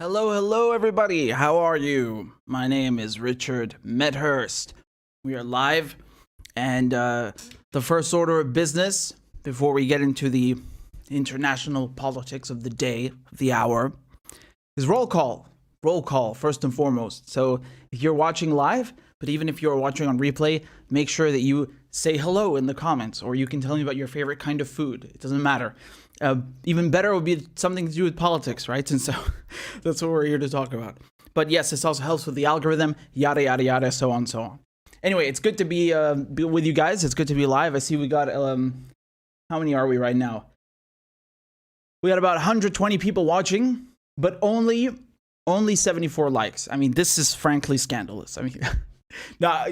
Hello, everybody. How are you? My name is Richard Medhurst. We are live, and the first order of business before we get into the international politics of the day, of the hour, is roll call. Roll call, first and foremost. So if you're watching live, but even if you're watching on replay, make sure that you say hello in the comments, or you can tell me about your favorite kind of food. It doesn't matter. Even better would be something to do with politics, right? And so that's what we're here to talk about. But yes, this also helps with the algorithm, yada, yada, yada, so on, so on. Anyway, it's good to be with you guys. It's good to be live. I see we got, how many are we right now? We got about 120 people watching, but only 74 likes. I mean, this is frankly scandalous. I mean, now,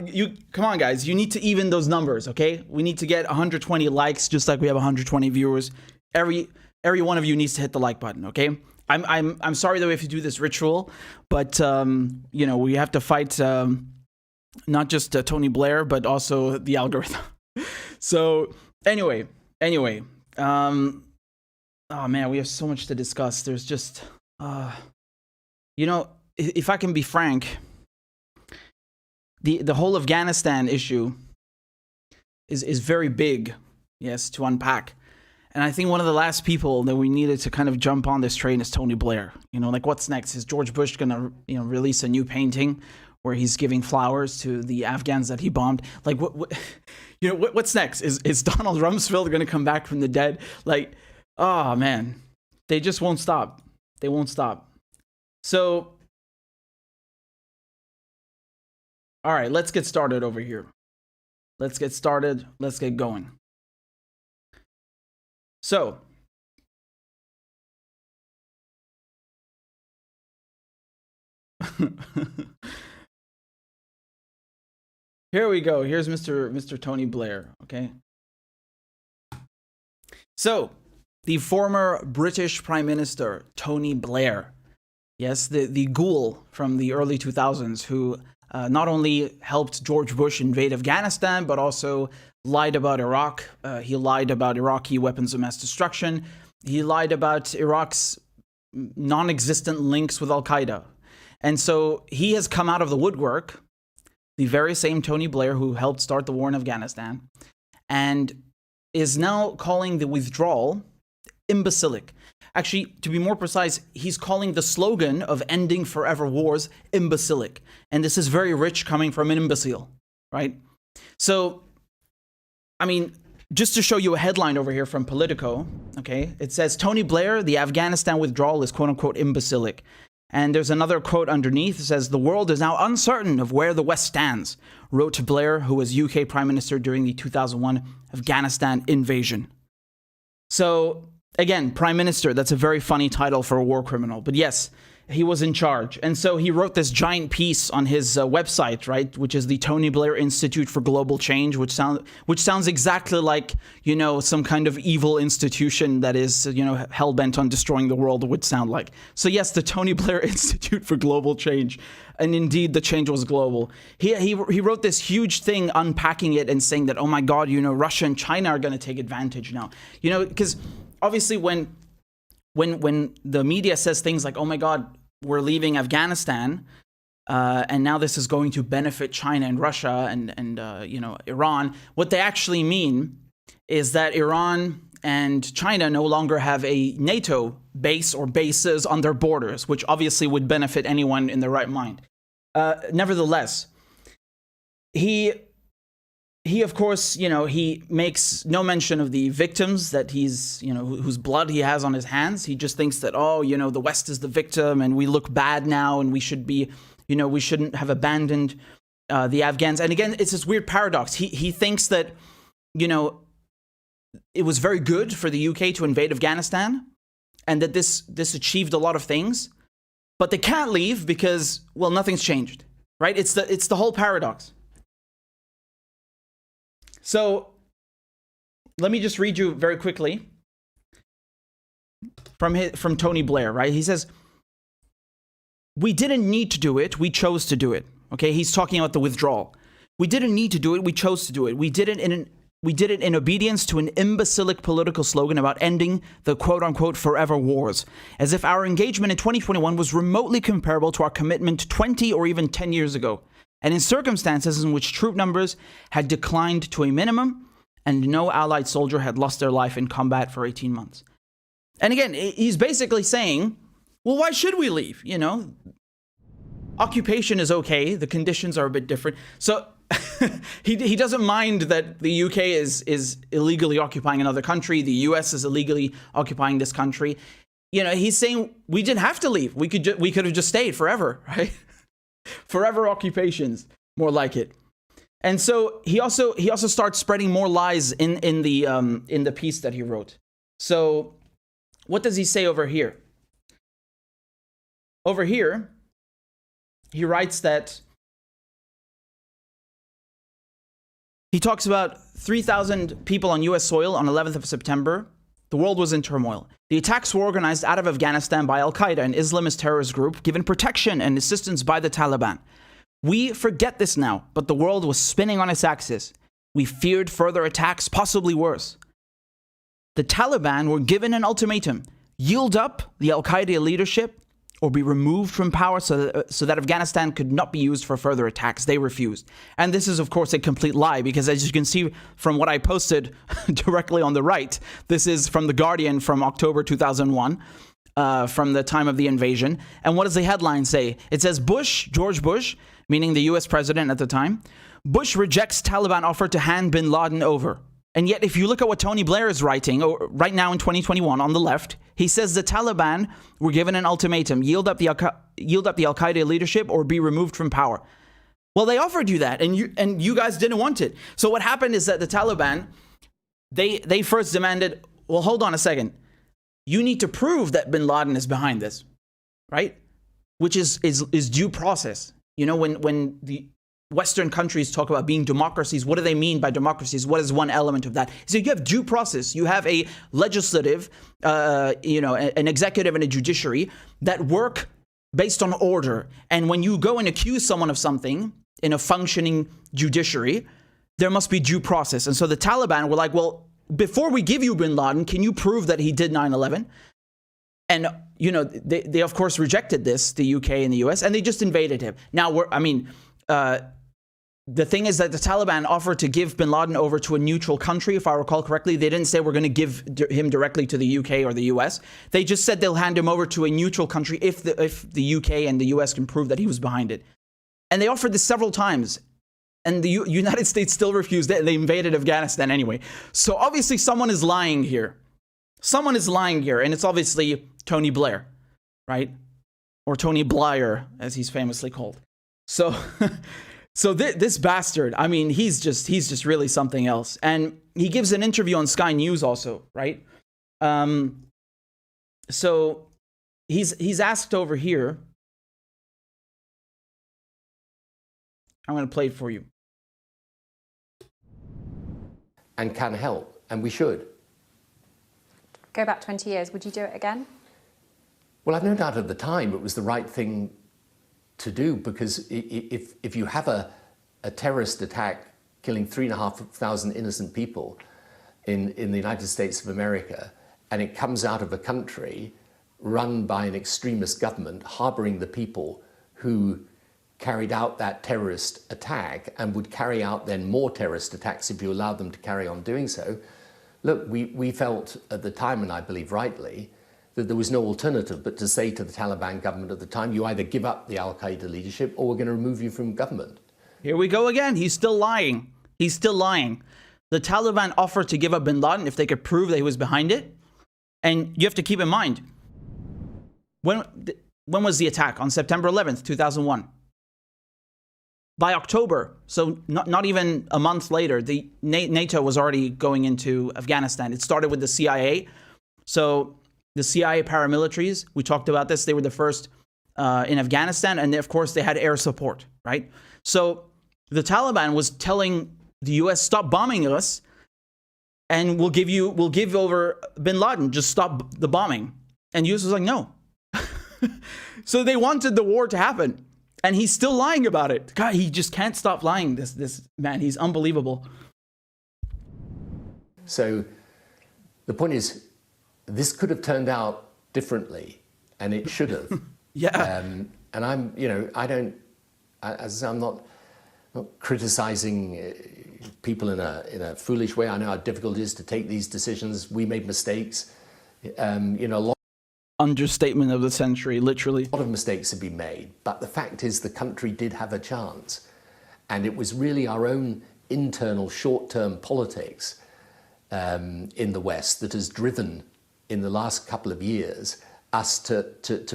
come on, guys. You need to even those numbers, okay? We need to get 120 likes, just like we have 120 viewers. Every one of you needs to hit the like button, okay? I'm sorry that we have to do this ritual, but you know, we have to fight not just Tony Blair, but also the algorithm. So anyway, oh man, we have so much to discuss. There's just you know, if I can be frank, the whole Afghanistan issue is very big, yes, to unpack. And I think one of the last people that we needed to kind of jump on this train is Tony Blair. You know, like, what's next? Is George Bush going to, release a new painting where he's giving flowers to the Afghans that he bombed? Like, what's next? Is Donald Rumsfeld going to come back from the dead? Like, oh, man, they just won't stop. They won't stop. So, all right, let's get started over here. Let's get started. Let's get going. So, here we go. Here's Mr. Tony Blair, okay? So, the former British Prime Minister, Tony Blair, yes, the ghoul from the early 2000s who not only helped George Bush invade Afghanistan, but also lied about Iraq. He lied about Iraqi weapons of mass destruction. He lied about Iraq's non-existent links with Al-Qaeda. And so he has come out of the woodwork, the very same Tony Blair who helped start the war in Afghanistan, and is now calling the withdrawal imbecilic. Actually, to be more precise, he's calling the slogan of ending forever wars imbecilic. And this is very rich coming from an imbecile, right? So, I mean, just to show you a headline over here from Politico, okay, it says, Tony Blair, the Afghanistan withdrawal is quote-unquote imbecilic. And there's another quote underneath. It says, the world is now uncertain of where the West stands, wrote Blair, who was UK Prime Minister during the 2001 Afghanistan invasion. So, again, Prime Minister, that's a very funny title for a war criminal. But yes, he was in charge. And so he wrote this giant piece on his website, right, which is the Tony Blair Institute for Global Change, which sounds exactly like, some kind of evil institution that is, hell-bent on destroying the world would sound like. So yes, the Tony Blair Institute for Global Change. And indeed, the change was global. He wrote this huge thing unpacking it and saying that, oh my God, Russia and China are going to take advantage now. Because obviously when the media says things like, oh my God, we're leaving Afghanistan, and now this is going to benefit China and Russia and Iran, what they actually mean is that Iran and China no longer have a NATO base or bases on their borders, which obviously would benefit anyone in their right mind. Nevertheless, he of course, he makes no mention of the victims that he's, whose blood he has on his hands. He just thinks that, the West is the victim and we look bad now and we should be, we shouldn't have abandoned the Afghans. And again, it's this weird paradox. He thinks that, it was very good for the UK to invade Afghanistan and that this achieved a lot of things, but they can't leave because, well, nothing's changed, right? It's the whole paradox. So let me just read you very quickly from Tony Blair, right? He says, we didn't need to do it. We chose to do it. Okay. He's talking about the withdrawal. We didn't need to do it. We chose to do it. We did it in we did it in obedience to an imbecilic political slogan about ending the quote-unquote forever wars, as if our engagement in 2021 was remotely comparable to our commitment 20 or even 10 years ago, and in circumstances in which troop numbers had declined to a minimum and no Allied soldier had lost their life in combat for 18 months. And again, he's basically saying, well, why should we leave? You know, occupation is okay. The conditions are a bit different. So he doesn't mind that the UK is illegally occupying another country. The US is illegally occupying this country. You know, he's saying we didn't have to leave. We could have just stayed forever, right? Forever occupations, more like it. And so he also starts spreading more lies in the piece that he wrote. So what does he say over here? Over here, he writes that he talks about 3,000 people on US soil on 11th of September. The world was in turmoil. The attacks were organized out of Afghanistan by Al-Qaeda, an Islamist terrorist group, given protection and assistance by the Taliban. We forget this now, but the world was spinning on its axis. We feared further attacks, possibly worse. The Taliban were given an ultimatum: yield up the Al-Qaeda leadership or be removed from power so that Afghanistan could not be used for further attacks. They refused. And this is, of course, a complete lie, because as you can see from what I posted directly on the right, this is from The Guardian from October 2001, from the time of the invasion. And what does the headline say? It says, George Bush, meaning the US president at the time, Bush rejects Taliban offer to hand bin Laden over. And yet, if you look at what Tony Blair is writing right now in 2021 on the left, he says the Taliban were given an ultimatum: yield up the Al-Qaeda leadership or be removed from power. Well, they offered you that, and you guys didn't want it. So what happened is that the Taliban, they first demanded, well, hold on a second. You need to prove that bin Laden is behind this, right? Which is due process. You know, when the Western countries talk about being democracies, what do they mean by democracies? What is one element of that? So you have due process. You have a legislative, an executive and a judiciary that work based on order. And when you go and accuse someone of something in a functioning judiciary, there must be due process. And so the Taliban were like, well, before we give you bin Laden, can you prove that he did 9/11? And, you know, they of course rejected this, the UK and the US, and they just invaded him. Now, the thing is that the Taliban offered to give bin Laden over to a neutral country, if I recall correctly. They didn't say we're going to give him directly to the UK or the US. They just said they'll hand him over to a neutral country if the UK and the US can prove that he was behind it. And they offered this several times. And the United States still refused it. They invaded Afghanistan anyway. So obviously someone is lying here. Someone is lying here. And it's obviously Tony Blair, right? Or Tony Blair, as he's famously called. So... So this bastard, I mean, he's just really something else. And he gives an interview on Sky News also, right? So he's asked over here. I'm going to play it for you. And can help, and we should. Go back 20 years, would you do it again? Well, I've no doubt at the time it was the right thing to do, because if you have a terrorist attack killing 3,500 innocent people in the United States of America, and it comes out of a country run by an extremist government harboring the people who carried out that terrorist attack and would carry out then more terrorist attacks if you allowed them to carry on doing so. Look, we felt at the time, and I believe rightly, that there was no alternative but to say to the Taliban government at the time, you either give up the Al-Qaeda leadership or we're going to remove you from government. Here we go again. He's still lying. He's still lying. The Taliban offered to give up bin Laden if they could prove that he was behind it. And you have to keep in mind, when was the attack? On September 11th, 2001. By October, so not even a month later, the NATO was already going into Afghanistan. It started with the CIA. So the CIA paramilitaries, we talked about this, they were the first in Afghanistan, and of course they had air support, right? So the Taliban was telling the US, stop bombing us, and we'll give over bin Laden, just stop the bombing. And the US was like, no. So they wanted the war to happen, and he's still lying about it. God, he just can't stop lying, this man, he's unbelievable. So the point is, this could have turned out differently, and it should have. Yeah. And I'm, you know, I'm not criticizing people in a foolish way. I know how difficult it is to take these decisions. We made mistakes. You know, a lot Understatement of the century, literally. of mistakes have been made. But the fact is, the country did have a chance. And it was really our own internal short-term politics in the West that has driven, in the last couple of years, us to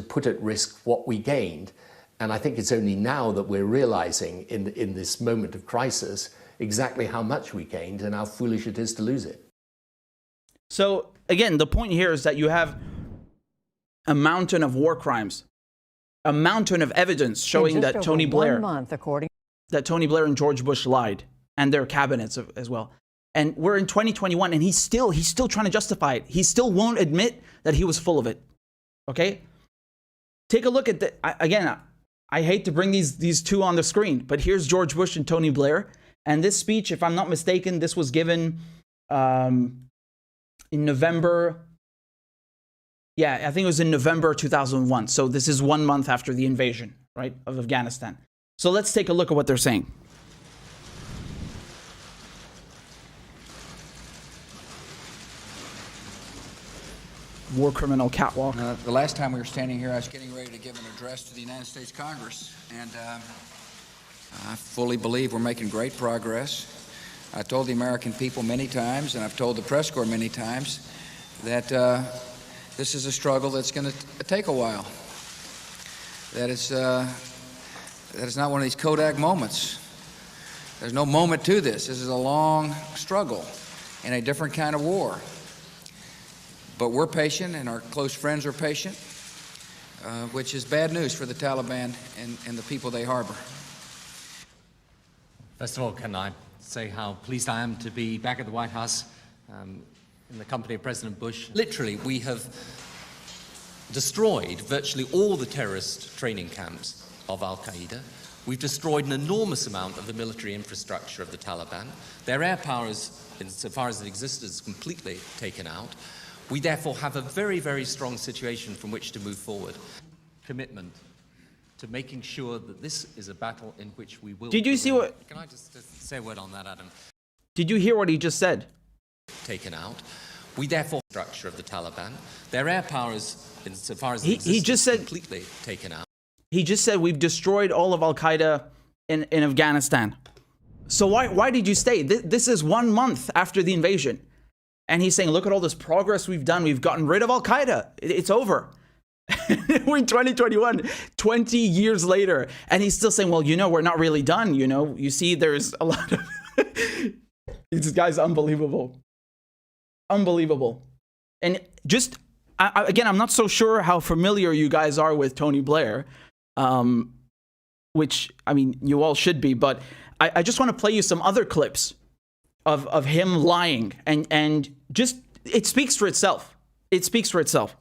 put at risk what we gained. And I think it's only now that we're realizing in this moment of crisis exactly how much we gained and how foolish it is to lose it. So again, the point here is that you have a mountain of war crimes, a mountain of evidence showing that Tony Blair, and George Bush lied, and their cabinets as well. And we're in 2021, and he's still trying to justify it. He still won't admit that he was full of it. Okay, take a look at again. I hate to bring these two on the screen, but here's George Bush and Tony Blair. And this speech, if I'm not mistaken, this was given in November. Yeah, I think it was in November 2001. So this is 1 month after the invasion, right, of Afghanistan. So let's take a look at what they're saying. War criminal catwalk. The last time we were standing here, I was getting ready to give an address to the United States Congress, and I fully believe we're making great progress. I told the American people many times, and I've told the press corps many times, that this is a struggle that's going to take a while. That it's not one of these Kodak moments. There's no moment to this. This is a long struggle in a different kind of war. But we're patient, and our close friends are patient, which is bad news for the Taliban and the people they harbor. First of all, can I say how pleased I am to be back at the White House in the company of President Bush. Literally, we have destroyed virtually all the terrorist training camps of al-Qaeda. We've destroyed an enormous amount of the military infrastructure of the Taliban. Their air power, insofar as it existed, is completely taken out. We therefore have a very, very strong situation from which to move forward. Commitment to making sure that this is a battle in which we will... Did you see what... Can I just say a word on that, Adam? Did you hear what he just said? Taken out. We therefore... structure of the Taliban. Their air power is, insofar as it exists, he just said... completely taken out. He just said we've destroyed all of al-Qaeda in Afghanistan. So why did you stay? This is 1 month after the invasion. And he's saying, look at all this progress we've done. We've gotten rid of al-Qaeda. It's over. We're in 2021, 20 years later. And he's still saying, well, you know, we're not really done. You know, you see, there's a lot of... This guy's unbelievable. Unbelievable. And just, again, I'm not so sure how familiar you guys are with Tony Blair, which, I mean, you all should be. But I just want to play you some other clips of him lying, and just, it speaks for itself. It speaks for itself.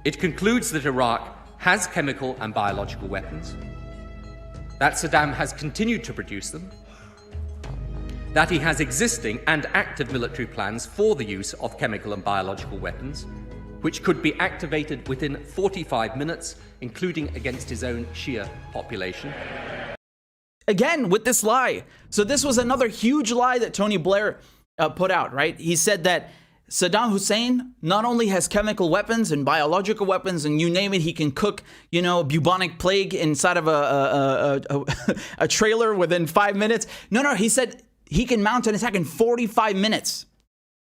It concludes that Iraq has chemical and biological weapons, that Saddam has continued to produce them, that he has existing and active military plans for the use of chemical and biological weapons, which could be activated within 45 minutes, including against his own Shia population. Again, with this lie. So this was another huge lie that Tony Blair put out, right? He said that Saddam Hussein not only has chemical weapons and biological weapons, and you name it, he can cook, you know, bubonic plague inside of a trailer within 5 minutes. No, he said he can mount an attack in 45 minutes.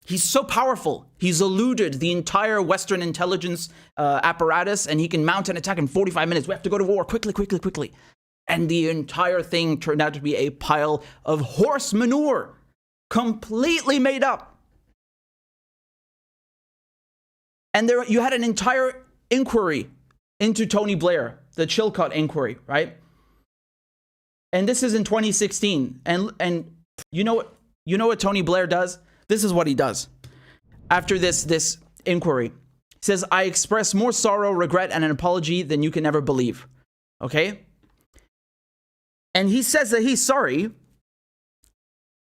He's so powerful. He's eluded the entire Western intelligence apparatus, and he can mount an attack in 45 minutes. We have to go to war quickly. And the entire thing turned out to be a pile of horse manure, completely made up. And there, you had an entire inquiry into Tony Blair, the Chilcot inquiry, right? And this is in 2016. And you know what Tony Blair does? This is what he does. After this inquiry, he says, I express more sorrow, regret, and an apology than you can ever believe. Okay? And he says that he's sorry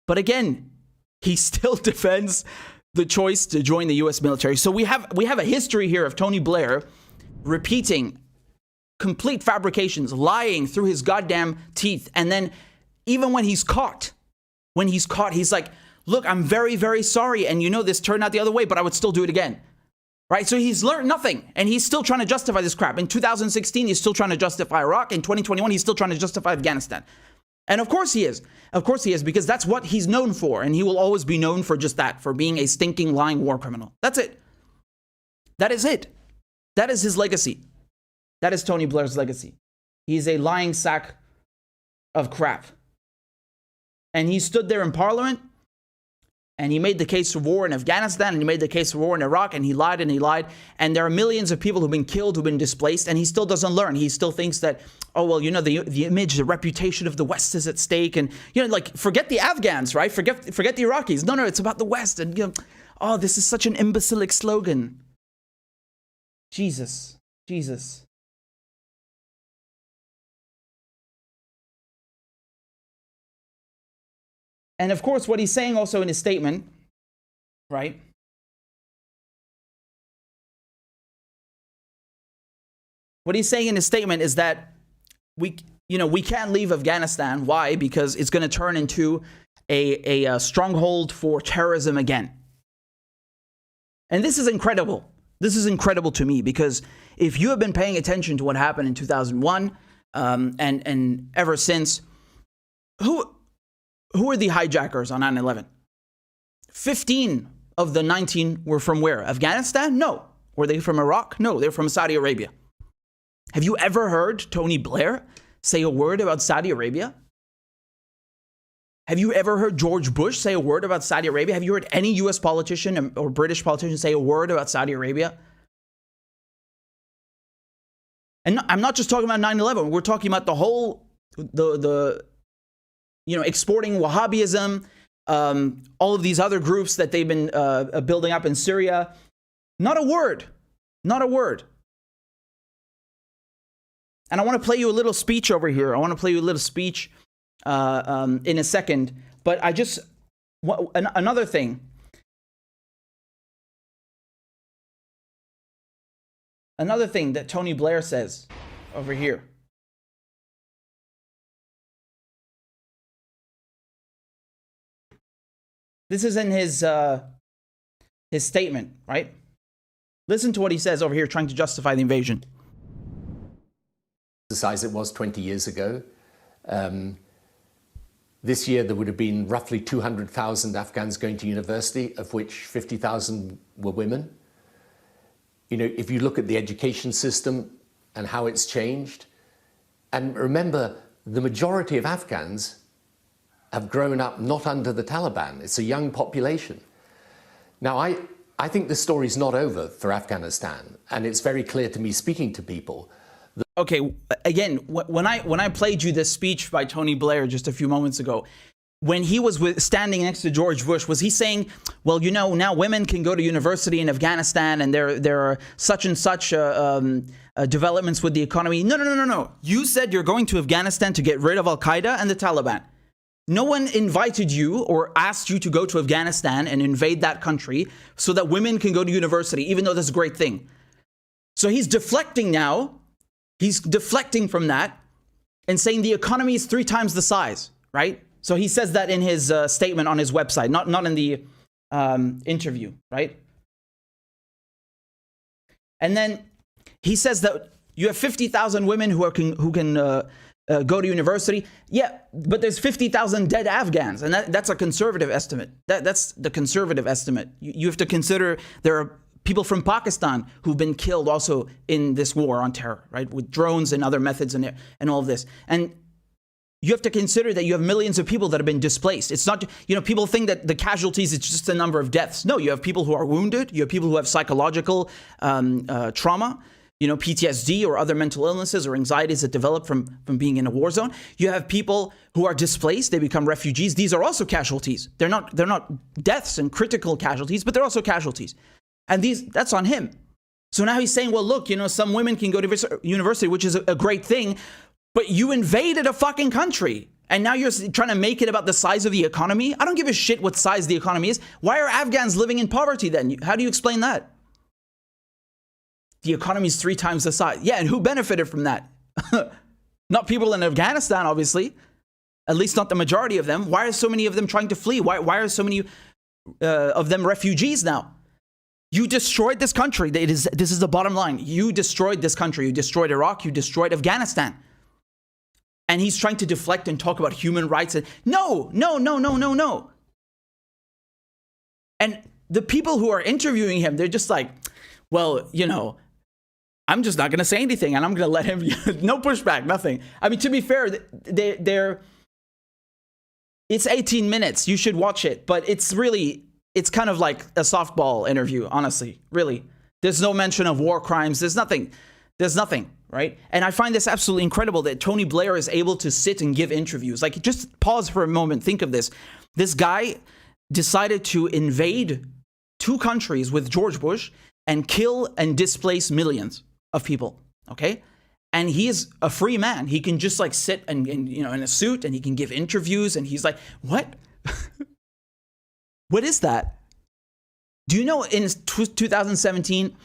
But again, he still defends the choice to join the US military. So we have a history here of Tony Blair repeating complete fabrications, lying through his goddamn teeth. And then even when he's caught, he's like, look, I'm very, very sorry. And this turned out the other way, but I would still do it again. Right? So he's learned nothing. And he's still trying to justify this crap. In 2016, he's still trying to justify Iraq. In 2021, he's still trying to justify Afghanistan. And of course he is. Of course he is, because that's what he's known for. And he will always be known for just that, for being a stinking, lying war criminal. That's it. That is it. That is his legacy. That is Tony Blair's legacy. He's a lying sack of crap. And he stood there in Parliament, and he made the case for war in Afghanistan, and he made the case for war in Iraq, and he lied and he lied. And there are millions of people who've been killed, who've been displaced, and he still doesn't learn. He still thinks that, oh, well, the image, the reputation of the West is at stake. And, forget the Afghans, right? Forget the Iraqis. No, it's about the West. And, oh, this is such an imbecilic slogan. Jesus. And of course, what he's saying also in his statement, right? What he's saying in his statement is that we can't leave Afghanistan. Why? Because it's going to turn into a stronghold for terrorism again. And this is incredible. This is incredible to me, because if you have been paying attention to what happened in 2001 and ever since, who are the hijackers on 9/11? 15 of the 19 were from where? Afghanistan? No. Were they from Iraq? No, they're from Saudi Arabia. Have you ever heard Tony Blair say a word about Saudi Arabia? Have you ever heard George Bush say a word about Saudi Arabia? Have you heard any US politician or British politician say a word about Saudi Arabia? And I'm not just talking about 9/11. We're talking about the whole, exporting Wahhabism, all of these other groups that they've been building up in Syria. Not a word. Not a word. And I want to play you a little speech over here. I want to play you a little speech in a second. But another thing. Another thing that Tony Blair says over here. This is in his statement, right? Listen to what he says over here, trying to justify the invasion. The size it was 20 years ago. This year, there would have been roughly 200,000 Afghans going to university, of which 50,000 were women. If you look at the education system and how it's changed, and remember, the majority of Afghans have grown up not under the Taliban. It's a young population. Now, I think the story's not over for Afghanistan, and it's very clear to me speaking to people. Okay, again, when I played you this speech by Tony Blair just a few moments ago, when he was standing next to George Bush, was he saying, well, now women can go to university in Afghanistan and there are such and such developments with the economy? No. You said you're going to Afghanistan to get rid of Al-Qaeda and the Taliban. No one invited you or asked you to go to Afghanistan and invade that country so that women can go to university, even though that's a great thing. So he's deflecting now. He's deflecting from that and saying the economy is 3 times the size, right? So he says that in his statement on his website, not in the interview, right? And then he says that you have 50,000 women who can go to university. Yeah, but there's 50,000 dead Afghans, and that's a conservative estimate. That's the conservative estimate. You have to consider there are people from Pakistan who've been killed also in this war on terror, right, with drones and other methods and all of this. And you have to consider that you have millions of people that have been displaced. It's not, people think that the casualties is just the number of deaths. No, you have people who are wounded. You have people who have psychological trauma. PTSD or other mental illnesses or anxieties that develop from being in a war zone. You have people who are displaced. They become refugees. These are also casualties. They're not deaths and critical casualties, but they're also casualties. And that's on him. So now he's saying, well, look, some women can go to university, which is a great thing, but you invaded a fucking country. And now you're trying to make it about the size of the economy? I don't give a shit what size the economy is. Why are Afghans living in poverty then? How do you explain that? The economy is 3 times the size. Yeah, and who benefited from that? Not people in Afghanistan, obviously. At least not the majority of them. Why are so many of them trying to flee? Why are so many of them refugees now? You destroyed this country. This is the bottom line. You destroyed this country. You destroyed Iraq. You destroyed Afghanistan. And he's trying to deflect and talk about human rights. And no. And the people who are interviewing him, they're just like, well, you know, I'm just not going to say anything, and I'm going to let him, no pushback, nothing. I mean, to be fair, it's 18 minutes. You should watch it, but it's kind of like a softball interview, honestly, really. There's no mention of war crimes. There's nothing, right? And I find this absolutely incredible that Tony Blair is able to sit and give interviews. Like, just pause for a moment, think of this. This guy decided to invade 2 countries with George Bush and kill and displace millions of people, okay? And he is a free man. He can just like sit and you know, in a suit, and he can give interviews, and he's like, what? What is that? Do you know in 2017,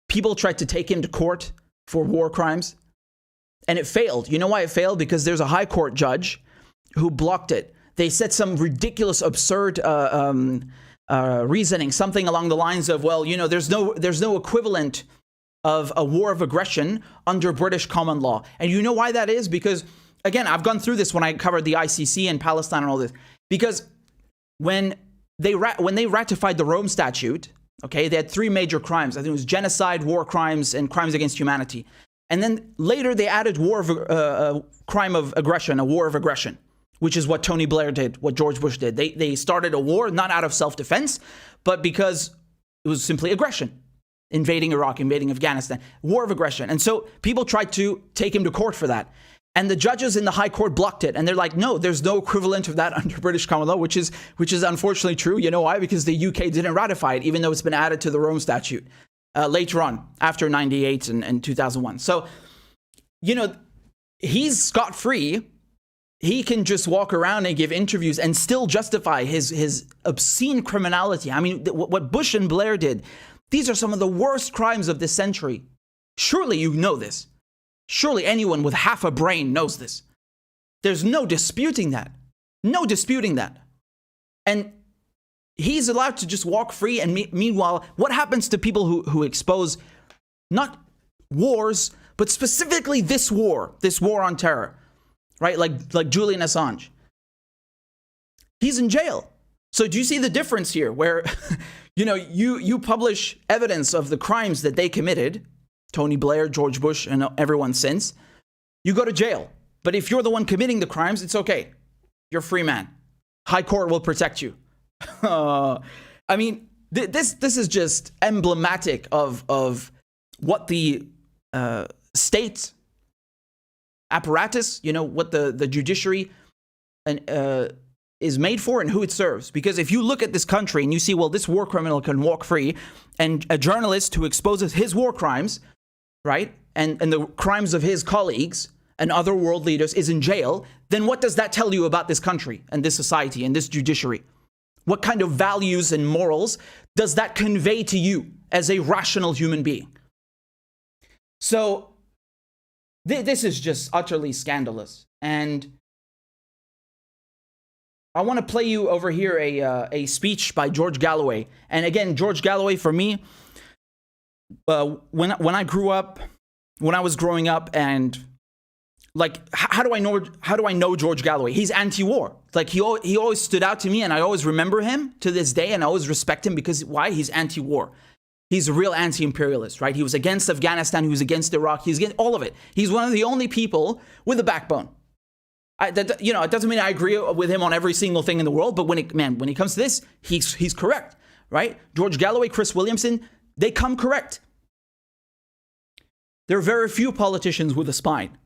people tried to take him to court for war crimes, and it failed. You know why it failed? Because there's a high court judge who blocked it. They said some ridiculous, absurd reasoning, something along the lines of, well, you know, there's no equivalent of a war of aggression under British common law. And you know why that is? Because, again, I've gone through this when I covered the ICC and Palestine and all this. Because when they ratified the Rome Statute, okay, they had 3 major crimes. I think it was genocide, war crimes, and crimes against humanity. And then later they added crime of aggression, a war of aggression, which is what Tony Blair did, what George Bush did. They started a war, not out of self-defense, but because it was simply aggression. Invading Iraq, invading Afghanistan, war of aggression. And so people tried to take him to court for that. And the judges in the high court blocked it. And they're like, no, there's no equivalent of that under British common law, which is unfortunately true. You know why? Because the UK didn't ratify it, even though it's been added to the Rome Statute later on, after 98 and 2001. So, you know, he's scot-free. He can just walk around and give interviews and still justify his obscene criminality. I mean, what Bush and Blair did, these are some of the worst crimes of this century. Surely you know this. Surely anyone with half a brain knows this. There's no disputing that. No disputing that. And he's allowed to just walk free. And meanwhile, what happens to people who expose not wars, but specifically this war on terror, right? Like Julian Assange. He's in jail. So do you see the difference here where, you know, you publish evidence of the crimes that they committed, Tony Blair, George Bush, and everyone since, you go to jail. But if you're the one committing the crimes, it's okay. You're a free man. High court will protect you. I mean, this is just emblematic of what the state apparatus, you know, what the judiciary is made for and who it serves. Because if you look at this country and you see, well, this war criminal can walk free, and a journalist who exposes his war crimes, right, and the crimes of his colleagues and other world leaders is in jail, then what does that tell you about this country and this society and this judiciary? What kind of values and morals does that convey to you as a rational human being? So this is just utterly scandalous. And I want to play you over here a speech by George Galloway. And again, George Galloway, for me, when I was growing up, and like, how do I know George Galloway? He's anti-war. Like, he always stood out to me, and I always remember him to this day, and I always respect him because why? He's anti-war. He's a real anti-imperialist, right? He was against Afghanistan. He was against Iraq. He's against all of it. He's one of the only people with a backbone. You know, it doesn't mean I agree with him on every single thing in the world, but when it comes to this, he's correct, right? George Galloway, Chris Williamson, they come correct. There are very few politicians with a spine,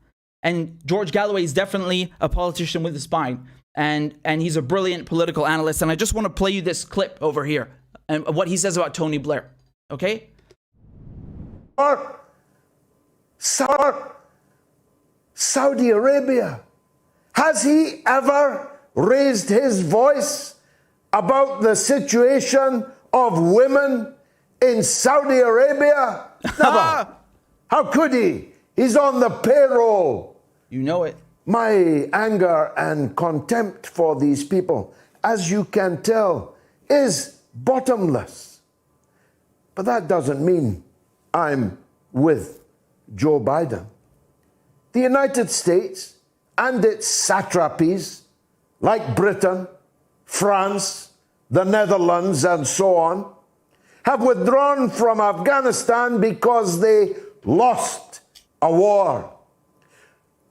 and George Galloway is definitely a politician with a spine, and he's a brilliant political analyst. And I just want to play you this clip over here and what he says about Tony Blair. Okay? Saudi Arabia Has he ever raised his voice about the situation of women in Saudi Arabia? Never. How could he? He's on the payroll. You know it. My anger and contempt for these people, as you can tell, is bottomless. But that doesn't mean I'm with Joe Biden. The United States and its satrapies, like Britain, France, the Netherlands, and so on, have withdrawn from Afghanistan because they lost a war.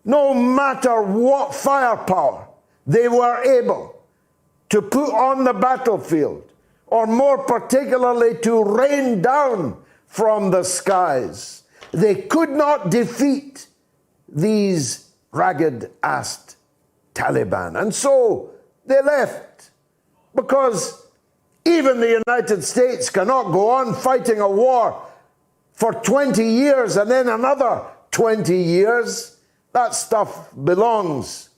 No matter what firepower they were able to put on the battlefield, or more particularly to rain down from the skies, they could not defeat these ragged-assed Taliban. And so they left, because even the United States cannot go on fighting a war for 20 years and then another 20 years. That stuff belongs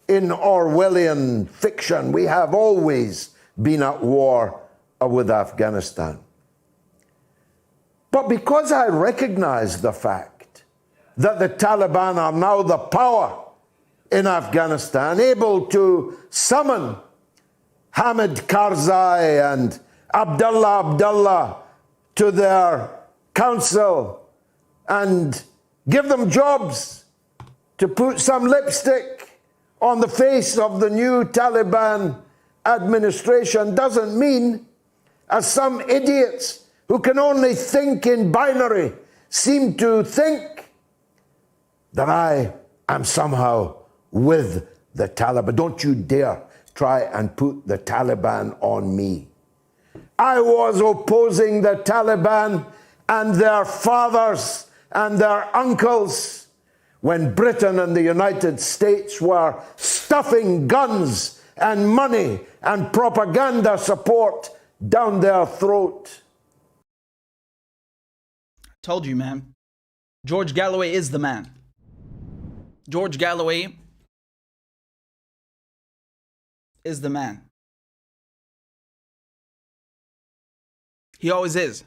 in Orwellian fiction. We have always been at war with Afghanistan. But because I recognize the fact that the Taliban are now the power in Afghanistan, able to summon Hamid Karzai and Abdullah to their council and give them jobs, to put some lipstick on the face of the new Taliban administration, doesn't mean, as some idiots who can only think in binary seem to think, that I am somehow with the Taliban. Don't you dare try and put the Taliban on me. I was opposing the Taliban and their fathers and their uncles when Britain and the United States were stuffing guns and money and propaganda support down their throat. Told you, man. George Galloway is the man. George Galloway is the man. He always is.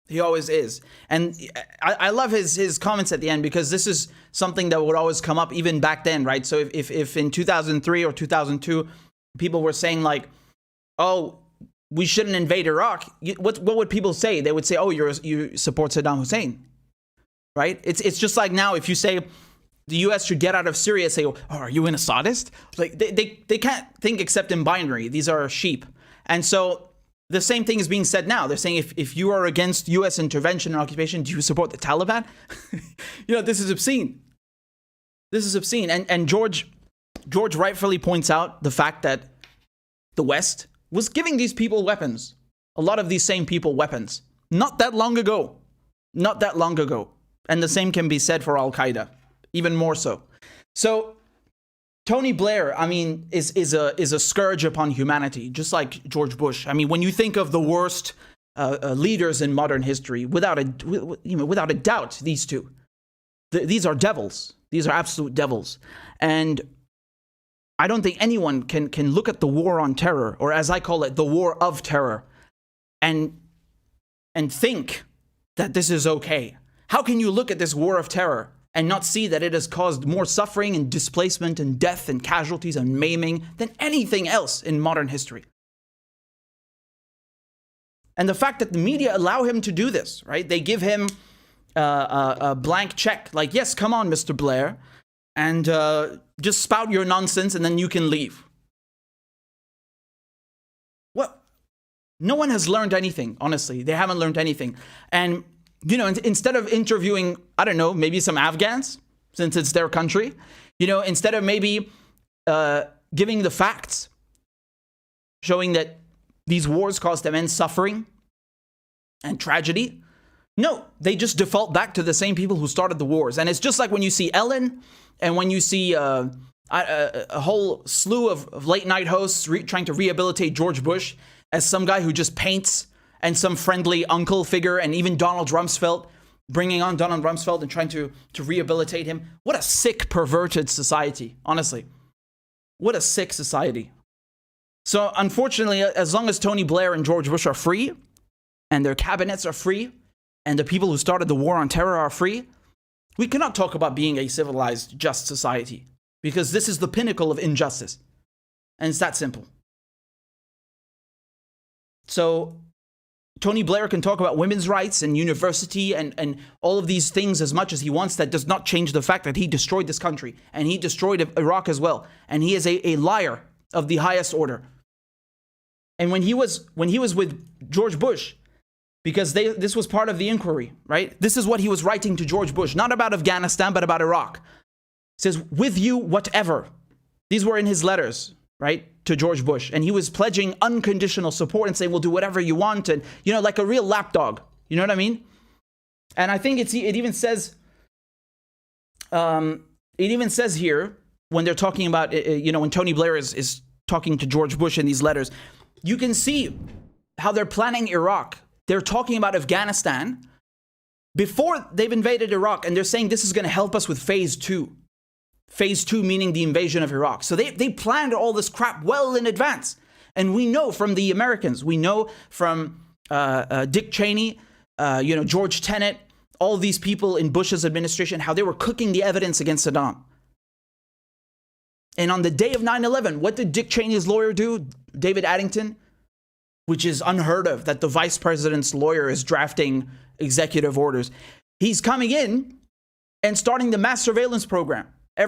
He always is. And I love his comments at the end, because this is something that would always come up even back then, right? So if in 2003 or 2002, people were saying like, oh, we shouldn't invade Iraq, what would people say? They would say, oh, you support Saddam Hussein, right? It's just like now, if you say the US should get out of Syria, say, oh, are you an Assadist? Like they can't think except in binary. These are sheep. And so the same thing is being said now. They're saying if you are against US intervention and occupation, do you support the Taliban? This is obscene. This is obscene. And George rightfully points out the fact that the West was giving these people weapons. A lot of these same people weapons. Not that long ago. Not that long ago. And the same can be said for Al-Qaeda. Even more so. So Tony Blair, I mean, is a scourge upon humanity, just like George Bush. I mean, when you think of the worst leaders in modern history, without a doubt, these two, these are devils. These are absolute devils. And I don't think anyone can look at the war on terror, or as I call it, the war of terror, and think that this is okay. How can you look at this war of terror and not see that it has caused more suffering and displacement and death and casualties and maiming than anything else in modern history? And the fact that the media allow him to do this, right? They give him a blank check, like, yes, come on, Mr. Blair, and just spout your nonsense and then you can leave. What? No one has learned anything, honestly. They haven't learned anything. And instead of interviewing, I don't know, maybe some Afghans, since it's their country, instead of maybe giving the facts, showing that these wars caused immense suffering and tragedy, no, they just default back to the same people who started the wars. And it's just like when you see Ellen and when you see a whole slew of late-night hosts trying to rehabilitate George Bush as some guy who just paints, and some friendly uncle figure, and even Donald Rumsfeld, bringing on Donald Rumsfeld and trying to rehabilitate him. What a sick, perverted society, honestly. What a sick society. So unfortunately, as long as Tony Blair and George Bush are free, and their cabinets are free, and the people who started the war on terror are free, we cannot talk about being a civilized, just society. Because this is the pinnacle of injustice. And it's that simple. So Tony Blair can talk about women's rights and university and all of these things as much as he wants. That does not change the fact that he destroyed this country. And he destroyed Iraq as well. And he is a liar of the highest order. And when he was with George Bush, because this was part of the inquiry, right? This is what he was writing to George Bush, not about Afghanistan, but about Iraq. He says, with you, whatever. These were in his letters, right, to George Bush. And he was pledging unconditional support and saying, we'll do whatever you want. And, you know, like a real lapdog. You know what I mean? And I think it even says here, when they're talking about, you know, when Tony Blair is talking to George Bush in these letters, you can see how they're planning Iraq. They're talking about Afghanistan before they've invaded Iraq, and they're saying this is going to help us with phase 2. Phase 2 meaning the invasion of Iraq. So they planned all this crap well in advance. And we know from the Americans, we know from Dick Cheney, you know, George Tenet, all these people in Bush's administration, how they were cooking the evidence against Saddam. And on the day of 9/11, what did Dick Cheney's lawyer do? David Addington? Which is unheard of, that the vice president's lawyer is drafting executive orders. He's coming in and starting the mass surveillance program.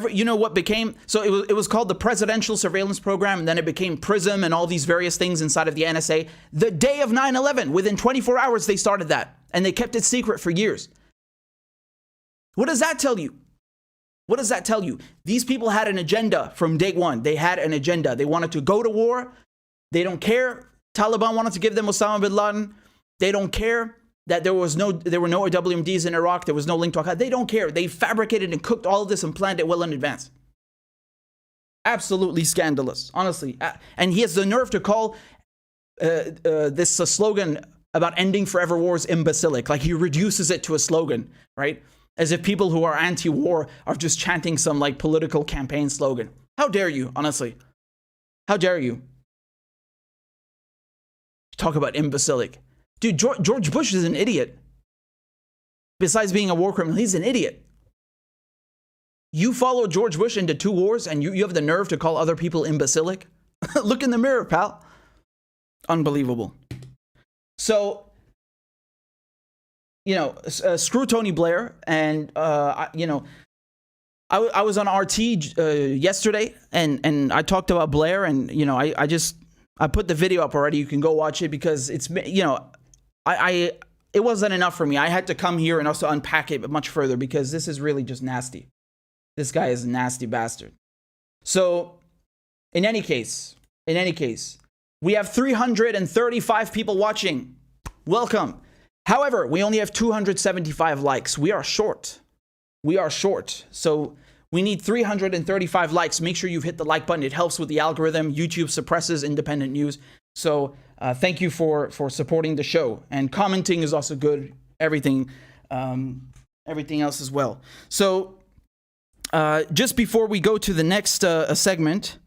You know what became, so it was called the Presidential Surveillance Program, and then it became PRISM and all these various things inside of the NSA. The day of 9/11, within 24 hours, they started that, and they kept it secret for years. What does that tell you? What does that tell you? These people had an agenda from day one. They had an agenda. They wanted to go to war. They don't care. Taliban wanted to give them Osama bin Laden. They don't care that there were no WMDs in Iraq. There was no link to Al-Qaeda. They don't care. They fabricated and cooked all of this and planned it well in advance. Absolutely scandalous, honestly. And he has the nerve to call this slogan about ending forever wars imbecilic. Like he reduces it to a slogan, right? As if people who are anti-war are just chanting some like political campaign slogan. How dare you, honestly? How dare you? Talk about imbecilic. Dude, George Bush is an idiot. Besides being a war criminal, he's an idiot. You followed George Bush into 2 wars and you have the nerve to call other people imbecilic? Look in the mirror, pal. Unbelievable. So, you know, screw Tony Blair. And, you know, I was on RT yesterday and I talked about Blair and, you know, I put the video up already. You can go watch it because it's, you know, it wasn't enough for me. I had to come here and also unpack it much further because this is really just nasty. This guy is a nasty bastard. So, in any case, we have 335 people watching. Welcome. However, we only have 275 likes. We are short. So, we need 335 likes. Make sure you've hit the like button. It helps with the algorithm. YouTube suppresses independent news. So thank you for supporting the show. And commenting is also good. Everything else as well. So just before we go to the next segment,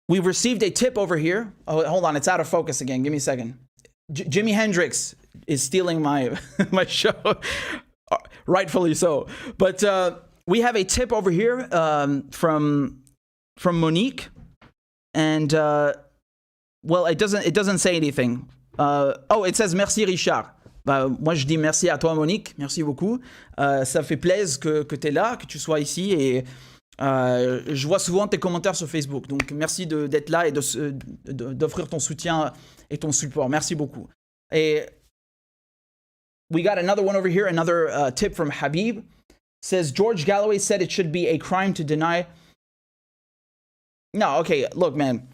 we've received a tip over here. Oh, hold on. It's out of focus again. Give me a second. Jimi Hendrix is stealing my show, rightfully so. But we have a tip over here from Monique, and well, it doesn't say anything. Oh, it says merci Richard. Moi je dis merci à toi Monique, merci beaucoup. Ça fait plaisir que tu es là, que tu sois ici et je vois souvent tes commentaires sur Facebook. Donc merci d'être là et d'offrir ton soutien et ton support. Merci beaucoup. Et we got another one over here, another tip from Habib. Says, George Galloway said it should be a crime to deny. No, okay, look, man.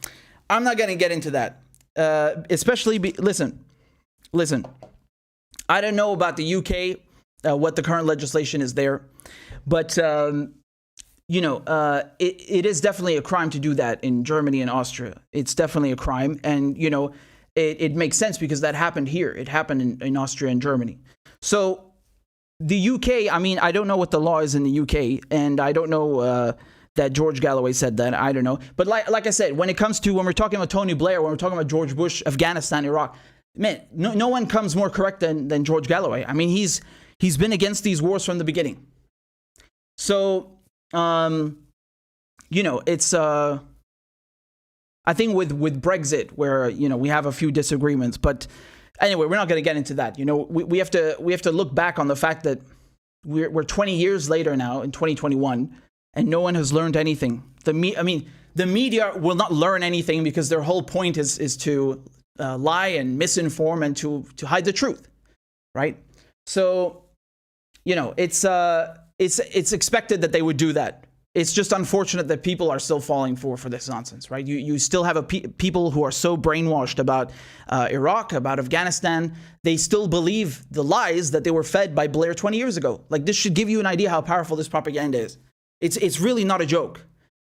I'm not going to get into that. Especially, listen. I don't know about the UK, what the current legislation is there. But, you know, it is definitely a crime to do that in Germany and Austria. It's definitely a crime. And, you know, it makes sense because that happened here. It happened in Austria and Germany. So the UK, I mean, I don't know what the law is in the UK, and I don't know that George Galloway said that. I don't know. But like I said, when we're talking about Tony Blair, when we're talking about George Bush, Afghanistan, Iraq, man, no one comes more correct than George Galloway. I mean, he's been against these wars from the beginning. So, it's I think with Brexit, where we have a few disagreements, but anyway, we're not going to get into that. We have to look back on the fact that we're 20 years later now in 2021, and no one has learned anything. The media will not learn anything because their whole point is to lie and misinform and to hide the truth, right? So, it's expected that they would do that. It's just unfortunate that people are still falling for this nonsense, right? You still have people who are so brainwashed about Iraq, about Afghanistan. They still believe the lies that they were fed by Blair 20 years ago. Like, this should give you an idea how powerful this propaganda is. It's really not a joke.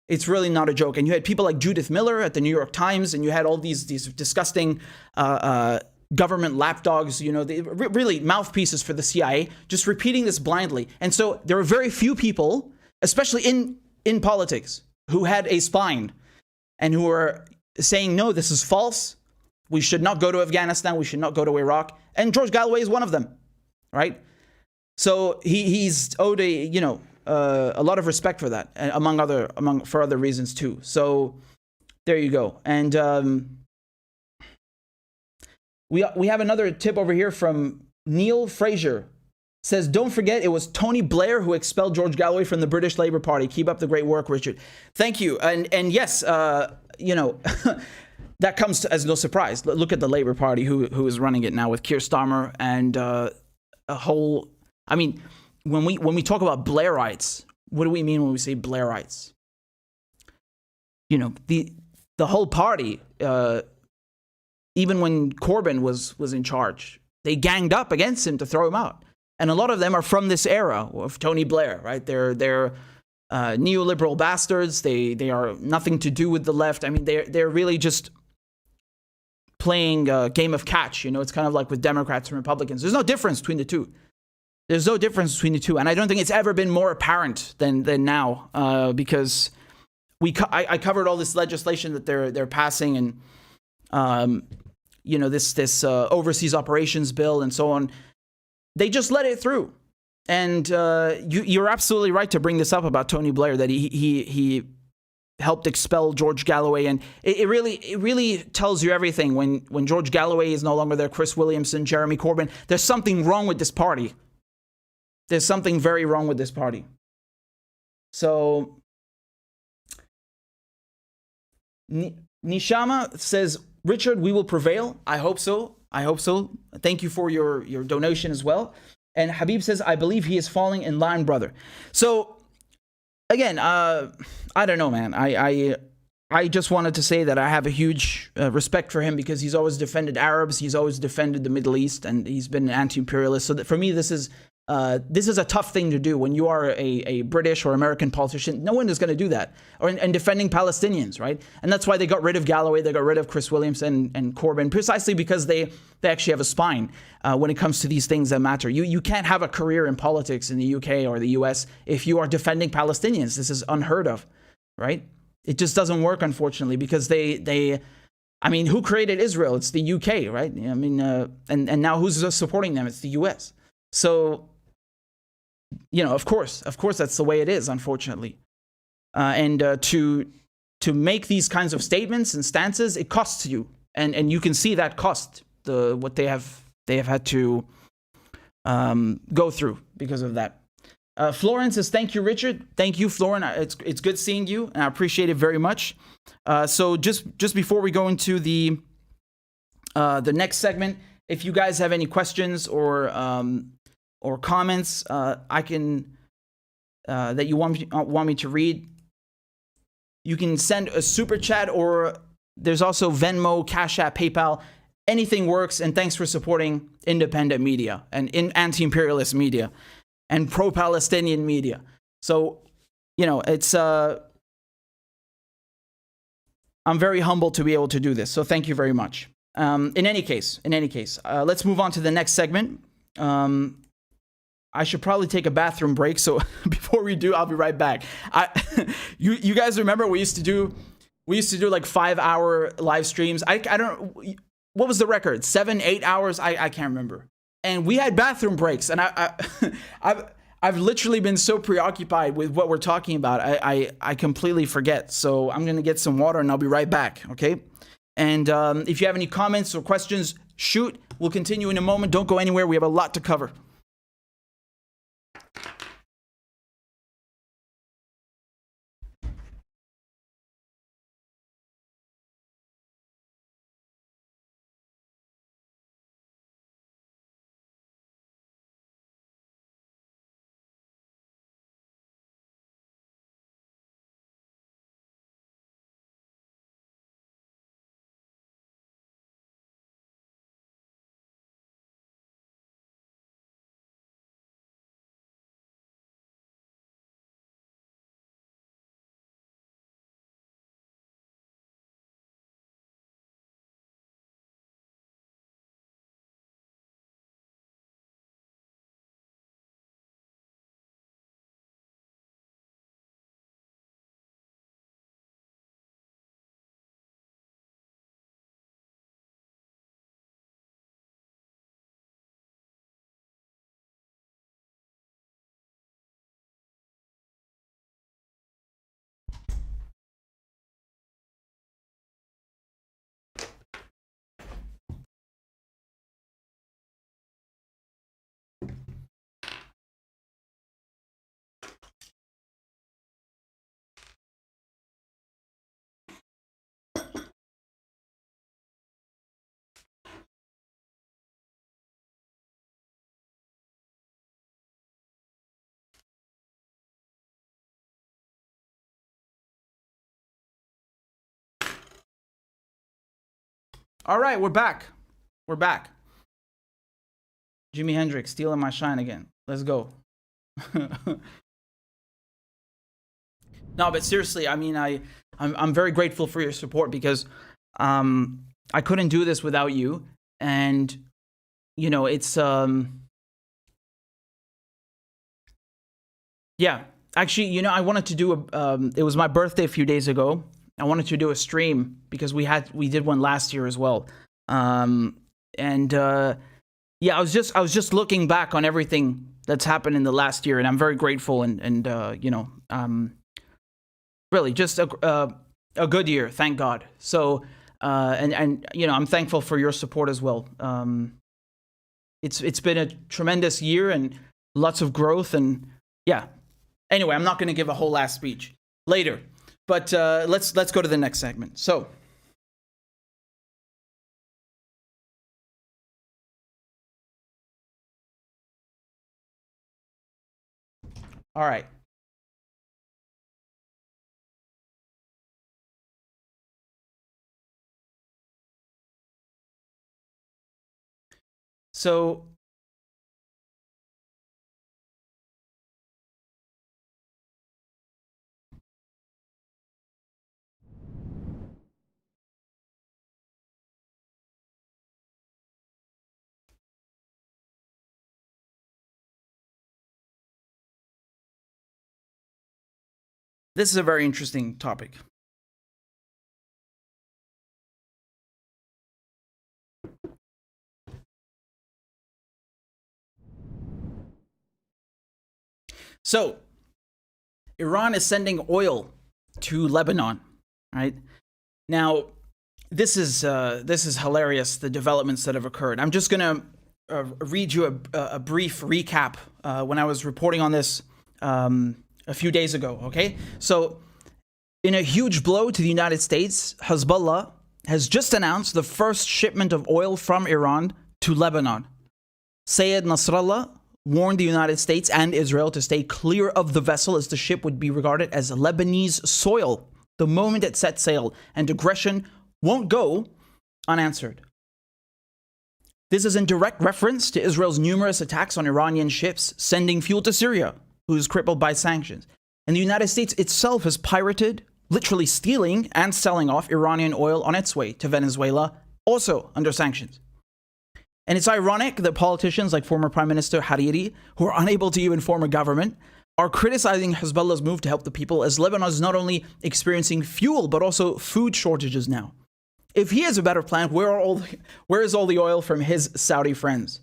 It's really not a joke. And you had people like Judith Miller at the New York Times, and you had all these disgusting government lapdogs, really mouthpieces for the CIA, just repeating this blindly. And so there are very few people, especially in politics, who had a spine and who are saying, no, this is false. We should not go to Afghanistan. We should not go to Iraq. And George Galloway is one of them, right? So he's owed a lot of respect for that, for other reasons too. So there you go. And we have another tip over here from Neil Fraser. Says, don't forget, it was Tony Blair who expelled George Galloway from the British Labour Party. Keep up the great work, Richard. Thank you. And yes, that comes as no surprise. Look at the Labour Party who is running it now with Keir Starmer and a whole. I mean, when we talk about Blairites, what do we mean when we say Blairites? The whole party, even when Corbyn was in charge, they ganged up against him to throw him out. And a lot of them are from this era of Tony Blair, right? They're neoliberal bastards. They are nothing to do with the left. I mean, they're really just playing a game of catch. It's kind of like with Democrats and Republicans. There's no difference between the two. There's no difference between the two. And I don't think it's ever been more apparent than now, because I covered all this legislation that they're passing, and this overseas operations bill and so on. They just let it through. And you're absolutely right to bring this up about Tony Blair, that he helped expel George Galloway. And it really tells you everything. When George Galloway is no longer there, Chris Williamson, Jeremy Corbyn, there's something wrong with this party. There's something very wrong with this party. So Nishama says, Richard, we will prevail. I hope so. Thank you for your donation as well. And Habib says, I believe he is falling in line, brother. So, again, I don't know, man. I just wanted to say that I have a huge respect for him because he's always defended Arabs. He's always defended the Middle East, and he's been an anti-imperialist. So that for me, this is a tough thing to do when you are a British or American politician. No one is going to do that. And defending Palestinians, right? And that's why they got rid of Galloway, they got rid of Chris Williamson and Corbyn, precisely because they actually have a spine when it comes to these things that matter. You can't have a career in politics in the UK or the US if you are defending Palestinians. This is unheard of, right? It just doesn't work, unfortunately, because I mean, who created Israel? It's the UK, right? I mean, and now who's supporting them? It's the US. So, of course, that's the way it is, unfortunately. And to make these kinds of statements and stances, it costs you, and you can see that cost what they have had to go through because of that. Florence says, thank you, Richard. Thank you, Florence. It's good seeing you, and I appreciate it very much. So just before we go into the next segment, if you guys have any questions or comments, I can that you want me to read, you can send a super chat, or there's also Venmo, CashApp, PayPal. Anything works. And thanks for supporting independent media and anti-imperialist media and pro-Palestinian media. So, it's I'm very humbled to be able to do this. So thank you very much. In any case, let's move on to the next segment. I should probably take a bathroom break. So before we do, I'll be right back. You guys remember we used to do like 5-hour live streams. I don't, what was the record? 7, 8 hours? I can't remember. And we had bathroom breaks, and I've literally been so preoccupied with what we're talking about, I completely forget. So I'm gonna get some water and I'll be right back, okay? And if you have any comments or questions, shoot. We'll continue in a moment. Don't go anywhere. We have a lot to cover. All right, we're back. We're back. Jimi Hendrix stealing my shine again. Let's go. No, but seriously, I mean, I'm very grateful for your support because I couldn't do this without you. And, you know, it's, yeah, actually, you know, I wanted to do it was my birthday a few days ago. I wanted to do a stream because we did one last year as well. Yeah, I was just looking back on everything that's happened in the last year, and I'm very grateful and you know, really just a good year, thank God. So and you know, I'm thankful for your support as well. It's been a tremendous year and lots of growth, and yeah. Anyway, I'm not going to give a whole last speech later. But let's go to the next segment. So, all right. So, this is a very interesting topic. So, Iran is sending oil to Lebanon, right? Now, this is hilarious, the developments that have occurred. I'm just going to read you a brief recap when I was reporting on this a few days ago, okay? So, in a huge blow to the United States, Hezbollah has just announced the first shipment of oil from Iran to Lebanon. Sayed Nasrallah warned the United States and Israel to stay clear of the vessel as the ship would be regarded as Lebanese soil the moment it set sail, and aggression won't go unanswered. This is in direct reference to Israel's numerous attacks on Iranian ships sending fuel to Syria, who's crippled by sanctions. And the United States itself has pirated, literally stealing and selling off Iranian oil on its way to Venezuela, also under sanctions. And it's ironic that politicians like former Prime Minister Hariri, who are unable to even form a government, are criticizing Hezbollah's move to help the people, as Lebanon is not only experiencing fuel, but also food shortages now. If he has a better plan, where is all the oil from his Saudi friends?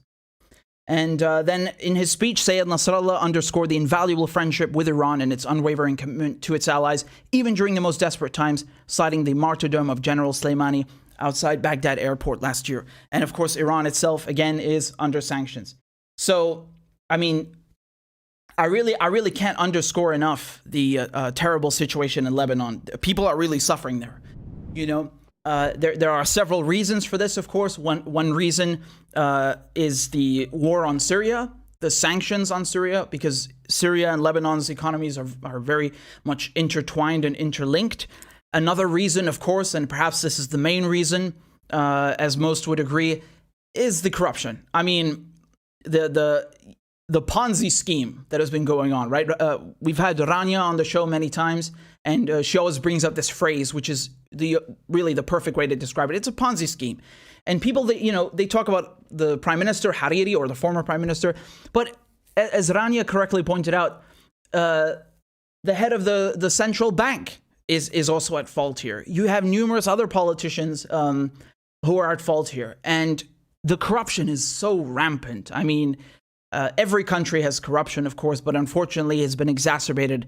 And then in his speech, Sayyid Nasrallah underscored the invaluable friendship with Iran and its unwavering commitment to its allies, even during the most desperate times, citing the martyrdom of General Soleimani outside Baghdad airport last year. And of course, Iran itself, again, is under sanctions. So, I mean, I really can't underscore enough the terrible situation in Lebanon. People are really suffering there, you know. There are several reasons for this, of course. One reason is the war on Syria, the sanctions on Syria, because Syria and Lebanon's economies are very much intertwined and interlinked. Another reason, of course, and perhaps this is the main reason, as most would agree, is the corruption. I mean, the Ponzi scheme that has been going on, right? We've had Rania on the show many times, and she always brings up this phrase, which is really the perfect way to describe it. It's a Ponzi scheme. And people, they talk about the Prime Minister, Hariri, or the former Prime Minister, but as Rania correctly pointed out, the head of the central bank is also at fault here. You have numerous other politicians who are at fault here. And the corruption is so rampant. I mean, every country has corruption, of course, but unfortunately it's been exacerbated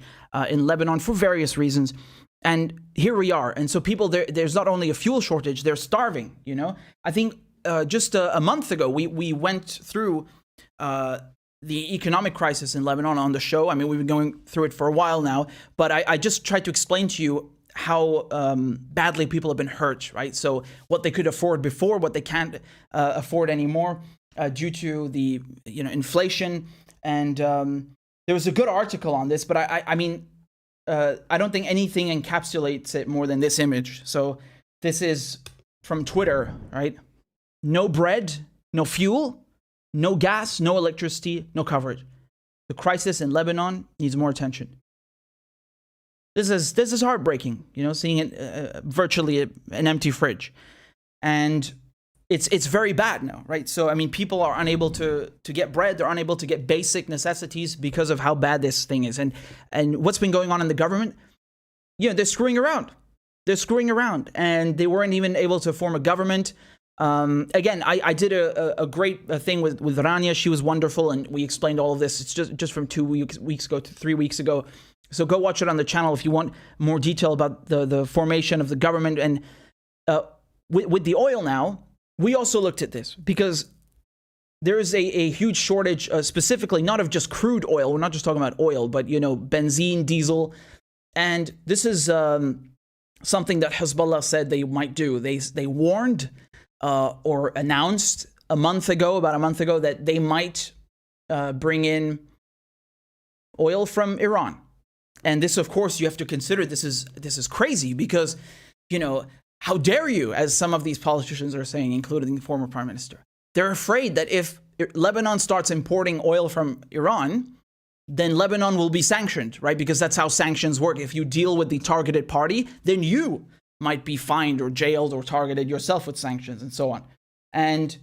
in Lebanon for various reasons. And here we are. And so people, there's not only a fuel shortage, they're starving, you know. I think just a month ago, we went through the economic crisis in Lebanon on the show. I mean, we've been going through it for a while now, but I just tried to explain to you how badly people have been hurt, right? So what they could afford before, what they can't afford anymore due to the inflation. And there was a good article on this, but I mean, I don't think anything encapsulates it more than this image. So this is from Twitter, right? No bread, no fuel, no gas, no electricity, no coverage. The crisis in Lebanon needs more attention. This is heartbreaking, seeing it virtually an empty fridge. And it's very bad now, right? So, I mean, people are unable to get bread. They're unable to get basic necessities because of how bad this thing is. And what's been going on in the government? They're screwing around. They're screwing around. And they weren't even able to form a government. Again, I did a great thing with Rania. She was wonderful, and we explained all of this. It's just from 2 weeks ago to 3 weeks ago. So go watch it on the channel if you want more detail about the formation of the government. And with the oil now, we also looked at this because there is a huge shortage, specifically not of just crude oil. We're not just talking about oil, but, benzene, diesel. And this is something that Hezbollah said they might do. They warned or announced about a month ago, that they might bring in oil from Iran. And this, of course, you have to consider this is crazy because, how dare you, as some of these politicians are saying, including the former prime minister. They're afraid that if Lebanon starts importing oil from Iran, then Lebanon will be sanctioned, right? Because that's how sanctions work. If you deal with the targeted party, then you might be fined or jailed or targeted yourself with sanctions and so on. And,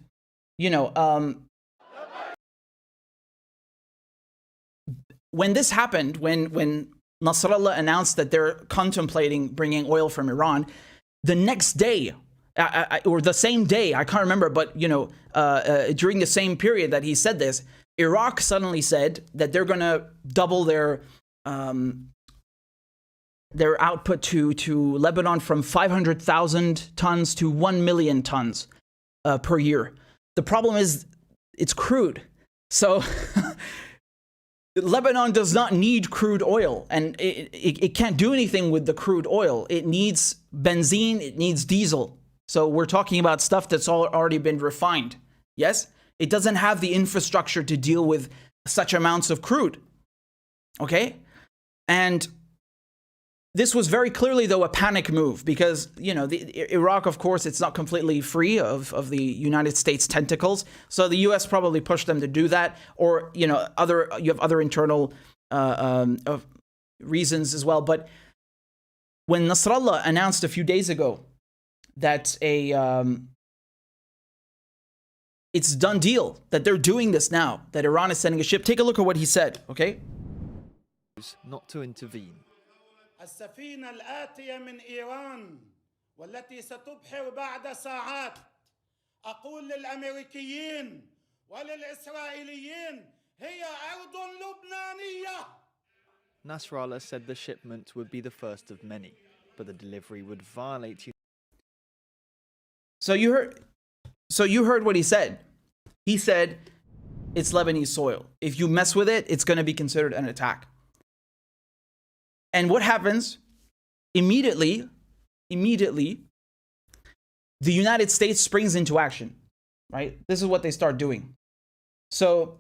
when this happened, when Nasrallah announced that they're contemplating bringing oil from Iran, the next day, or the same day, I can't remember, but, during the same period that he said this, Iraq suddenly said that they're going to double their output to Lebanon from 500,000 tons to 1 million tons per year. The problem is it's crude. So Lebanon does not need crude oil, and it can't do anything with the crude oil. It needs benzene, it needs diesel. So we're talking about stuff that's already been refined. Yes? It doesn't have the infrastructure to deal with such amounts of crude. Okay? And this was very clearly, though, a panic move because, Iraq, of course, it's not completely free of the United States tentacles. So the U.S. probably pushed them to do that. Or, you have other internal reasons as well. But when Nasrallah announced a few days ago that it's done deal that they're doing this now, that Iran is sending a ship. Take a look at what he said, okay? Not to intervene. السفينة الآتية من إيران والتي ستبحر بعد ساعات أقول للأمريكيين وللإسرائيليين هي أرض لبنانية. Nasrallah said the shipment would be the first of many, but the delivery would violate. So you heard what he said. He said it's Lebanese soil. If you mess with it, it's going to be considered an attack. And what happens? Immediately, the United States springs into action, right? This is what they start doing. So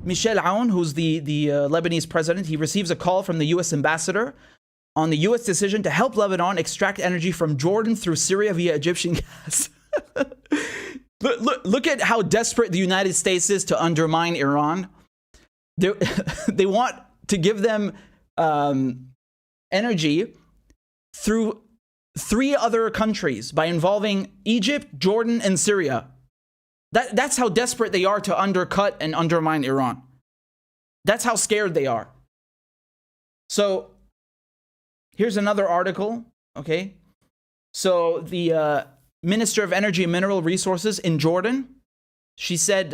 Michel Aoun, who's the Lebanese president, he receives a call from the U.S. ambassador on the U.S. decision to help Lebanon extract energy from Jordan through Syria via Egyptian gas. Look at how desperate the United States is to undermine Iran. They want to give them energy through 3 other countries by involving Egypt, Jordan, and Syria. That's how desperate they are to undercut and undermine Iran. That's how scared they are. So here's another article, okay? So the Minister of Energy and Mineral Resources in Jordan, she said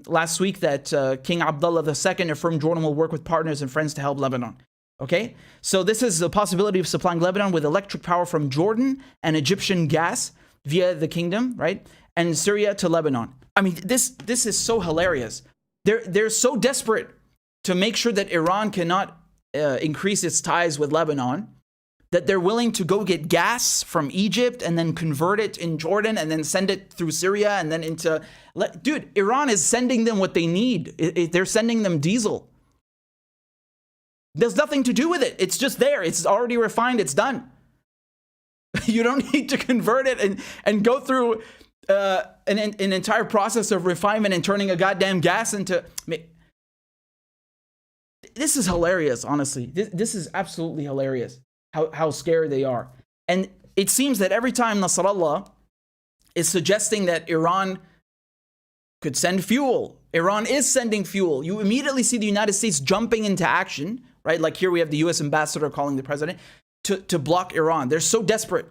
last week that King Abdullah II affirmed Jordan will work with partners and friends to help Lebanon. Okay? So this is the possibility of supplying Lebanon with electric power from Jordan and Egyptian gas via the kingdom, right? And Syria to Lebanon. I mean, this is so hilarious. They're so desperate to make sure that Iran cannot increase its ties with Lebanon that they're willing to go get gas from Egypt and then convert it in Jordan and then send it through Syria and then into... Dude, Iran is sending them what they need. They're sending them diesel. There's nothing to do with it. It's just there. It's already refined. It's done. You don't need to convert it and go through an entire process of refinement and turning a goddamn gas into... This is hilarious, honestly. This is absolutely hilarious. How scared they are. And it seems that every time Nasrallah is suggesting that Iran could send fuel, Iran is sending fuel, you immediately see the United States jumping into action, right? Like here we have the US ambassador calling the president to block Iran. They're so desperate.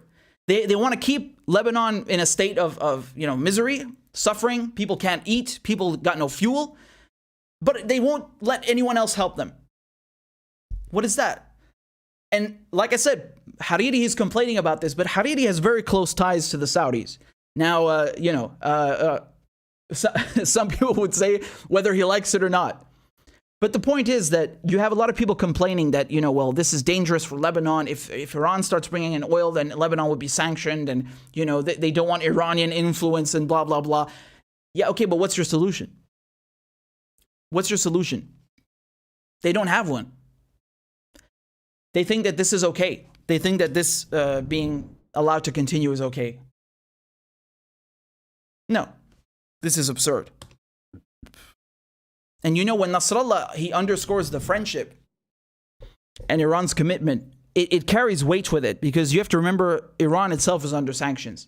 They want to keep Lebanon in a state of misery, suffering. People can't eat. People got no fuel. But they won't let anyone else help them. What is that? And like I said, Hariri is complaining about this, but Hariri has very close ties to the Saudis. Now, some people would say whether he likes it or not. But the point is that you have a lot of people complaining that, well, this is dangerous for Lebanon. If Iran starts bringing in oil, then Lebanon would be sanctioned. And, they don't want Iranian influence and blah, blah, blah. Yeah, okay, but what's your solution? What's your solution? They don't have one. They think that this is okay. They think that this being allowed to continue is okay. No, this is absurd. And when Nasrallah, he underscores the friendship and Iran's commitment, it carries weight with it because you have to remember Iran itself is under sanctions,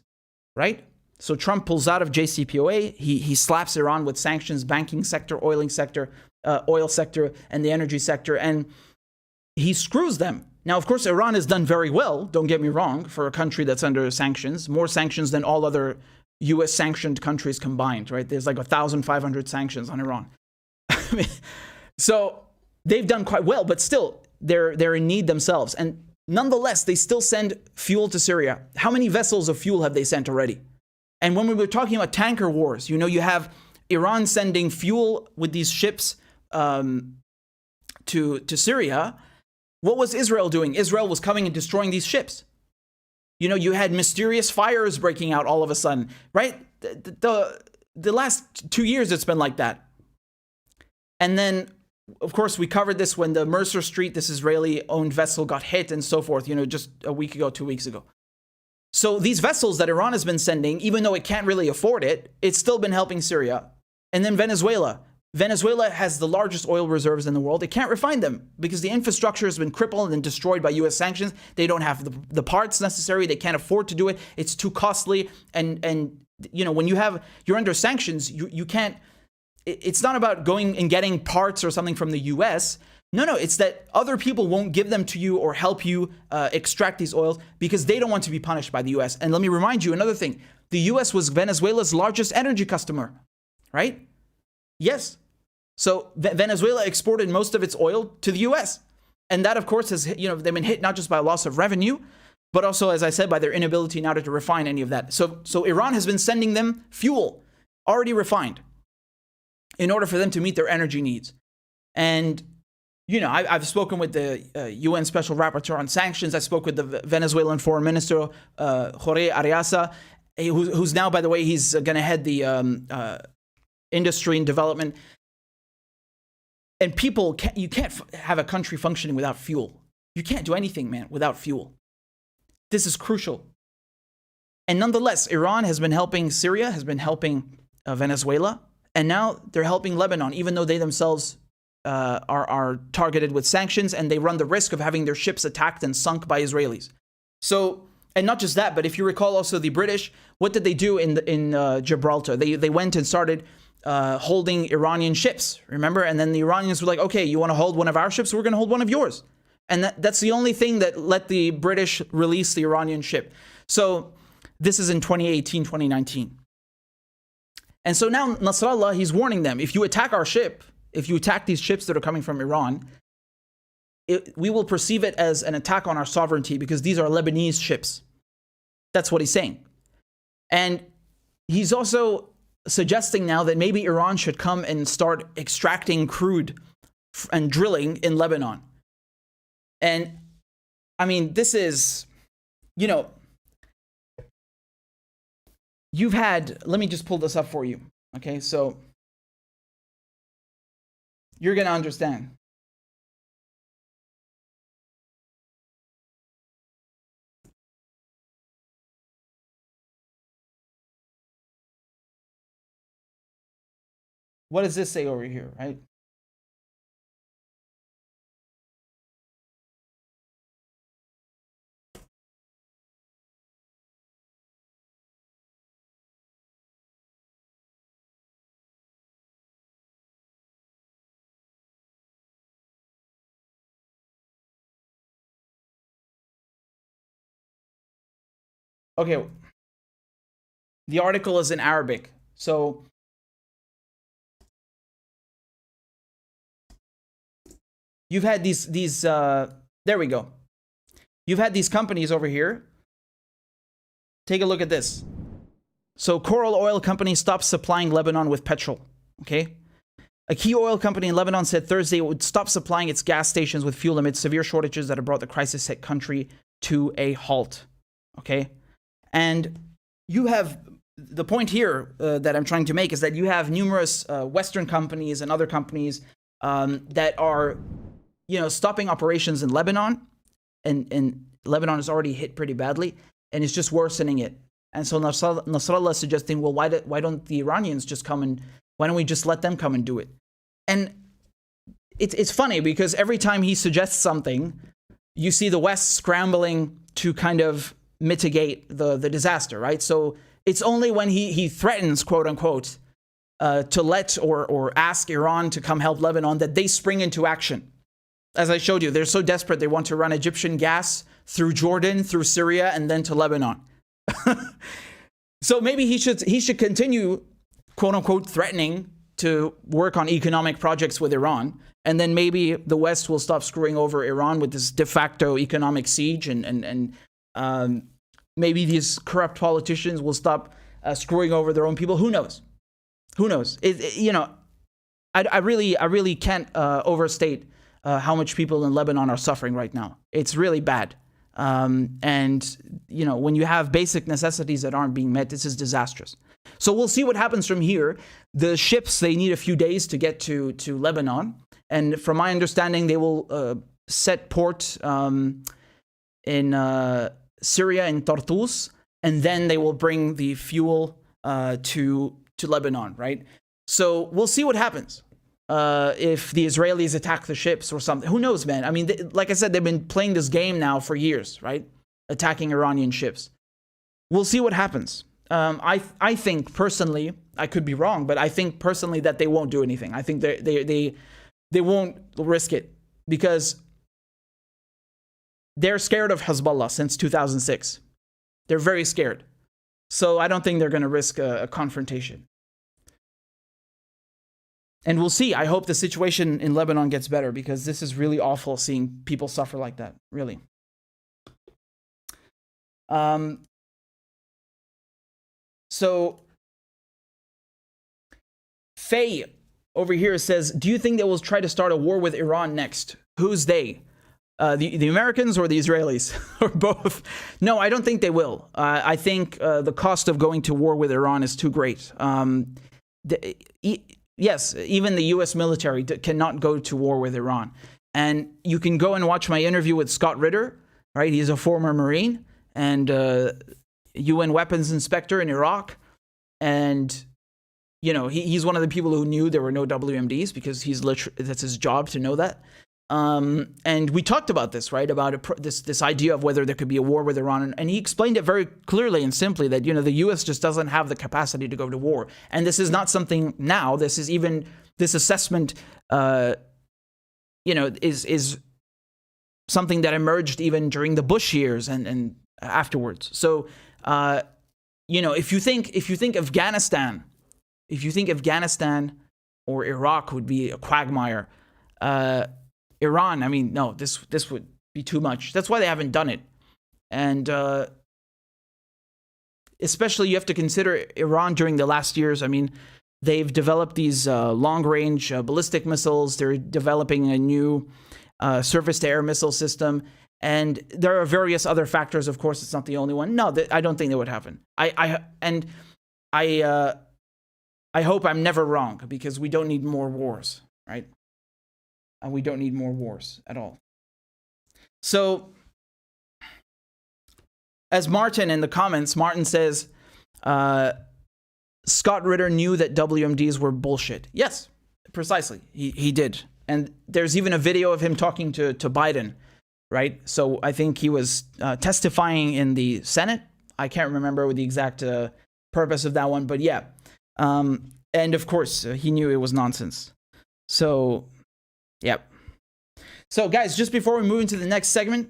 right? So Trump pulls out of JCPOA. He slaps Iran with sanctions, banking sector, oil sector, and the energy sector, and he screws them. Now, of course, Iran has done very well, don't get me wrong, for a country that's under sanctions, more sanctions than all other US sanctioned countries combined, right? There's like 1,500 sanctions on Iran. So they've done quite well, but still, they're in need themselves. And nonetheless, they still send fuel to Syria. How many vessels of fuel have they sent already? And when we were talking about tanker wars, you have Iran sending fuel with these ships to Syria. What was Israel doing? Israel was coming and destroying these ships. You had mysterious fires breaking out all of a sudden, right? The last 2 years, it's been like that. And then, of course, we covered this when the Mercer Street, this Israeli-owned vessel, got hit and so forth, just a week ago, 2 weeks ago. So these vessels that Iran has been sending, even though it can't really afford it, it's still been helping Syria. And then Venezuela. Venezuela has the largest oil reserves in the world. It can't refine them because the infrastructure has been crippled and destroyed by US sanctions. They don't have the parts necessary. They can't afford to do it. It's too costly. And you know, when you're under sanctions, you can't, it's not about going and getting parts or something from the US. No, it's that other people won't give them to you or help you extract these oils because they don't want to be punished by the US. And let me remind you another thing. The US was Venezuela's largest energy customer, right? Yes. So Venezuela exported most of its oil to the US. And that, of course, has, you know, they've been hit not just by a loss of revenue, but also, as I said, by their inability now to refine any of that. So Iran has been sending them fuel, already refined, in order for them to meet their energy needs. And, you know, I've spoken with the UN Special Rapporteur on sanctions. I spoke with the Venezuelan Foreign Minister, Jorge Ariasa, who's now, by the way, he's going to head the industry and development. And people, you can't have a country functioning without fuel. You can't do anything, man, without fuel. This is crucial. And nonetheless, Iran has been helping Syria, has been helping Venezuela, and now they're helping Lebanon, even though they themselves are targeted with sanctions, and they run the risk of having their ships attacked and sunk by Israelis. So, and not just that, but if you recall also the British, what did they do in Gibraltar? They went and started holding Iranian ships, remember? And then the Iranians were like, okay, you want to hold one of our ships? We're going to hold one of yours. And that's the only thing that let the British release the Iranian ship. So this is in 2018, 2019. And so now Nasrallah, he's warning them, if you attack our ship, if you attack these ships that are coming from Iran, we will perceive it as an attack on our sovereignty because these are Lebanese ships. That's what he's saying. And he's also suggesting now that maybe Iran should come and start extracting crude and drilling in Lebanon. And I mean, this is, you know, you've had, let me just pull this up for you. Okay, so you're going to understand. What does this say over here, right? Okay, the article is in Arabic, so you've had these there we go. You've had these companies over here. Take a look at this. So Coral Oil Company stops supplying Lebanon with petrol, okay? A key oil company in Lebanon said Thursday it would stop supplying its gas stations with fuel amid severe shortages that have brought the crisis-hit country to a halt, okay? And you have, the point here that I'm trying to make is that you have numerous Western companies and other companies that are, you know, stopping operations in Lebanon, and Lebanon is already hit pretty badly, and it's just worsening it. And so Nasrallah is suggesting, well, why don't the Iranians just come and, why don't we just let them come and do it? And it's funny because every time he suggests something, you see the West scrambling to kind of mitigate the disaster, right? So it's only when he threatens, quote unquote, to let or ask Iran to come help Lebanon that they spring into action. As I showed you, they're so desperate they want to run Egyptian gas through Jordan, through Syria, and then to Lebanon. So maybe he should continue, quote unquote, threatening to work on economic projects with Iran, and then maybe the West will stop screwing over Iran with this de facto economic siege, and maybe these corrupt politicians will stop screwing over their own people. Who knows? Who knows? You know, I really can't overstate how much people in Lebanon are suffering right now. It's really bad. And, you know, when you have basic necessities that aren't being met, this is disastrous. So we'll see what happens from here. The ships, they need a few days to get to Lebanon. And from my understanding, they will set port in Syria, in Tartus, and then they will bring the fuel to Lebanon, right? So we'll see what happens. If the Israelis attack the ships or something. Who knows, man? I mean, like I said, they've been playing this game now for years, right? Attacking Iranian ships. We'll see what happens. I think personally, I could be wrong, but I think personally that they won't do anything. I think they won't risk it because they're scared of Hezbollah since 2006. They're very scared. So I don't think they're going to risk a confrontation. And we'll see. I hope the situation in Lebanon gets better because this is really awful seeing people suffer like that, really. So Faye over here says, do you think they will try to start a war with Iran next? Who's they? The Americans or the Israelis or both? No, I don't think they will. I think the cost of going to war with Iran is too great. Yes, even the U.S. military cannot go to war with Iran. And you can go and watch my interview with Scott Ritter, right? He's a former Marine and UN weapons inspector in Iraq. And, you know, he's one of the people who knew there were no WMDs because that's his job to know that. And we talked about this, right? About this idea of whether there could be a war with Iran. And he explained it very clearly and simply that, you know, the U.S. just doesn't have the capacity to go to war. And this is not something now. This is even, this assessment, you know, is something that emerged even during the Bush years and afterwards. So, you know, if you think Afghanistan or Iraq would be a quagmire, Iran, I mean, no, this would be too much. That's why they haven't done it. And especially you have to consider Iran during the last years. I mean, they've developed these long-range ballistic missiles. They're developing a new surface-to-air missile system. And there are various other factors. Of course, it's not the only one. No, I don't think that would happen. I hope I'm never wrong because we don't need more wars, right? We don't need more wars at all. So, as Martin in the comments, Martin says, Scott Ritter knew that WMDs were bullshit. Yes, precisely. He did. And there's even a video of him talking to Biden, right? So I think he was testifying in the Senate. I can't remember the exact purpose of that one, but yeah. And of course, he knew it was nonsense. So, yep. So, guys, just before we move into the next segment,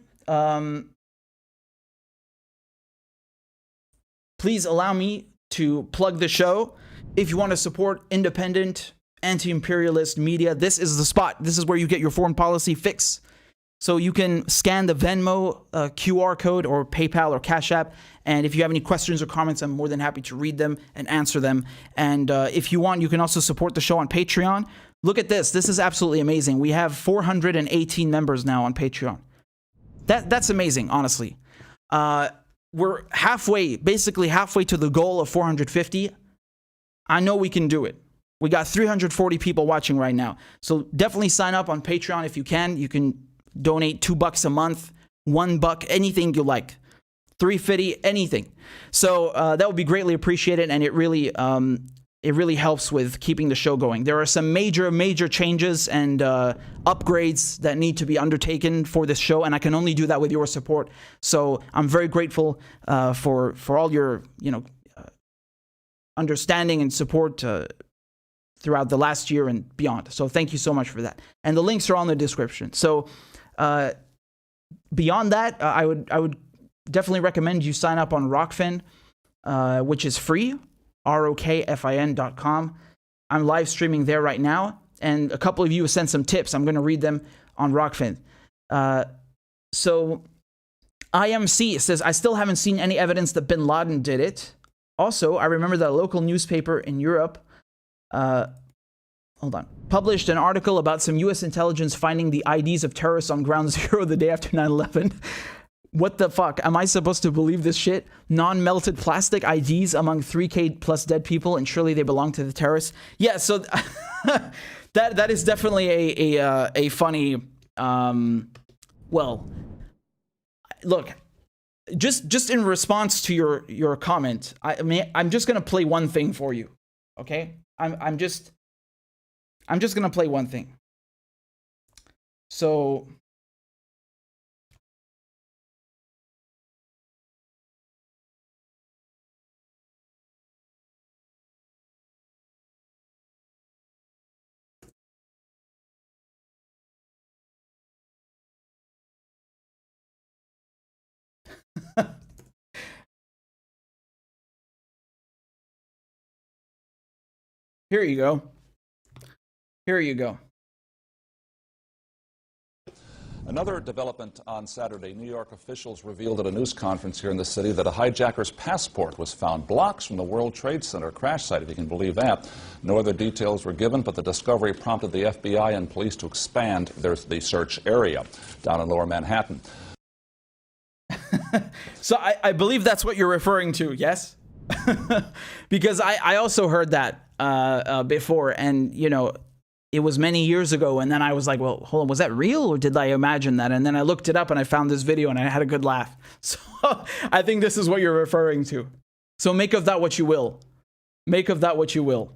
please allow me to plug the show. If you want to support independent, anti-imperialist media, this is the spot. This is where you get your foreign policy fix. So you can scan the Venmo QR code or PayPal or Cash App. And if you have any questions or comments, I'm more than happy to read them and answer them. And if you want, you can also support the show on Patreon. Look at this. This is absolutely amazing. We have 418 members now on Patreon. That's amazing, honestly. We're basically halfway to the goal of 450. I know we can do it. We got 340 people watching right now. So definitely sign up on Patreon if you can. You can donate $2 a month, $1, anything you like. $3.50, anything. So that would be greatly appreciated, and it really helps with keeping the show going. There are some major changes and upgrades that need to be undertaken for this show, and I can only do that with your support. So I'm very grateful for all your understanding and support throughout the last year and beyond. So thank you so much for that. And the links are all in the description. So beyond that, I would definitely recommend you sign up on Rockfin, which is free. ROKFIN.com. I'm live streaming there right now, and a couple of you sent some tips. I'm going to read them on Rockfin. So IMC says, I still haven't seen any evidence that bin Laden did it. Also, I remember that a local newspaper in Europe published an article about some U.S. intelligence finding the IDs of terrorists on Ground Zero the day after 9/11. What the fuck? Am I supposed to believe this shit? Non-melted plastic IDs among 3K plus dead people, and surely they belong to the terrorists? Yeah, so that is definitely a funny. Well, look, just in response to your comment, I mean, I'm just gonna play one thing for you, okay? I'm just gonna play one thing. So. Here you go. Here you go. Another development on Saturday, New York officials revealed at a news conference here in the city that a hijacker's passport was found blocks from the World Trade Center crash site, if you can believe that. No other details were given, but the discovery prompted the FBI and police to expand the search area down in Lower Manhattan. So I believe that's what you're referring to, yes? Because I also heard that before, and, you know, it was many years ago, and then I was like, well, hold on, was that real, or did I imagine that? And then I looked it up, and I found this video, and I had a good laugh. So I think this is what you're referring to. So make of that what you will. Make of that what you will.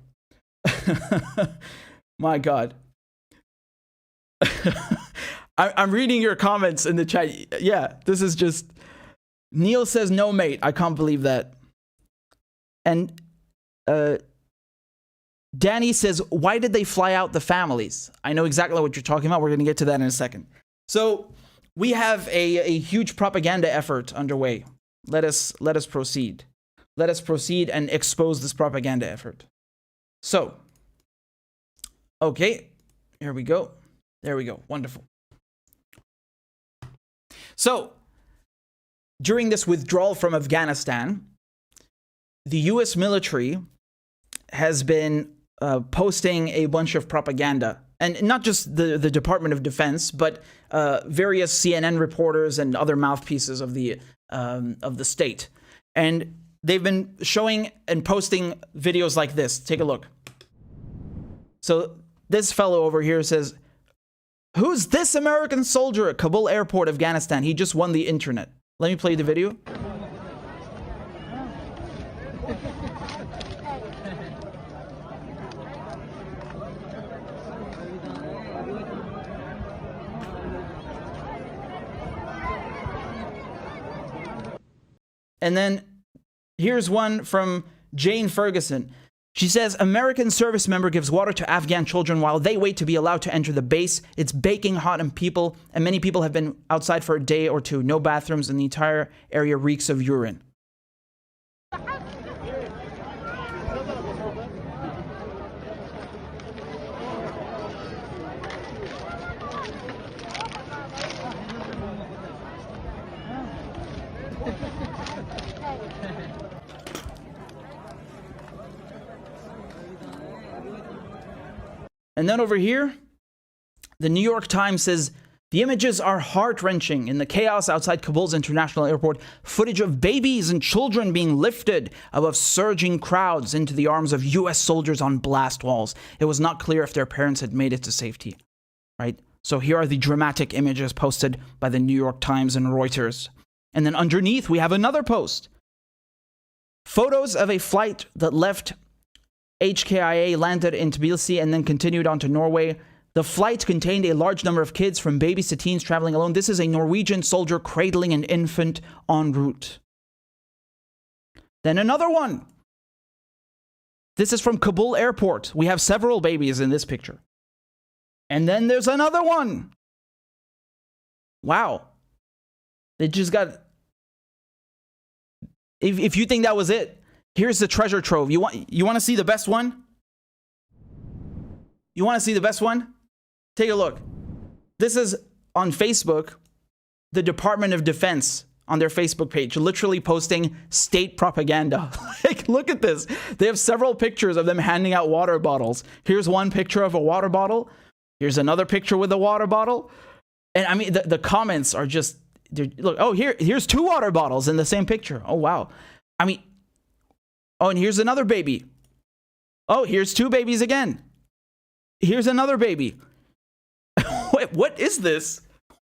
My God. I'm reading your comments in the chat. Yeah, this is just... Neil says, no, mate, I can't believe that. And... Danny says, why did they fly out the families? I know exactly what you're talking about. We're going to get to that in a second. So we have a huge propaganda effort underway. Let us proceed. Let us proceed and expose this propaganda effort. So, okay, here we go. There we go. Wonderful. So, during this withdrawal from Afghanistan, the US military has been posting a bunch of propaganda, and not just the Department of Defense, but various CNN reporters and other mouthpieces of the state. And they've been showing and posting videos like this. Take a look. So this fellow over here says, "Who's this American soldier at Kabul airport, Afghanistan? He just won the internet." Let me play the video. And then here's one from Jane Ferguson. She says, American service member gives water to Afghan children while they wait to be allowed to enter the base. It's baking hot and many people have been outside for a day or two. No bathrooms, and the entire area reeks of urine. And then over here, the New York Times says, the images are heart-wrenching. In the chaos outside Kabul's international airport, footage of babies and children being lifted above surging crowds into the arms of U.S. soldiers on blast walls. It was not clear if their parents had made it to safety. Right? So here are the dramatic images posted by the New York Times and Reuters. And then underneath, we have another post. Photos of a flight that left HKIA, landed in Tbilisi, and then continued on to Norway. The flight contained a large number of kids, from babies to teens, traveling alone. This is a Norwegian soldier cradling an infant en route. Then another one. This is from Kabul airport. We have several babies in this picture. And then there's another one. Wow. They just got... If you think that was it, here's the treasure trove. You want to see the best one? You want to see the best one? Take a look. This is on Facebook, the Department of Defense on their Facebook page, literally posting state propaganda. Like, look at this. They have several pictures of them handing out water bottles. Here's one picture of a water bottle. Here's another picture with a water bottle. And I mean, the comments are just, look, oh, here's two water bottles in the same picture. Oh, wow. I mean, oh, and here's another baby. Oh, here's two babies again. Here's another baby. Wait, what is this?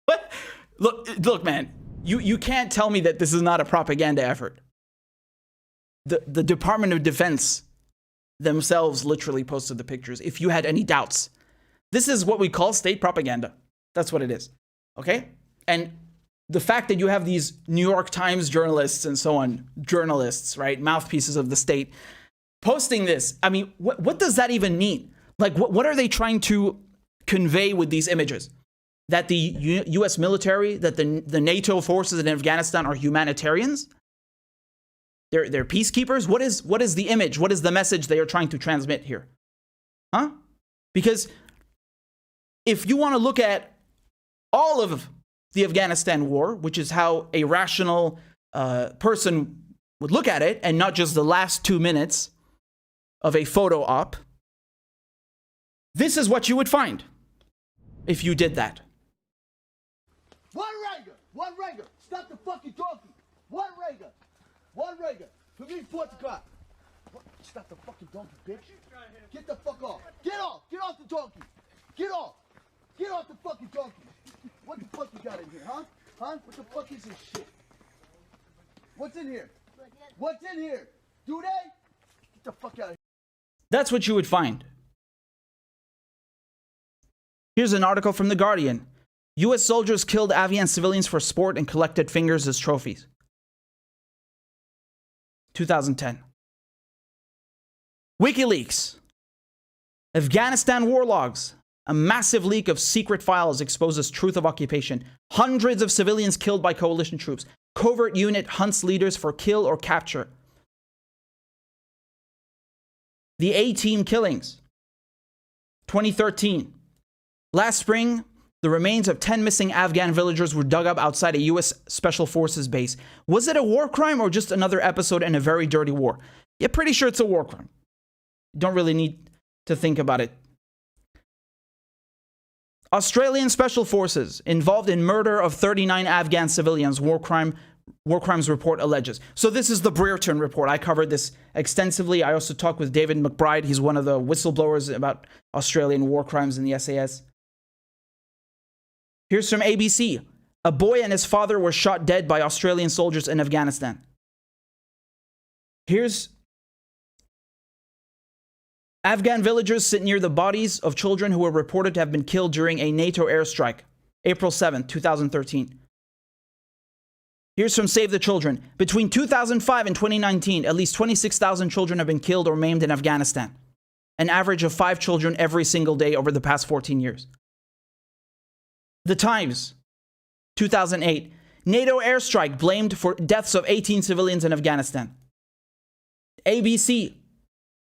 What? Look, man. You can't tell me that this is not a propaganda effort. The Department of Defense themselves literally posted the pictures. If you had any doubts, this is what we call state propaganda. That's what it is. Okay? And the fact that you have these New York Times journalists and so on, journalists, right, mouthpieces of the state, posting this, I mean, what does that even mean? Like, what are they trying to convey with these images? That the U.S. military, that the NATO forces in Afghanistan are humanitarians? They're peacekeepers? What is the image? What is the message they are trying to transmit here? Huh? Because if you want to look at all of the Afghanistan war, which is how a rational person would look at it, and not just the last 2 minutes of a photo op, this is what you would find if you did that. One Ranger, stop the fucking donkey. One Ranger, come here, Portugal. Stop the fucking donkey, bitch. Get the fuck off. Get off the donkey. Get off the fucking donkey. What the fuck you got in here, huh? What the fuck is this shit? What's in here? Do they? Get the fuck out of here. That's what you would find. Here's an article from The Guardian. U.S. soldiers killed Afghan civilians for sport and collected fingers as trophies. 2010. WikiLeaks. Afghanistan war logs. A massive leak of secret files exposes truth of occupation. Hundreds of civilians killed by coalition troops. Covert unit hunts leaders for kill or capture. The A-Team killings. 2013. Last spring, the remains of 10 missing Afghan villagers were dug up outside a U.S. Special Forces base. Was it a war crime or just another episode in a very dirty war? Yeah, pretty sure it's a war crime. Don't really need to think about it. Australian Special Forces involved in murder of 39 Afghan civilians, war crimes report alleges. So this is the Brereton report. I covered this extensively. I also talked with David McBride. He's one of the whistleblowers about Australian war crimes in the SAS. Here's from ABC. A boy and his father were shot dead by Australian soldiers in Afghanistan. Here's Afghan villagers sit near the bodies of children who were reported to have been killed during a NATO airstrike. April 7, 2013. Here's from Save the Children. Between 2005 and 2019, at least 26,000 children have been killed or maimed in Afghanistan. An average of 5 children every single day over the past 14 years. The Times, 2008. NATO airstrike blamed for deaths of 18 civilians in Afghanistan. ABC,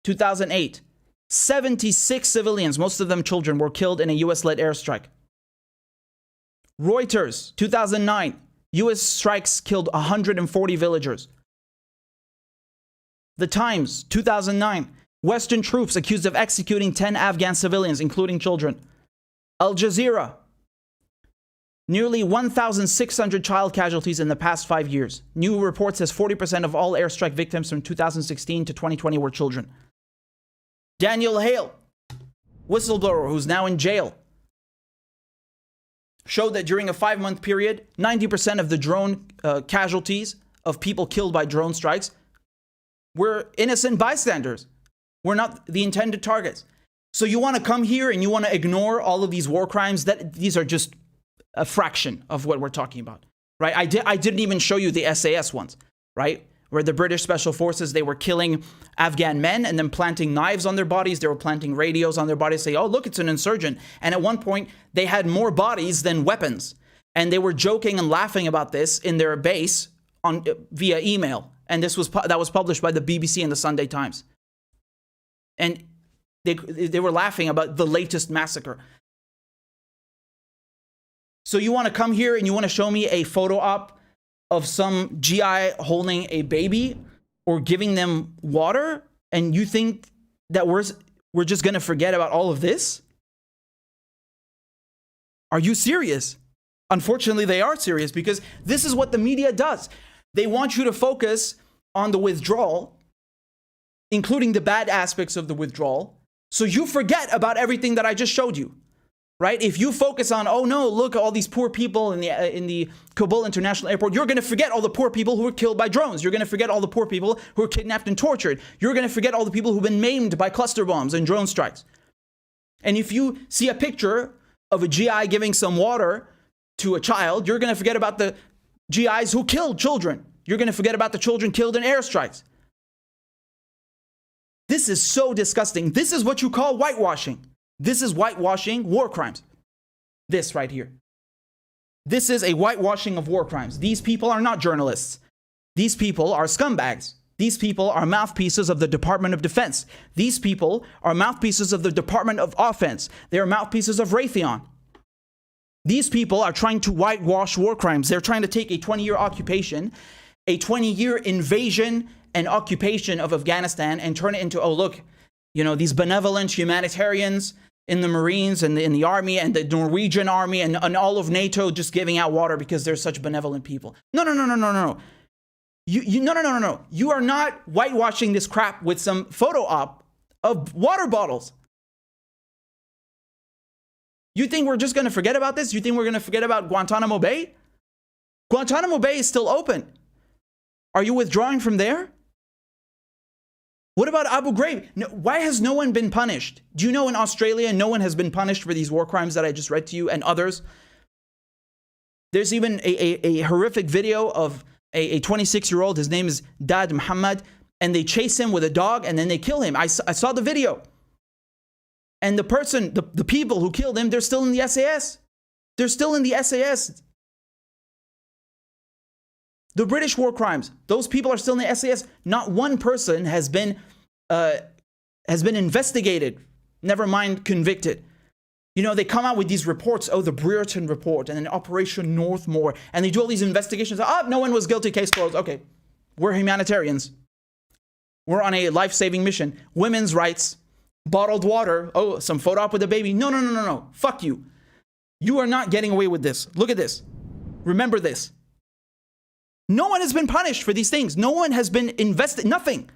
2008. 76 civilians, most of them children, were killed in a US-led airstrike. Reuters, 2009. US strikes killed 140 villagers. The Times, 2009. Western troops accused of executing 10 Afghan civilians, including children. Al Jazeera. Nearly 1,600 child casualties in the past 5 years. New report says 40% of all airstrike victims from 2016 to 2020 were children. Daniel Hale, whistleblower who's now in jail, showed that during a 5-month period, 90% of the drone casualties of people killed by drone strikes were innocent bystanders, were not the intended targets. So you want to come here and you want to ignore all of these war crimes? These are just a fraction of what we're talking about, right? I didn't even show you the SAS ones, right? Where the British Special Forces, they were killing Afghan men and then planting knives on their bodies. They were planting radios on their bodies, say, oh, look, it's an insurgent. And at one point, they had more bodies than weapons. And they were joking and laughing about this in their base via email. And that was published by the BBC and the Sunday Times. And they were laughing about the latest massacre. So you want to come here and you want to show me a photo op of some GI holding a baby or giving them water, and you think that we're just going to forget about all of this? Are you serious? Unfortunately, they are serious, because this is what the media does. They want you to focus on the withdrawal, including the bad aspects of the withdrawal, so you forget about everything that I just showed you. Right? If you focus on, oh no, look at all these poor people in the Kabul International Airport, you're going to forget all the poor people who were killed by drones. You're going to forget all the poor people who were kidnapped and tortured. You're going to forget all the people who've been maimed by cluster bombs and drone strikes. And if you see a picture of a GI giving some water to a child, you're going to forget about the GIs who killed children. You're going to forget about the children killed in airstrikes. This is so disgusting. This is what you call whitewashing. This is whitewashing war crimes. This right here. This is a whitewashing of war crimes. These people are not journalists. These people are scumbags. These people are mouthpieces of the Department of Defense. These people are mouthpieces of the Department of Offense. They are mouthpieces of Raytheon. These people are trying to whitewash war crimes. They're trying to take a 20-year occupation, a 20-year invasion and occupation of Afghanistan and turn it into, oh, look, you know, these benevolent humanitarians in the Marines and in the Army and the Norwegian Army and all of NATO just giving out water because they're such benevolent people. No. No. You are not whitewashing this crap with some photo op of water bottles. You think we're just going to forget about this? You think we're going to forget about Guantanamo Bay? Guantanamo Bay is still open. Are you withdrawing from there? What about Abu Ghraib? No, why has no one been punished? Do you know in Australia no one has been punished for these war crimes that I just read to you and others? There's even a horrific video of a 26-year-old. His name is Dad Muhammad, and they chase him with a dog and then they kill him. I saw the video. And the person, the people who killed him, they're still in the SAS. They're still in the SAS. The British war crimes, those people are still in the SAS. Not one person has been investigated, never mind convicted. You know, they come out with these reports, oh, the Brereton report and then Operation Northmore, and they do all these investigations. Oh, no one was guilty, case closed. Okay, we're humanitarians. We're on a life-saving mission. Women's rights, bottled water, oh, some photo op with a baby. No. Fuck you. You are not getting away with this. Look at this. Remember this. No one has been punished for these things. No one has been invested, nothing.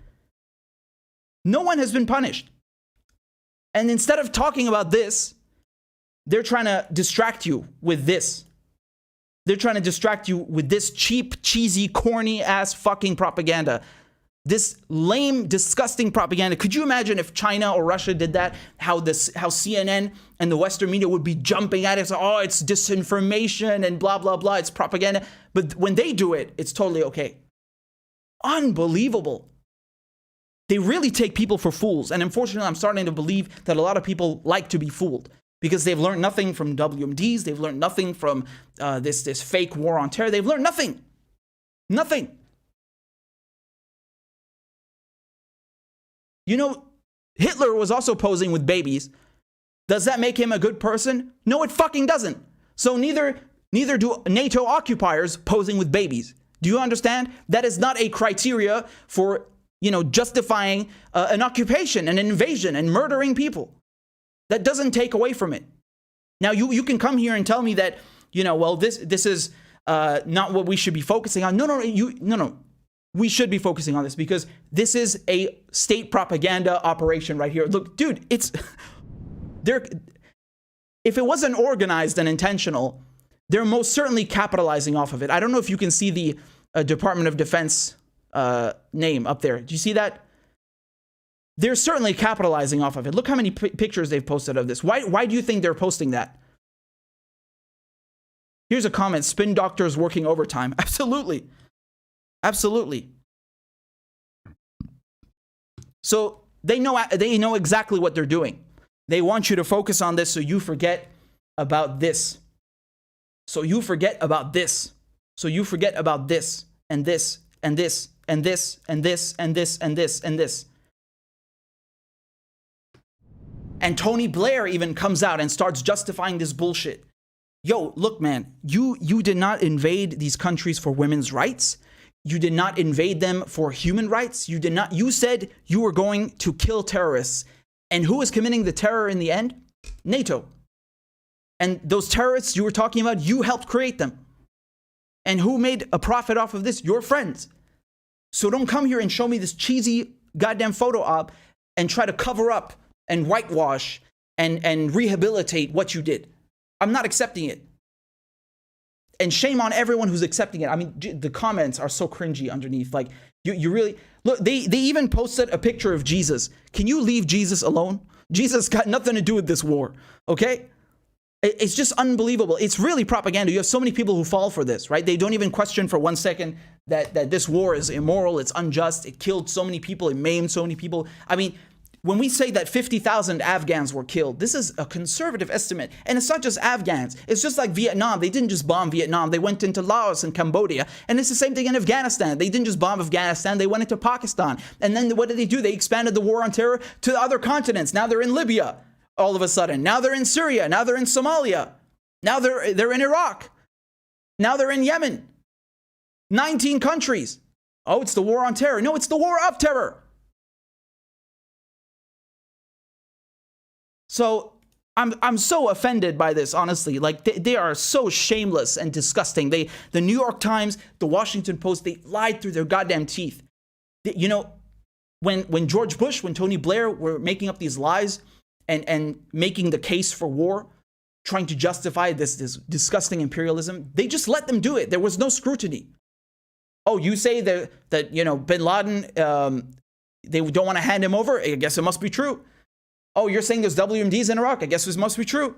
No one has been punished. And instead of talking about this, they're trying to distract you with this. They're trying to distract you with this cheap, cheesy, corny ass fucking propaganda. This lame, disgusting propaganda. Could you imagine if China or Russia did that? How CNN and the Western media would be jumping at it. So, oh, it's disinformation and blah, blah, blah. It's propaganda. But when they do it, it's totally okay. Unbelievable. They really take people for fools. And unfortunately, I'm starting to believe that a lot of people like to be fooled because they've learned nothing from WMDs. They've learned nothing from this fake war on terror. They've learned nothing. Nothing. You know, Hitler was also posing with babies. Does that make him a good person? No, it fucking doesn't. So neither do NATO occupiers posing with babies. Do you understand? That is not a criteria for, you know, justifying an occupation, an invasion, and murdering people. That doesn't take away from it. Now, you can come here and tell me that, you know, well, this is not what we should be focusing on. No. We should be focusing on this because this is a state propaganda operation right here. Look, dude, it's there. If it wasn't organized and intentional, they're most certainly capitalizing off of it. I don't know if you can see the Department of Defense name up there. Do you see that? They're certainly capitalizing off of it. Look how many pictures they've posted of this. Why do you think they're posting that? Here's a comment: spin doctors working overtime. Absolutely. Absolutely. So they know exactly what they're doing. They want you to focus on this so you forget about this. So you forget about this. So you forget about this and this and this and this and this and this and this and this. And Tony Blair even comes out and starts justifying this bullshit. Yo, look, man, you did not invade these countries for women's rights. You did not invade them for human rights. You said you were going to kill terrorists. And who is committing the terror in the end? NATO. And those terrorists you were talking about, you helped create them. And who made a profit off of this? Your friends. So don't come here and show me this cheesy goddamn photo op and try to cover up and whitewash and rehabilitate what you did. I'm not accepting it. And shame on everyone who's accepting it. I mean, the comments are so cringy underneath. Like, you really... Look, they even posted a picture of Jesus. Can you leave Jesus alone? Jesus got nothing to do with this war, okay? It's just unbelievable. It's really propaganda. You have so many people who fall for this, right? They don't even question for 1 second that this war is immoral, it's unjust, it killed so many people, it maimed so many people. I mean, when we say that 50,000 Afghans were killed, this is a conservative estimate. And it's not just Afghans. It's just like Vietnam. They didn't just bomb Vietnam. They went into Laos and Cambodia. And it's the same thing in Afghanistan. They didn't just bomb Afghanistan. They went into Pakistan. And then what did they do? They expanded the war on terror to other continents. Now they're in Libya all of a sudden. Now they're in Syria. Now they're in Somalia. Now they're in Iraq. Now they're in Yemen. 19 countries. Oh, it's the war on terror. No, it's the war of terror. So I'm so offended by this, honestly. Like, they are so shameless and disgusting. The New York Times, the Washington Post, they lied through their goddamn teeth. You know, when George Bush, when Tony Blair were making up these lies and making the case for war, trying to justify this disgusting imperialism, they just let them do it. There was no scrutiny. Oh, you say that you know, bin Laden, they don't want to hand him over? I guess it must be true. Oh, you're saying there's WMDs in Iraq? I guess this must be true.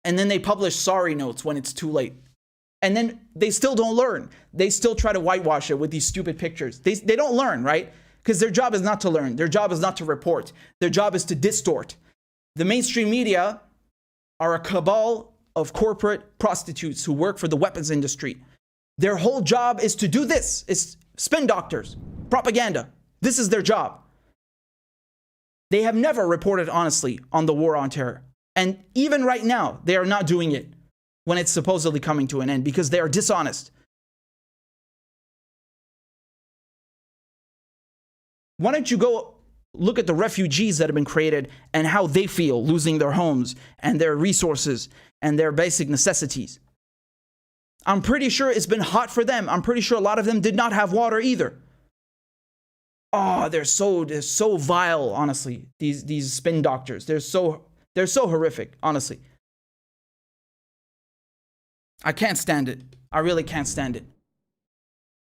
And then they publish sorry notes when it's too late. And then they still don't learn. They still try to whitewash it with these stupid pictures. They don't learn, right? Because their job is not to learn. Their job is not to report. Their job is to distort. The mainstream media are a cabal of corporate prostitutes who work for the weapons industry. Their whole job is to do this. It's spin doctors, propaganda. This is their job. They have never reported honestly on the war on terror. And even right now, they are not doing it when it's supposedly coming to an end because they are dishonest. Why don't you go look at the refugees that have been created and how they feel losing their homes and their resources and their basic necessities? I'm pretty sure it's been hot for them. I'm pretty sure a lot of them did not have water either. Oh, they're so vile, honestly. These spin doctors, they're so horrific, honestly. I can't stand it. I really can't stand it.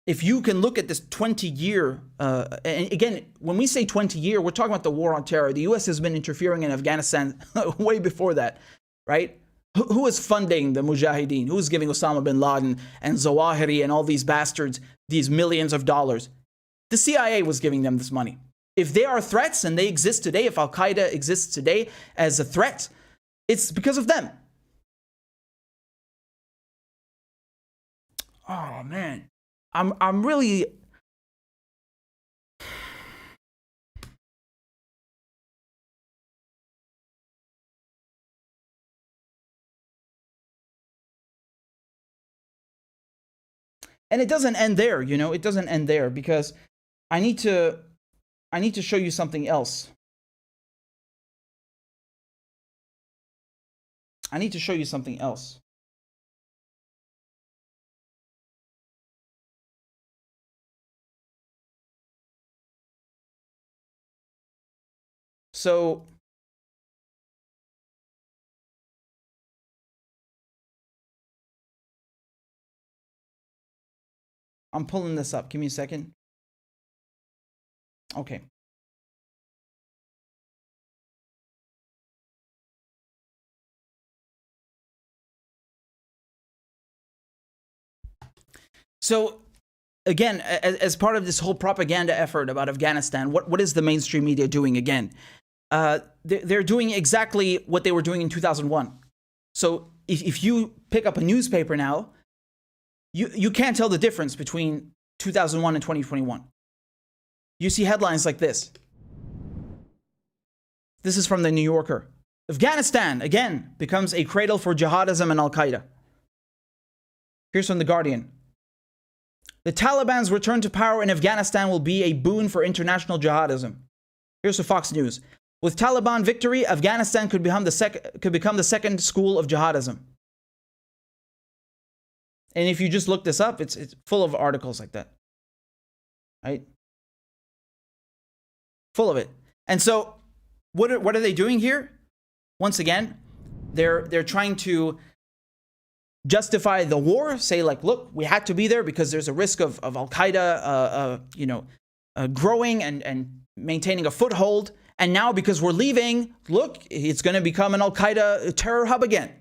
If you can look at this 20-year, and again, when we say 20-year, we're talking about the war on terror. The U.S. has been interfering in Afghanistan way before that, right? Who is funding the Mujahideen? Who is giving Osama bin Laden and Zawahiri and all these bastards these millions of dollars? The CIA was giving them this money. If they are threats and they exist today, if Al-Qaeda exists today as a threat, it's because of them. Oh, man. I'm really... And it doesn't end there, you know, it doesn't end there because I need to show you something else. I need to show you something else. So I'm pulling this up. Give me a second. Okay. So, again, as part of this whole propaganda effort about Afghanistan, what is the mainstream media doing again? They're doing exactly what they were doing in 2001. So if you pick up a newspaper now, you can't tell the difference between 2001 and 2021. You see headlines like this. This is from the New Yorker. Afghanistan, again, becomes a cradle for jihadism and Al-Qaeda. Here's from The Guardian. The Taliban's return to power in Afghanistan will be a boon for international jihadism. Here's from Fox News. With Taliban victory, Afghanistan could become the second school of jihadism. And if you just look this up, it's full of articles like that. Right? Full of it. And so, what are they doing here? Once again, they're trying to justify the war, say like, look, we had to be there because there's a risk of Al-Qaeda, growing and maintaining a foothold. And now because we're leaving, look, it's going to become an Al-Qaeda terror hub again.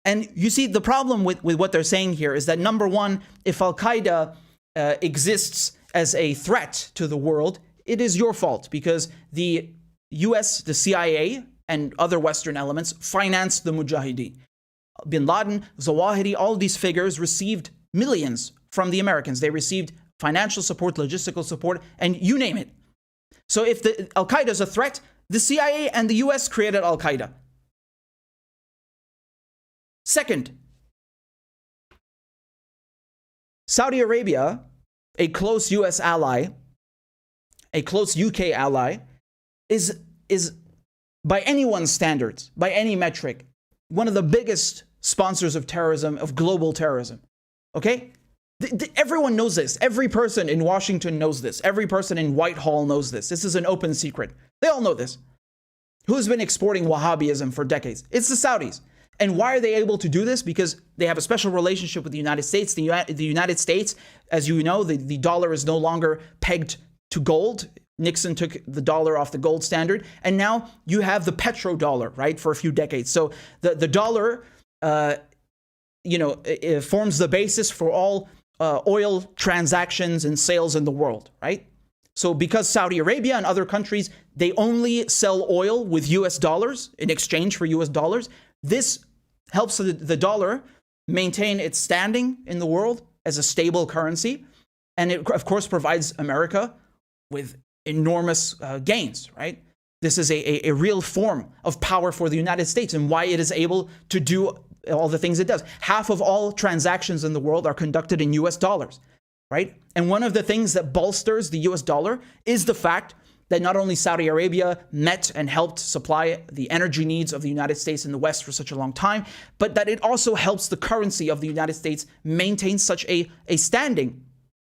And you see, the problem with what they're saying here is that, number one, if Al-Qaeda exists as a threat to the world, it is your fault because the US, the CIA, and other Western elements financed the Mujahideen. Bin Laden, Zawahiri, all these figures received millions from the Americans. They received financial support, logistical support, and you name it. So if the Al-Qaeda is a threat, the CIA and the US created Al-Qaeda. Second, Saudi Arabia, a close US ally, a close UK ally, is by anyone's standards, by any metric, one of the biggest sponsors of terrorism, of global terrorism. Okay? Everyone knows this. Every person in Washington knows this. Every person in Whitehall knows this. This is an open secret. They all know this. Who's been exporting Wahhabism for decades? It's the Saudis. And why are they able to do this? Because they have a special relationship with the United States. The United States, as you know, the dollar is no longer pegged to gold. Nixon took the dollar off the gold standard. And now you have the petrodollar, right, for a few decades. So the dollar, it forms the basis for all oil transactions and sales in the world, right? So because Saudi Arabia and other countries, they only sell oil with US dollars in exchange for US dollars, this helps the dollar maintain its standing in the world as a stable currency. And it, of course, provides America with enormous gains, right? This is a real form of power for the United States and why it is able to do all the things it does. Half of all transactions in the world are conducted in US dollars, right? And one of the things that bolsters the US dollar is the fact that not only Saudi Arabia met and helped supply the energy needs of the United States in the West for such a long time, but that it also helps the currency of the United States maintain such a standing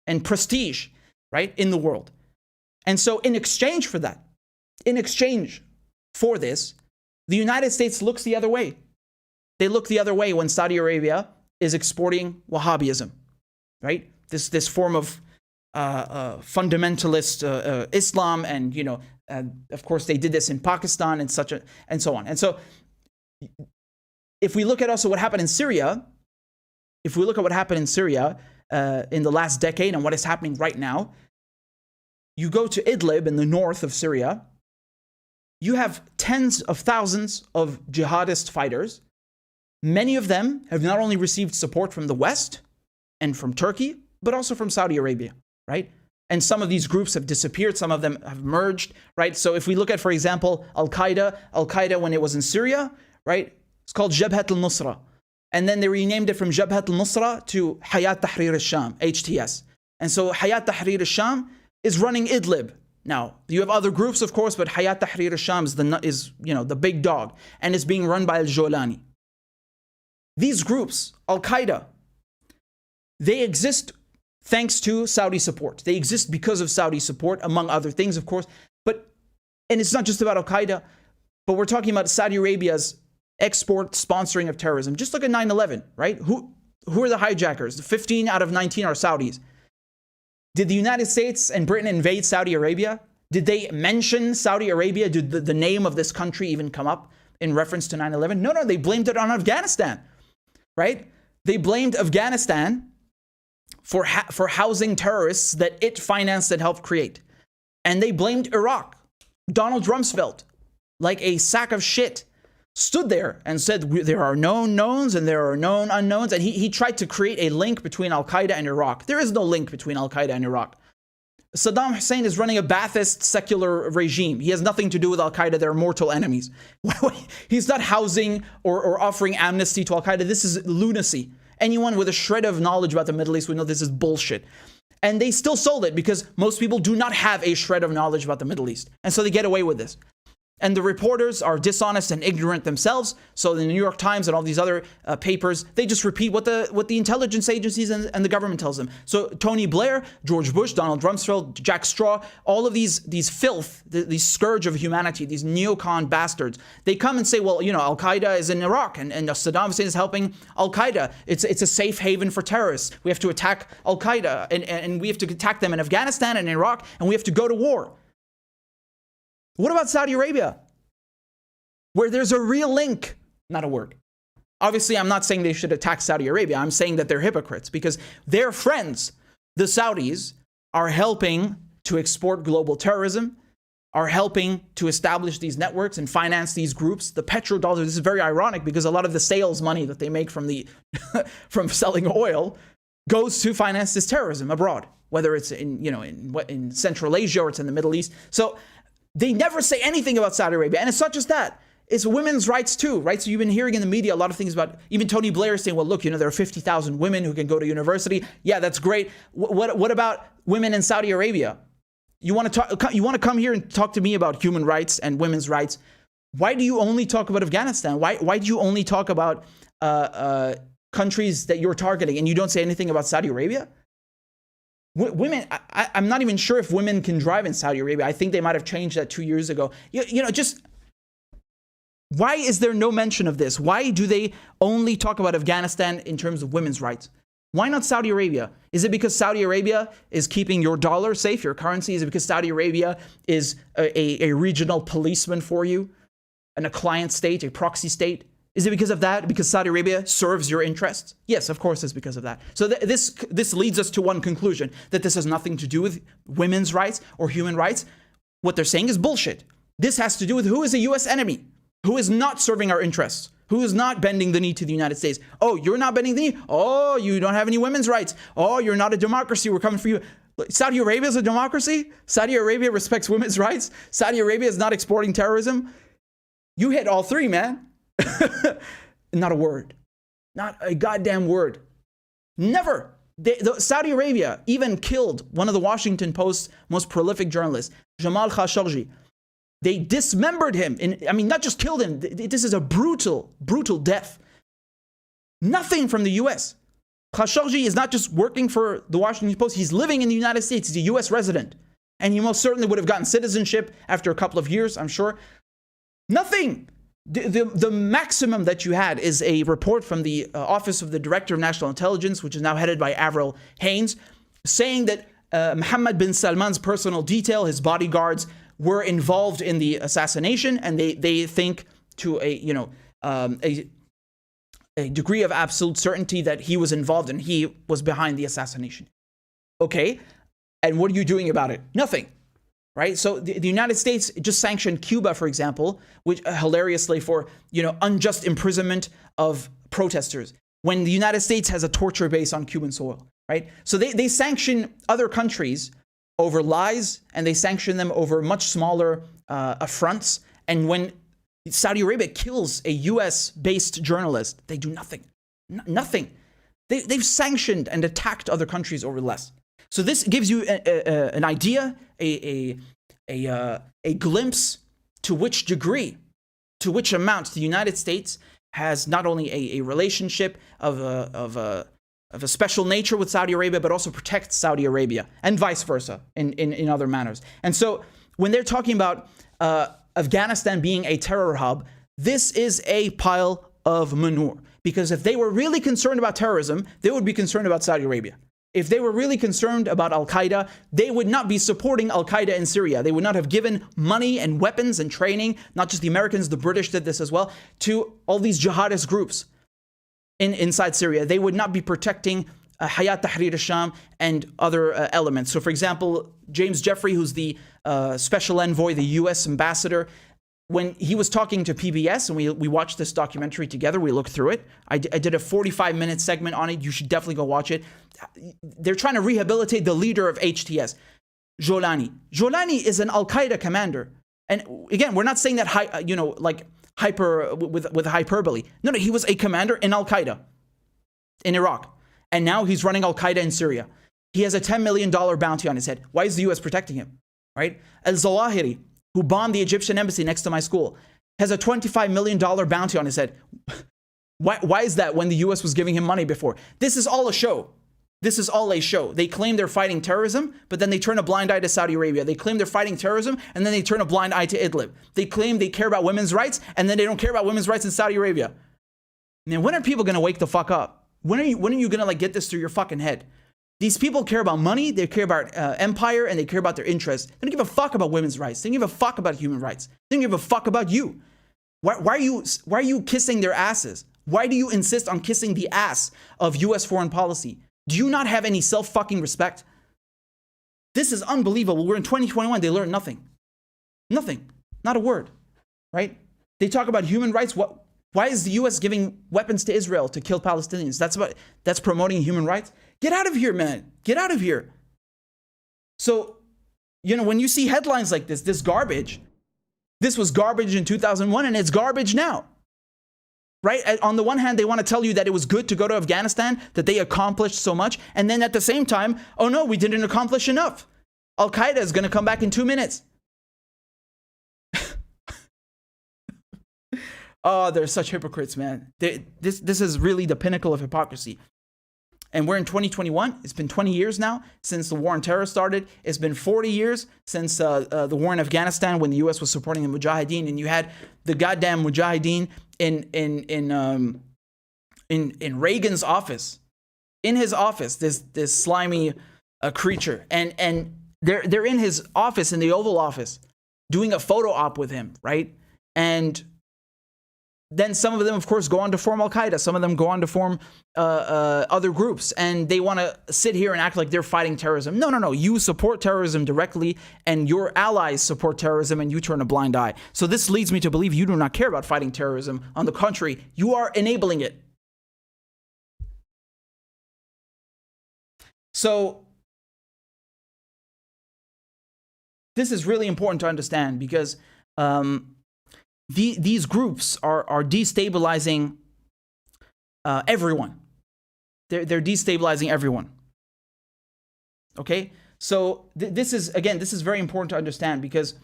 and prestige, right, in the world. And so in exchange for that, in exchange for this, the United States looks the other way. They look the other way when Saudi Arabia is exporting Wahhabism, right? This form of fundamentalist Islam, and of course they did this in Pakistan and so on. And so, if we look at also what happened in Syria, in the last decade and what is happening right now, you go to Idlib in the north of Syria, you have tens of thousands of jihadist fighters. Many of them have not only received support from the West and from Turkey, but also from Saudi Arabia, right? And some of these groups have disappeared. Some of them have merged, right? So if we look at, for example, Al-Qaeda when it was in Syria, right? It's called Jabhat al-Nusra. And then they renamed it from Jabhat al-Nusra to Hayat Tahrir al-Sham, HTS. And so Hayat Tahrir al-Sham is running Idlib. Now, you have other groups, of course, but Hayat Tahrir al-Sham is the big dog, and it's being run by al-Jolani. These groups, Al-Qaeda, they exist thanks to Saudi support. They exist because of Saudi support, among other things, of course. And it's not just about Al-Qaeda, but we're talking about Saudi Arabia's export sponsoring of terrorism. Just look at 9/11, right? Who are the hijackers? 15 out of 19 are Saudis. Did the United States and Britain invade Saudi Arabia? Did they mention Saudi Arabia? Did the name of this country even come up in reference to 9/11? No, they blamed it on Afghanistan, right? They blamed Afghanistan for housing terrorists that it financed and helped create. And they blamed Iraq. Donald Rumsfeld, like a sack of shit, stood there and said, there are known knowns and there are known unknowns. And he tried to create a link between Al-Qaeda and Iraq. There is no link between Al-Qaeda and Iraq. Saddam Hussein is running a Ba'athist secular regime. He has nothing to do with Al-Qaeda. They're mortal enemies. He's not housing or offering amnesty to Al-Qaeda. This is lunacy. Anyone with a shred of knowledge about the Middle East would know this is bullshit. And they still sold it because most people do not have a shred of knowledge about the Middle East. And so they get away with this. And the reporters are dishonest and ignorant themselves. So the New York Times and all these other papers, they just repeat what the intelligence agencies and the government tells them. So Tony Blair, George Bush, Donald Rumsfeld, Jack Straw, all of these filth, these scourge of humanity, these neocon bastards, they come and say, well, Al-Qaeda is in Iraq and Saddam Hussein is helping Al-Qaeda. It's a safe haven for terrorists. We have to attack Al-Qaeda and we have to attack them in Afghanistan and Iraq, and we have to go to war. What about Saudi Arabia, where there's a real link? Not a word. Obviously, I'm not saying they should attack Saudi Arabia. I'm saying that they're hypocrites because their friends, the Saudis, are helping to export global terrorism, are helping to establish these networks and finance these groups. The petrodollar, this is very ironic because a lot of the sales money that they make from the from selling oil goes to finance this terrorism abroad, whether it's in Central Asia or it's in the Middle East. So they never say anything about Saudi Arabia. And it's not just that. It's women's rights too, right? So you've been hearing in the media a lot of things about even Tony Blair saying, well, look, there are 50,000 women who can go to university. Yeah, that's great. What about women in Saudi Arabia? You want to come here and talk to me about human rights and women's rights? Why do you only talk about Afghanistan? Why do you only talk about countries that you're targeting and you don't say anything about Saudi Arabia? Women, I'm not even sure if women can drive in Saudi Arabia. I think they might have changed that 2 years ago. Just why is there no mention of this? Why do they only talk about Afghanistan in terms of women's rights? Why not Saudi Arabia? Is it because Saudi Arabia is keeping your dollar safe, your currency? Is it because Saudi Arabia is a regional policeman for you and a client state, a proxy state? Is it because of that? Because Saudi Arabia serves your interests? Yes, of course it's because of that. So this leads us to one conclusion, that this has nothing to do with women's rights or human rights. What they're saying is bullshit. This has to do with who is a U.S. enemy, who is not serving our interests, who is not bending the knee to the United States. Oh, you're not bending the knee? Oh, you don't have any women's rights. Oh, you're not a democracy. We're coming for you. Saudi Arabia is a democracy? Saudi Arabia respects women's rights? Saudi Arabia is not exporting terrorism? You hit all three, man. Not a word. Not a goddamn word. Never. Saudi Arabia even killed one of the Washington Post's most prolific journalists, Jamal Khashoggi. They dismembered him. Not just killed him. This is a brutal, brutal death. Nothing from the U.S. Khashoggi is not just working for the Washington Post. He's living in the United States. He's a U.S. resident. And he most certainly would have gotten citizenship after a couple of years, I'm sure. Nothing. The maximum that you had is a report from the Office of the Director of National Intelligence, which is now headed by Avril Haines, saying that Mohammed bin Salman's personal detail, his bodyguards, were involved in the assassination, and they think to a degree of absolute certainty that he was involved and he was behind the assassination. Okay, and what are you doing about it? Nothing, right? So the United States just sanctioned Cuba, for example, which hilariously for unjust imprisonment of protesters, when the United States has a torture base on Cuban soil, right? So they sanction other countries over lies, and they sanction them over much smaller affronts. And when Saudi Arabia kills a US-based journalist, they do nothing. Nothing. They've sanctioned and attacked other countries over less. So this gives you an idea, a glimpse to which degree, to which amount the United States has not only a relationship of a special nature with Saudi Arabia, but also protects Saudi Arabia, and vice versa in other manners. And so when they're talking about Afghanistan being a terror hub, this is a pile of manure. Because if they were really concerned about terrorism, they would be concerned about Saudi Arabia. If they were really concerned about Al-Qaeda, they would not be supporting Al-Qaeda in Syria. They would not have given money and weapons and training, not just the Americans, the British did this as well, to all these jihadist groups inside Syria. They would not be protecting Hayat Tahrir al-Sham and other elements. So for example, James Jeffrey, who's the special envoy, the US ambassador, when he was talking to PBS, and we watched this documentary together, we looked through it. I did a 45-minute segment on it. You should definitely go watch it. They're trying to rehabilitate the leader of HTS, Jolani. Jolani is an Al-Qaeda commander. And again, we're not saying that, with hyperbole. No, he was a commander in Al-Qaeda in Iraq. And now he's running Al-Qaeda in Syria. He has a $10 million bounty on his head. Why is the US protecting him? Right? Al-Zawahiri, who bombed the Egyptian embassy next to my school, has a $25 million bounty on his head. Why is that when the US was giving him money before? This is all a show. This is all a show. They claim they're fighting terrorism, but then they turn a blind eye to Saudi Arabia. They claim they're fighting terrorism, and then they turn a blind eye to Idlib. They claim they care about women's rights, and then they don't care about women's rights in Saudi Arabia. Man, when are people going to wake the fuck up? When are you going to get this through your fucking head? These people care about money, they care about empire, and they care about their interests. They don't give a fuck about women's rights. They don't give a fuck about human rights. They don't give a fuck about you. Why are you kissing their asses? Why do you insist on kissing the ass of US foreign policy? Do you not have any self-fucking respect? This is unbelievable. We're in 2021. They learned nothing. Nothing. Not a word. Right? They talk about human rights. Why is the U.S. giving weapons to Israel to kill Palestinians? That's promoting human rights? Get out of here, man. Get out of here. So, when you see headlines like this garbage, this was garbage in 2001 and it's garbage now. Right? On the one hand, they want to tell you that it was good to go to Afghanistan, that they accomplished so much. And then at the same time, oh no, we didn't accomplish enough. Al-Qaeda is going to come back in 2 minutes. Oh, they're such hypocrites, man. This is really the pinnacle of hypocrisy. And we're in 2021. It's been 20 years now since the war on terror started. It's been 40 years since the war in Afghanistan when the U.S. was supporting the Mujahideen, and you had the goddamn Mujahideen in Reagan's office, in his office, this slimy creature, and they're in his office, in the Oval Office, doing a photo op with him, right? And then some of them, of course, go on to form Al-Qaeda. Some of them go on to form other groups, and they want to sit here and act like they're fighting terrorism. No. You support terrorism directly, and your allies support terrorism, and you turn a blind eye. So this leads me to believe you do not care about fighting terrorism. On the contrary, you are enabling it. So this is really important to understand, because these groups are destabilizing everyone. They're destabilizing everyone. Okay? So this is very important to understand, because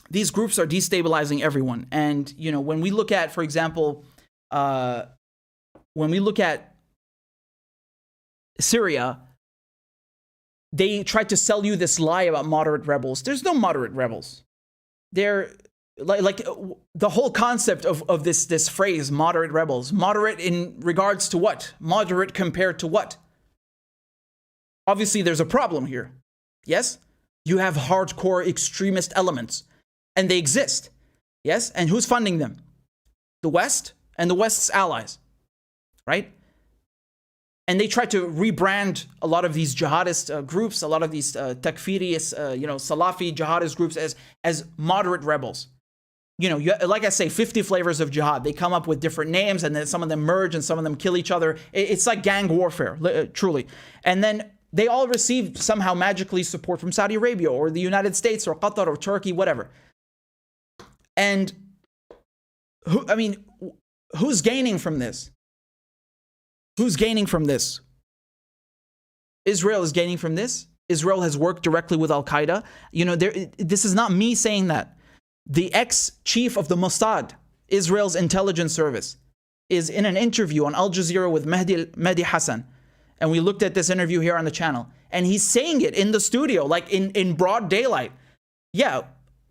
these groups are destabilizing everyone. And, when we look at, for example, when we look at Syria, they tried to sell you this lie about moderate rebels. There's no moderate rebels. They're like the whole concept of this phrase, moderate rebels. Moderate in regards to what? Moderate compared to what? Obviously, there's a problem here. Yes? You have hardcore extremist elements, and they exist. Yes? And who's funding them? The West and the West's allies. Right? And they try to rebrand a lot of these jihadist groups, a lot of these takfiri, Salafi jihadist groups as moderate rebels. Like I say, 50 flavors of jihad. They come up with different names, and then some of them merge and some of them kill each other. It's like gang warfare, truly. And then they all receive somehow magically support from Saudi Arabia or the United States or Qatar or Turkey, whatever. And who's gaining from this? Who's gaining from this? Israel is gaining from this. Israel has worked directly with Al-Qaeda. This is not me saying that. The ex-chief of the Mossad, Israel's intelligence service, is in an interview on Al Jazeera with Mehdi Hassan. And we looked at this interview here on the channel. And he's saying it in the studio, like in broad daylight. Yeah,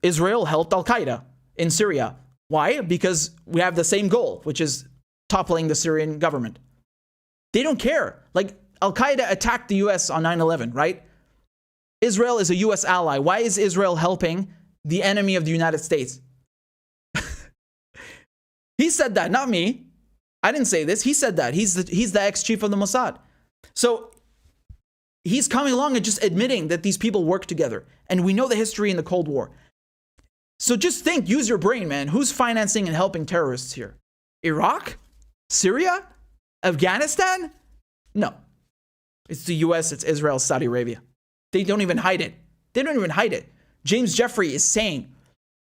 Israel helped Al-Qaeda in Syria. Why? Because we have the same goal, which is toppling the Syrian government. They don't care. Like, Al-Qaeda attacked the U.S. on 9/11, right? Israel is a U.S. ally. Why is Israel helping the enemy of the United States? He said that, not me. I didn't say this. He said that. He's the ex-chief of the Mossad. So he's coming along and just admitting that these people work together. And we know the history in the Cold War. So just think, use your brain, man. Who's financing and helping terrorists here? Iraq? Syria? Afghanistan? No. It's the US, it's Israel, Saudi Arabia. They don't even hide it. They don't even hide it. James Jeffrey is saying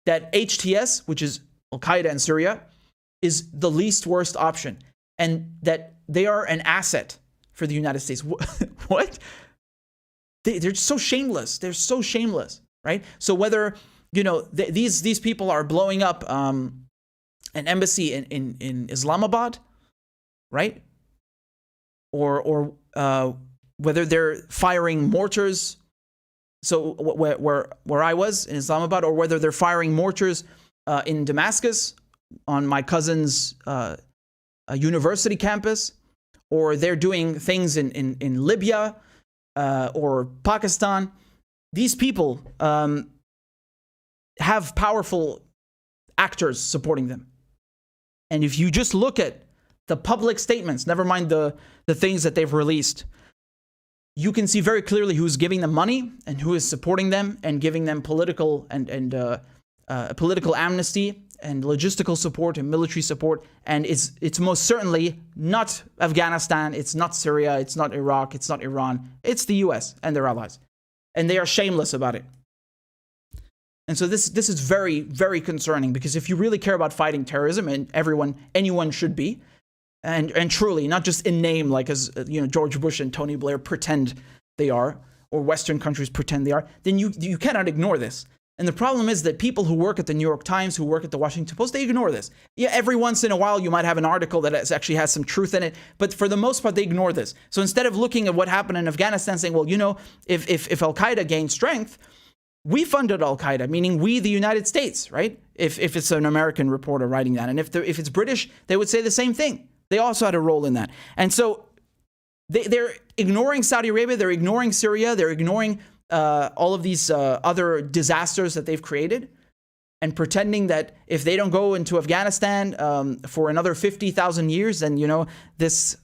that HTS, which is Al-Qaeda in Syria, is the least worst option, and that they are an asset for the United States. What? They're so shameless. They're so shameless, right? So whether, these people are blowing up an embassy in Islamabad, right? Or whether they're firing mortars, so where I was in Islamabad, or whether they're firing mortars in Damascus on my cousin's university campus, or they're doing things in Libya or Pakistan. These people have powerful actors supporting them. And if you just look at the public statements, never mind the things that they've released, you can see very clearly who's giving them money and who is supporting them and giving them political and political amnesty and logistical support and military support. And it's most certainly not Afghanistan, it's not Syria, it's not Iraq, it's not Iran, it's the US and their allies. And they are shameless about it. And so this is very, very concerning, because if you really care about fighting terrorism, and anyone should be, and truly, not just in name, like as George Bush and Tony Blair pretend they are, or Western countries pretend they are, then you cannot ignore this. And the problem is that people who work at the New York Times, who work at the Washington Post, they ignore this. Yeah, every once in a while you might have an article that actually has some truth in it, but for the most part they ignore this. So instead of looking at what happened in Afghanistan, saying, well, if Al-Qaeda gained strength, we funded Al-Qaeda, meaning we, the United States, right? If it's an American reporter writing that. And if it's British, they would say the same thing. They also had a role in that. And so they're ignoring Saudi Arabia, they're ignoring Syria, they're ignoring all of these other disasters that they've created, and pretending that if they don't go into Afghanistan for another 50,000 years, then, this...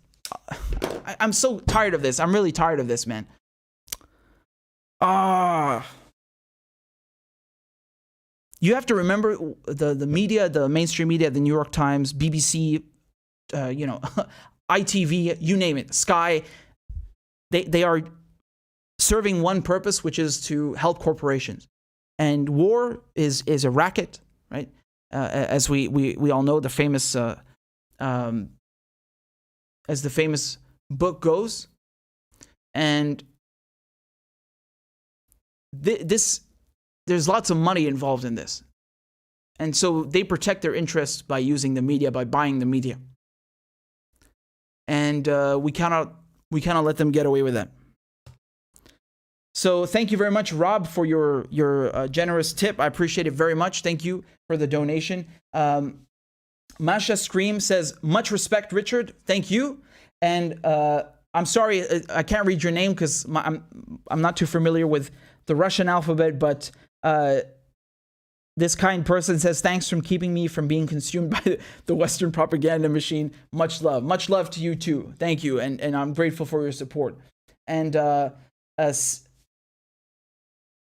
I'm so tired of this. I'm really tired of this, man. You have to remember the media, the mainstream media, the New York Times, BBC, ITV, you name it, Sky, they are serving one purpose, which is to help corporations. And war is a racket, right? As we all know, the famous as the famous book goes. And there's lots of money involved in this. And so they protect their interests by using the media, by buying the media. And we cannot let them get away with that. So thank you very much, Rob, for your generous tip. I appreciate it very much. Thank you for the donation. Masha Scream says, much respect, Richard. Thank you. And I'm sorry, I can't read your name because I'm not too familiar with the Russian alphabet, but this kind person says, thanks for keeping me from being consumed by the Western propaganda machine. Much love. Much love to you too. Thank you. And I'm grateful for your support. And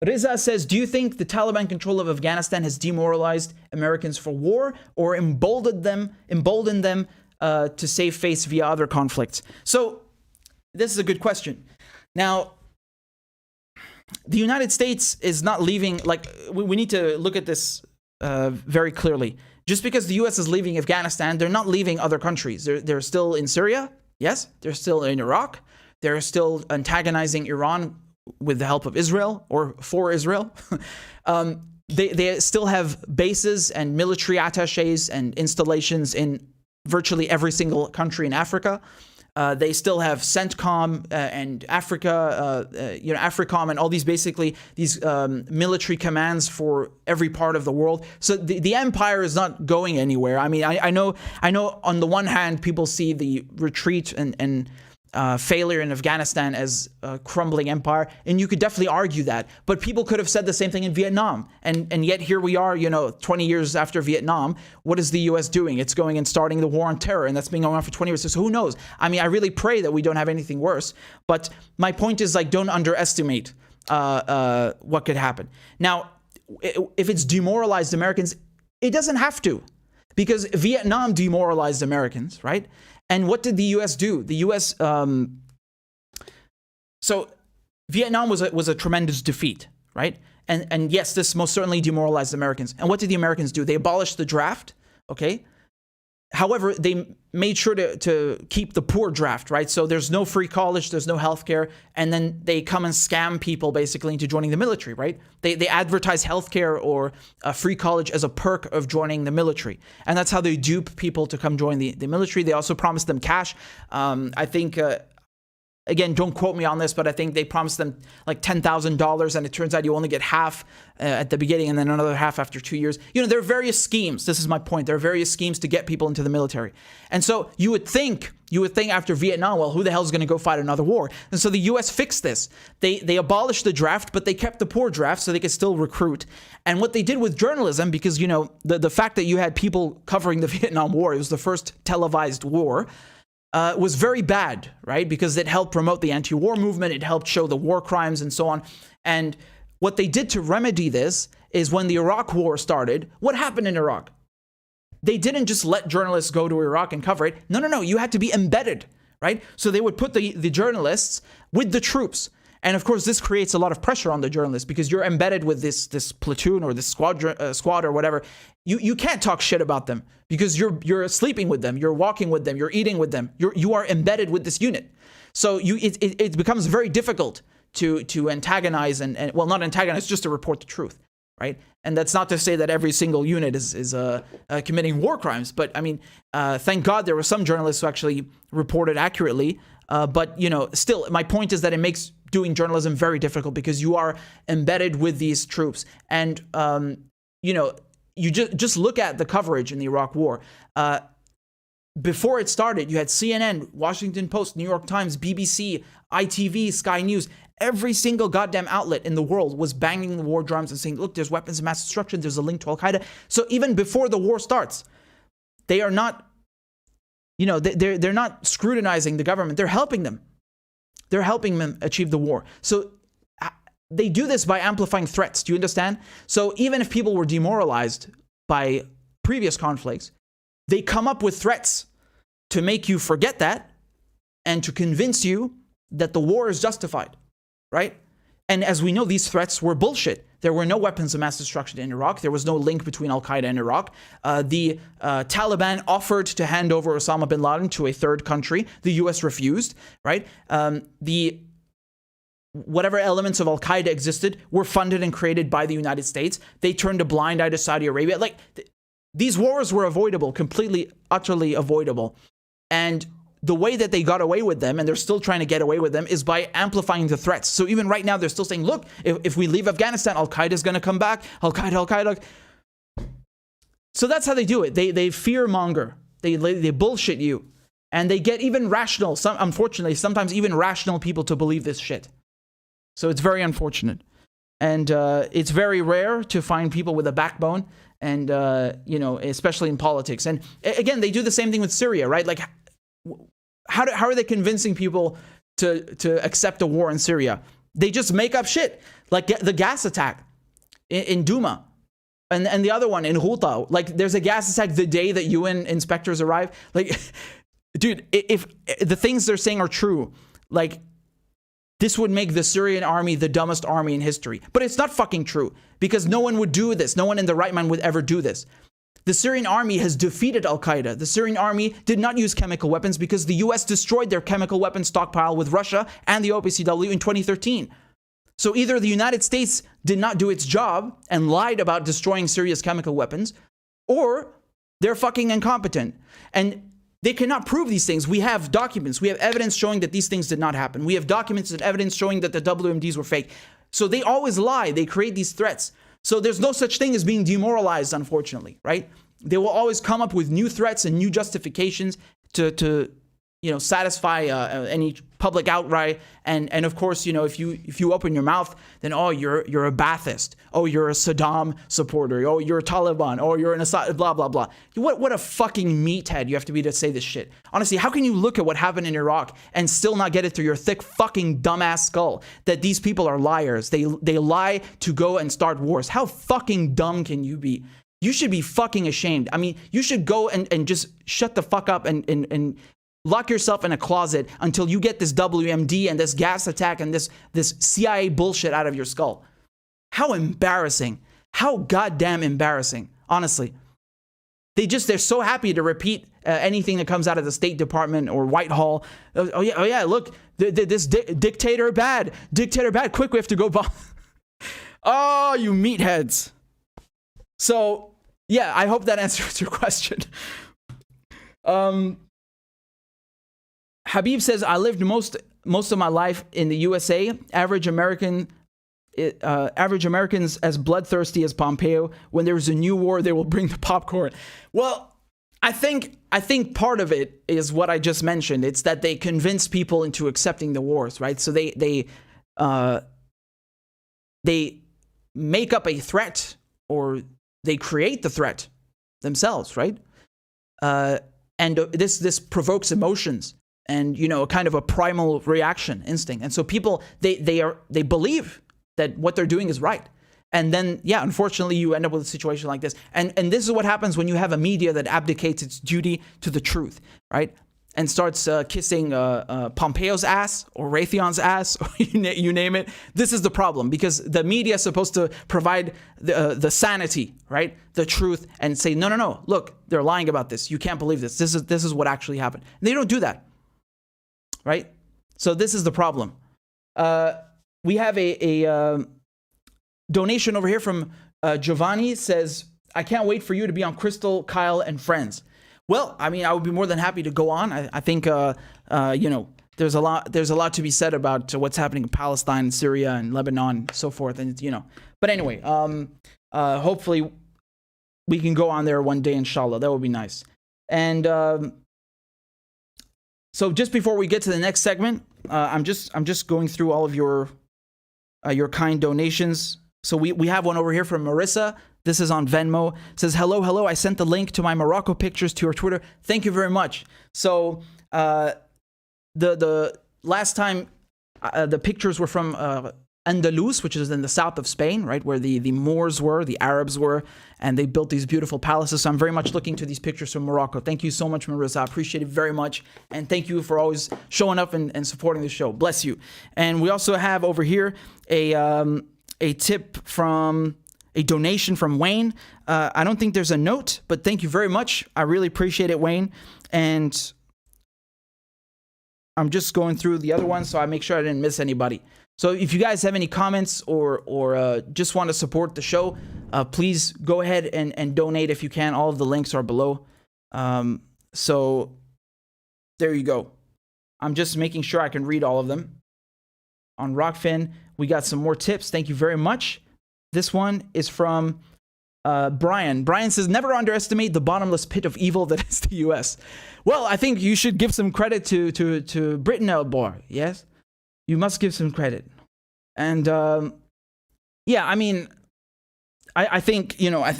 Riza says, do you think the Taliban control of Afghanistan has demoralized Americans for war, or emboldened them to save face via other conflicts? So this is a good question. Now, the United States is not leaving, we need to look at this very clearly. Just because the US is leaving Afghanistan, they're not leaving other countries. They're still in Syria, yes. They're still in Iraq. They're still antagonizing Iran with the help of Israel, or for Israel. They still have bases and military attaches and installations in virtually every single country in Africa. They still have CENTCOM and Africa, AFRICOM, and all these military commands for every part of the world. So the empire is not going anywhere. I mean, I know on the one hand, people see the retreat and failure in Afghanistan as a crumbling empire, and you could definitely argue that. But people could have said the same thing in Vietnam, and yet here we are, 20 years after Vietnam. What is the U.S. doing? It's going and starting the war on terror, and that's been going on for 20 years. So who knows? I mean, I really pray that we don't have anything worse. But my point is, don't underestimate what could happen. Now, if it's demoralized Americans, it doesn't have to, because Vietnam demoralized Americans, right? And what did the U.S. do? The U.S. So Vietnam was a tremendous defeat, right? And yes, this most certainly demoralized Americans. And what did the Americans do? They abolished the draft, okay? However, they made sure to keep the poor draft, right? So there's no free college, there's no healthcare, and then they come and scam people basically into joining the military, right? They advertise healthcare or free college as a perk of joining the military. And that's how they dupe people to come join the military. They also promise them cash. I think... Again, don't quote me on this, but I think they promised them like $10,000, and it turns out you only get half at the beginning and then another half after 2 years. There are various schemes. This is my point. There are various schemes to get people into the military. And so you would think after Vietnam, well, who the hell is going to go fight another war? And so the U.S. fixed this. They abolished the draft, but they kept the poor draft so they could still recruit. And what they did with journalism, because, the fact that you had people covering the Vietnam War, it was the first televised war, was very bad, right? Because it helped promote the anti-war movement, it helped show the war crimes and so on. And what they did to remedy this is when the Iraq war started, what happened in Iraq? They didn't just let journalists go to Iraq and cover it. No, you had to be embedded, right? So they would put the journalists with the troops. And of course, this creates a lot of pressure on the journalists because you're embedded with this platoon or this squad or whatever. You can't talk shit about them because you're sleeping with them, you're walking with them, you're eating with them. You are embedded with this unit. So it becomes very difficult to antagonize and well, not antagonize, just to report the truth, right? And that's not to say that every single unit is committing war crimes, but I mean, thank God there were some journalists who actually reported accurately. But still, my point is that it makes doing journalism very difficult because you are embedded with these troops, and you just look at the coverage in the Iraq War. Before it started, you had CNN, Washington Post, New York Times, BBC, ITV, Sky News. Every single goddamn outlet in the world was banging the war drums and saying, look, there's weapons of mass destruction, there's a link to Al-Qaeda. So even before the war starts, they are not, they're not scrutinizing the government. They're helping them. They're helping them achieve the war. So they do this by amplifying threats. Do you understand? So even if people were demoralized by previous conflicts, they come up with threats to make you forget that and to convince you that the war is justified, right? And as we know, these threats were bullshit. There were no weapons of mass destruction in Iraq. There was no link between Al-Qaeda and Iraq. The Taliban offered to hand over Osama bin Laden to a third country. The US refused, right? Whatever elements of Al-Qaeda existed were funded and created by the United States. They turned a blind eye to Saudi Arabia. These wars were avoidable, completely, utterly avoidable. And the way that they got away with them, and they're still trying to get away with them, is by amplifying the threats. So even right now, they're still saying, look, if we leave Afghanistan, Al-Qaeda is going to come back. Al-Qaeda. So that's how they do it. They fear monger. They bullshit you. And they get even rational, unfortunately, sometimes even rational people to believe this shit. So it's very unfortunate. And it's very rare to find people with a backbone, and, especially in politics. And again, they do the same thing with Syria, right? Like, how are they convincing people to accept a war in Syria? They just make up shit, like the gas attack in Duma, and the other one in Ghouta. Like, there's a gas attack the day that UN inspectors arrive. Like, dude, if the things they're saying are true, like, this would make the Syrian army the dumbest army in history. But it's not fucking true, because no one would do this. No one in the right mind would ever do this. The Syrian army has defeated Al-Qaeda. The Syrian army did not use chemical weapons because the US destroyed their chemical weapons stockpile with Russia and the OPCW in 2013. So either the United States did not do its job and lied about destroying Syria's chemical weapons, or they're fucking incompetent. And they cannot prove these things. We have documents. We have evidence showing that these things did not happen. We have documents and evidence showing that the WMDs were fake. So they always lie. They create these threats. So there's no such thing as being demoralized, unfortunately, right? They will always come up with new threats and new justifications to satisfy any public outcry. And of course, if you open your mouth, then you're a Ba'athist, you're a Saddam supporter, you're a Taliban, you're an Assad, blah blah blah. What a fucking meathead you have to be to say this shit. Honestly, how can you look at what happened in Iraq and still not get it through your thick fucking dumbass skull that these people are liars? They lie to go and start wars. How fucking dumb can you be? You should be fucking ashamed. I mean, you should go and just shut the fuck up and lock yourself in a closet until you get this WMD and this gas attack and this CIA bullshit out of your skull. How embarrassing. How goddamn embarrassing. Honestly. They're so happy to repeat anything that comes out of the State Department or Whitehall. Oh yeah, look, this dictator bad. Dictator bad. Quick, we have to go bomb. Oh, you meatheads. So, yeah, I hope that answers your question. Habib says, I lived most of my life in the USA. Average Americans as bloodthirsty as Pompeo. When there's a new war, they will bring the popcorn. Well, I think part of it is what I just mentioned. It's that they convince people into accepting the wars, right? So they make up a threat, or they create the threat themselves, right? And this provokes emotions. and you know, a kind of a primal reaction instinct. And so people, they believe that what they're doing is right. And then, yeah, unfortunately, you end up with a situation like this. And this is what happens when you have a media that abdicates its duty to the truth, right? And starts kissing Pompeo's ass or Raytheon's ass, or you name it. This is the problem, because the media is supposed to provide the sanity, right? The truth, and say, no, look, they're lying about this. You can't believe this. This is what actually happened. And they don't do that, right? So this is the problem. We have a donation over here from Giovanni. Says, I can't wait for you to be on Crystal, Kyle, and Friends. Well, I mean, I would be more than happy to go on. I think, you know, there's a lot to be said about what's happening in Palestine, Syria, and Lebanon, and so forth. And, you know, but anyway, hopefully we can go on there one day, inshallah. That would be nice. And so just before we get to the next segment, I'm just going through all of your kind donations. So we have one over here from Marissa. This is on Venmo. It says, hello. I sent the link to my Morocco pictures to your Twitter. Thank you very much. So the last time the pictures were from Andalus, which is in the south of Spain, right, where the Moors were, the Arabs were, and they built these beautiful palaces. So I'm very much looking to these pictures from Morocco. Thank you so much, Marissa. I appreciate it very much. And thank you for always showing up and supporting the show. Bless you. And we also have over here a tip from... a donation from Wayne. I don't think there's a note, but thank you very much. I really appreciate it, Wayne. And I'm just going through the other ones so I make sure I didn't miss anybody. So if you guys have any comments or just want to support the show, please go ahead and donate if you can. All of the links are below. So there you go. I'm just making sure I can read all of them. On Rockfin, we got some more tips. Thank you very much. This one is from Brian. Brian says, never underestimate the bottomless pit of evil that is the U.S. Well, I think you should give some credit to Britain, El Bor. Yes? You must give some credit. And, yeah, I mean, I think, you know, at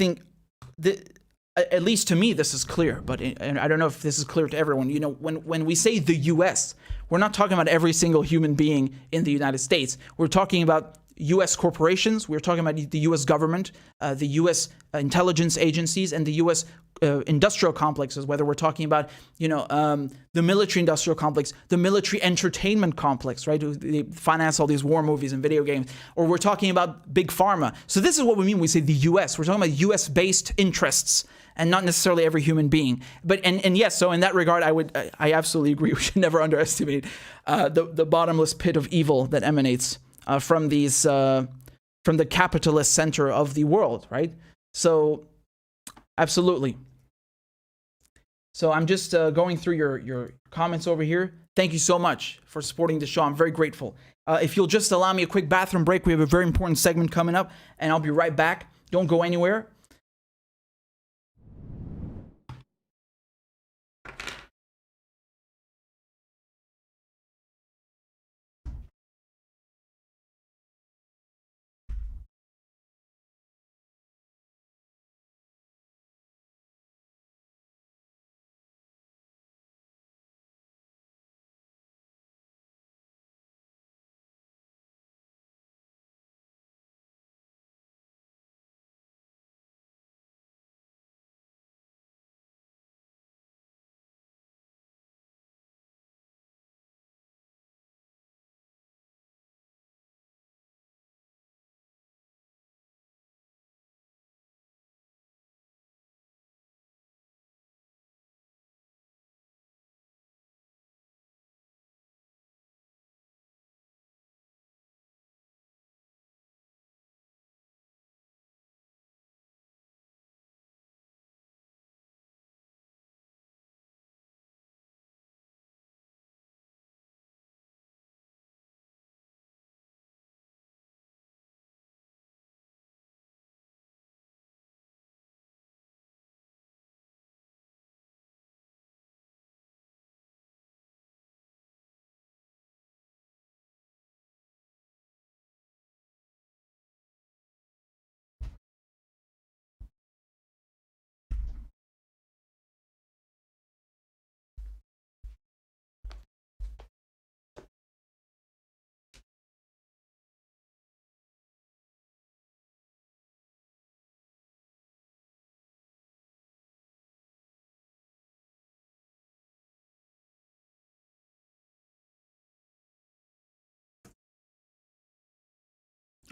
least to me, this is clear. But and I don't know if this is clear to everyone. You know, when we say the U.S., we're not talking about every single human being in the United States. We're talking about U.S. corporations. We're talking about the U.S. government, the U.S. intelligence agencies, and the U.S. Industrial complexes, whether we're talking about, you know, the military industrial complex, the military entertainment complex, right? They finance all these war movies and video games, or we're talking about big pharma. So this is what we mean when we say the U.S. We're talking about U.S.-based interests and not necessarily every human being. But and yes, so in that regard, I absolutely agree. We should never underestimate the bottomless pit of evil that emanates from the capitalist center of the world, right? So, absolutely. So I'm just going through your comments over here. Thank you so much for supporting the show. I'm very grateful. If you'll just allow me a quick bathroom break, we have a very important segment coming up, and I'll be right back. Don't go anywhere.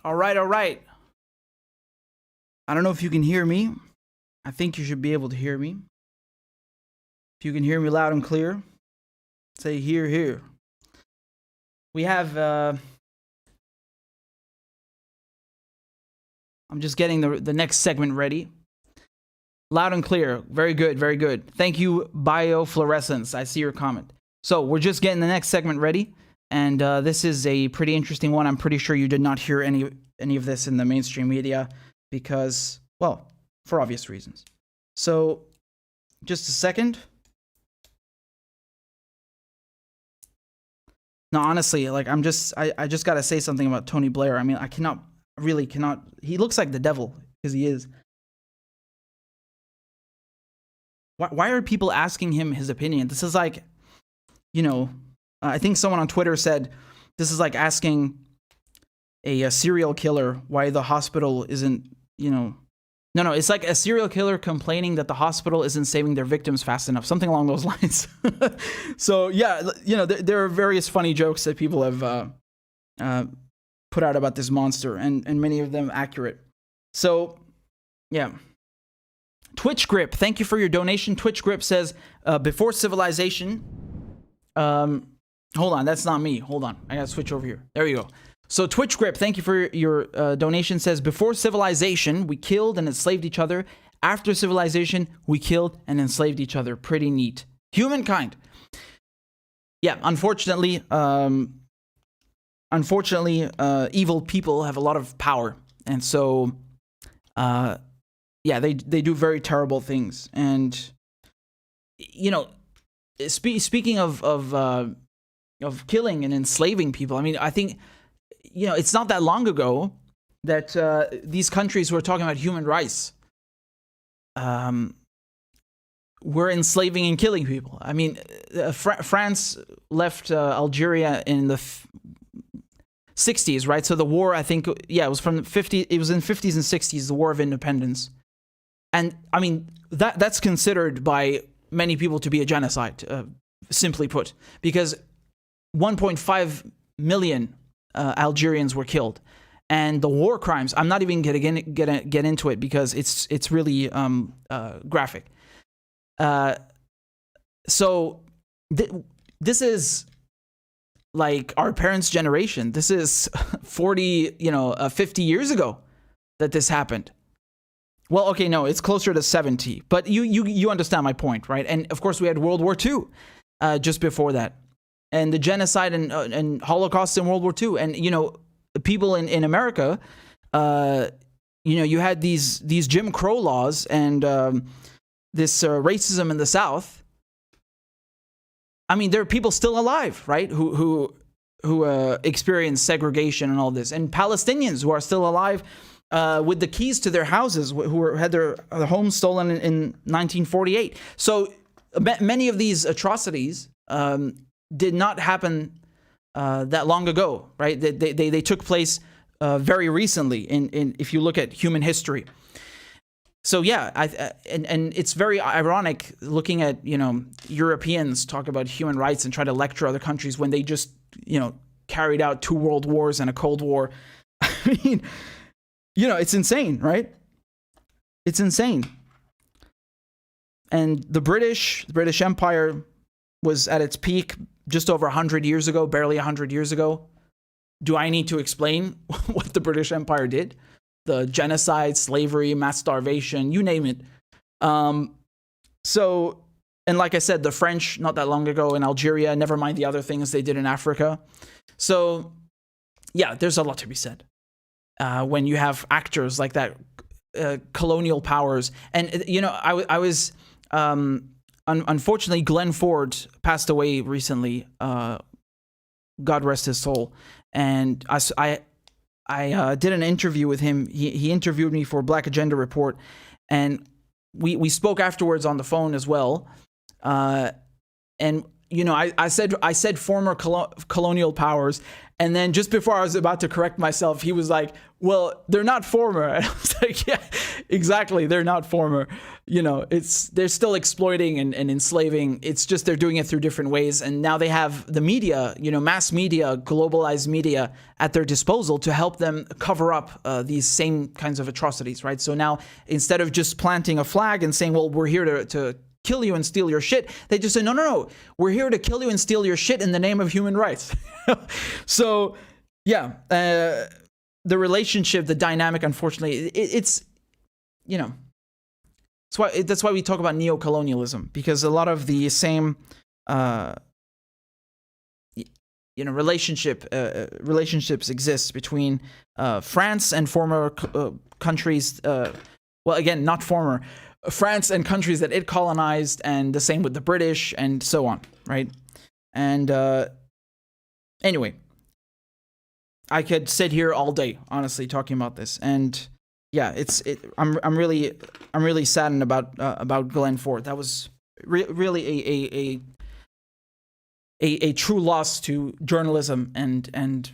All right, all right. I don't know if you can hear me. I think you should be able to hear me. If you can hear me loud and clear, say here, here. We have, I'm just getting the next segment ready. Loud and clear. Very good, very good. Thank you, Biofluorescence. I see your comment. So we're just getting the next segment ready. And this is a pretty interesting one. I'm pretty sure you did not hear any of this in the mainstream media because, well, for obvious reasons. So, just a second. No, honestly, like I just gotta say something about Tony Blair. I mean, I really cannot. He looks like the devil because he is. Why are people asking him his opinion? This is like, you know. I think someone on Twitter said this is like asking a serial killer why the hospital isn't, you know. No, it's like a serial killer complaining that the hospital isn't saving their victims fast enough. Something along those lines. So, yeah, you know, there are various funny jokes that people have put out about this monster, and many of them accurate. So, yeah. Twitch Grip, thank you for your donation. Twitch Grip says, before civilization... Hold on, that's not me. Hold on, I gotta switch over here. There you go. So Twitch Grip, thank you for your donation. Says, before civilization, we killed and enslaved each other. After civilization, we killed and enslaved each other. Pretty neat. Humankind. Yeah, unfortunately, evil people have a lot of power, and so, yeah, they do very terrible things. And you know, speaking of killing and enslaving people, I mean, I think, you know, it's not that long ago that these countries who are talking about human rights were enslaving and killing people. I mean, France left Algeria in the 60s, right? So the war, I think, yeah, it was from the 50s. It was in the 50s and 60s, the War of Independence. And I mean, that's considered by many people to be a genocide, simply put, because 1.5 million Algerians were killed, and the war crimes. I'm not even gonna get into it because it's really graphic. So this is like our parents' generation. This is 50 years ago that this happened. Well, okay, no, it's closer to 70, but you understand my point, right? And of course, we had World War II just before that, and the genocide and Holocaust in World War II, and you know, people in America, you know, you had these Jim Crow laws and this racism in the South. I mean, there are people still alive, right, who experienced segregation and all this, and Palestinians who are still alive with the keys to their houses, who had their homes stolen in 1948. So many of these atrocities did not happen that long ago, right? They took place very recently in if you look at human history. So yeah, and it's very ironic looking at, you know, Europeans talk about human rights and try to lecture other countries when they just, you know, carried out 2 world wars and a Cold War. I mean, you know, it's insane, right? It's insane. And the British Empire was at its peak just over 100 years ago, barely 100 years ago. Do I need to explain what the British Empire did? The genocide, slavery, mass starvation, you name it. So, and like I said, the French, not that long ago in Algeria, never mind the other things they did in Africa. So, yeah, there's a lot to be said. When you have actors like that, colonial powers. And, you know, I was, unfortunately, Glenn Ford passed away recently. God rest his soul. And I did an interview with him. He interviewed me for Black Agenda Report, and we spoke afterwards on the phone as well. And you know, I said former colonial powers, And then just before I was about to correct myself, he was like, well, they're not former. And I was like, yeah, exactly. They're not former. They're still exploiting and enslaving. It's just they're doing it through different ways. And now they have the media, mass media, globalized media at their disposal to help them cover up these same kinds of atrocities, right? So now instead of just planting a flag and saying, well, we're here to kill you and steal your shit, they just say, no, we're here to kill you and steal your shit in the name of human rights. So, yeah, the relationship, the dynamic, unfortunately, it's that's why we talk about neo-colonialism, because a lot of the same, relationships exist between France and former countries. Well, again, not former. France and countries that it colonized, and the same with the British, and so on, right? And anyway, I could sit here all day, honestly, talking about this, and yeah, I'm really saddened about Glenn Ford. That was really a true loss to journalism, and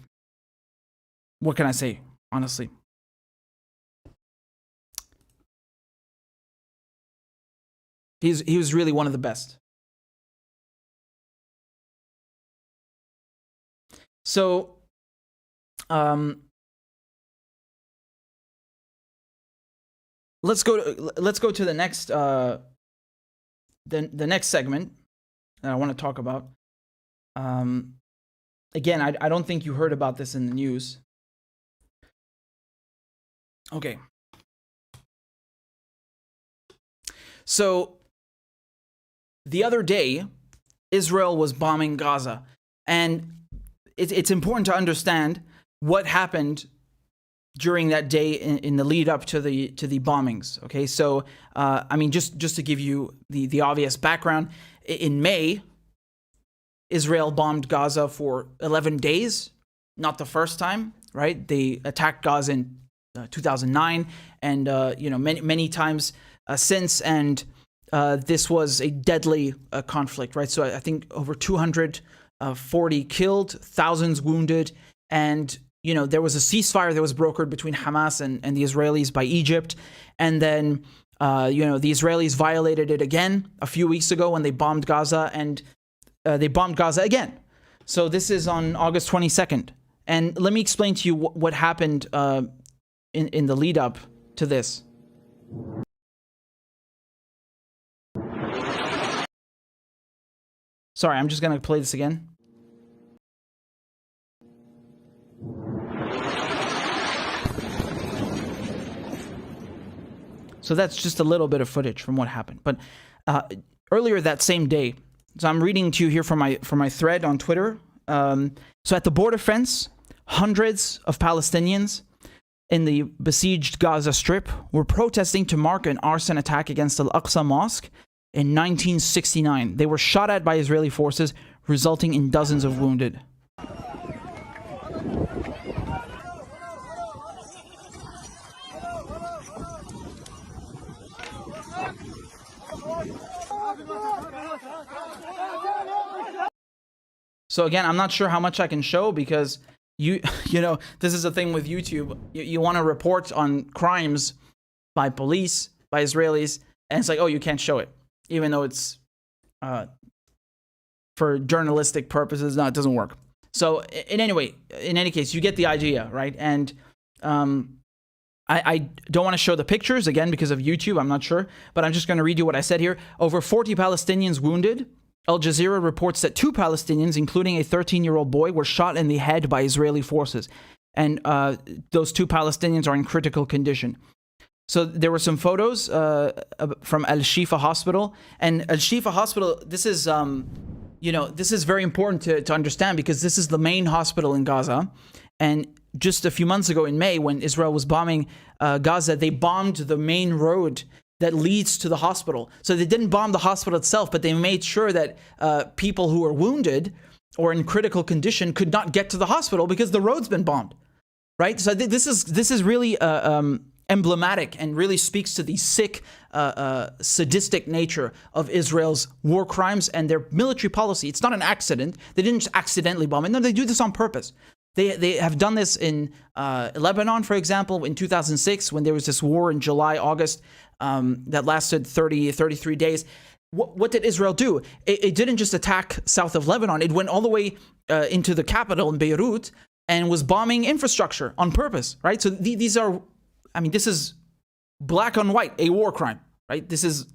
what can I say, honestly? He was really one of the best. So, let's go to the next the next segment that I want to talk about. Again, I don't think you heard about this in the news. Okay. So, the other day, Israel was bombing Gaza, and it's important to understand what happened during that day in the lead up to the bombings. Okay, so just to give you the obvious background, in May, Israel bombed Gaza for 11 days. Not the first time, right? They attacked Gaza in 2009, and many times since, and this was a deadly conflict, right? So I think over 240 killed, thousands wounded, and there was a ceasefire that was brokered between Hamas and the Israelis by Egypt, and then the Israelis violated it again a few weeks ago when they bombed Gaza, and they bombed Gaza again. So this is on August 22nd, and let me explain to you what happened in the lead up to this. Sorry, I'm just going to play this again. So that's just a little bit of footage from what happened. But earlier that same day, so I'm reading to you here from my thread on Twitter. So at the border fence, hundreds of Palestinians in the besieged Gaza Strip were protesting to mark an arson attack against Al-Aqsa Mosque in 1969. They were shot at by Israeli forces, resulting in dozens of wounded. So again, I'm not sure how much I can show, because this is the thing with YouTube. You want to report on crimes by police, by Israelis, and it's like, oh, you can't show it, even though it's for journalistic purposes. No, it doesn't work. So in any case, you get the idea, right? And I don't want to show the pictures again because of YouTube. I'm not sure, but I'm just going to read you what I said here. Over 40 Palestinians wounded. Al Jazeera reports that 2 Palestinians, including a 13-year-old boy, were shot in the head by Israeli forces. And those 2 Palestinians are in critical condition. So there were some photos from Al-Shifa Hospital. And Al-Shifa Hospital, this is, this is very important to understand, because this is the main hospital in Gaza. And just a few months ago in May, when Israel was bombing Gaza, they bombed the main road that leads to the hospital. So they didn't bomb the hospital itself, but they made sure that people who were wounded or in critical condition could not get to the hospital because the road's been bombed, right? So this is really emblematic and really speaks to the sick, sadistic nature of Israel's war crimes and their military policy. It's not an accident. They didn't just accidentally bomb it. No, they do this on purpose. They have done this in Lebanon, for example, in 2006, when there was this war in July, August, that lasted 33 days. What did Israel do? It didn't just attack south of Lebanon. It went all the way into the capital in Beirut and was bombing infrastructure on purpose, right? So these are, I mean, this is black on white, a war crime, right? This is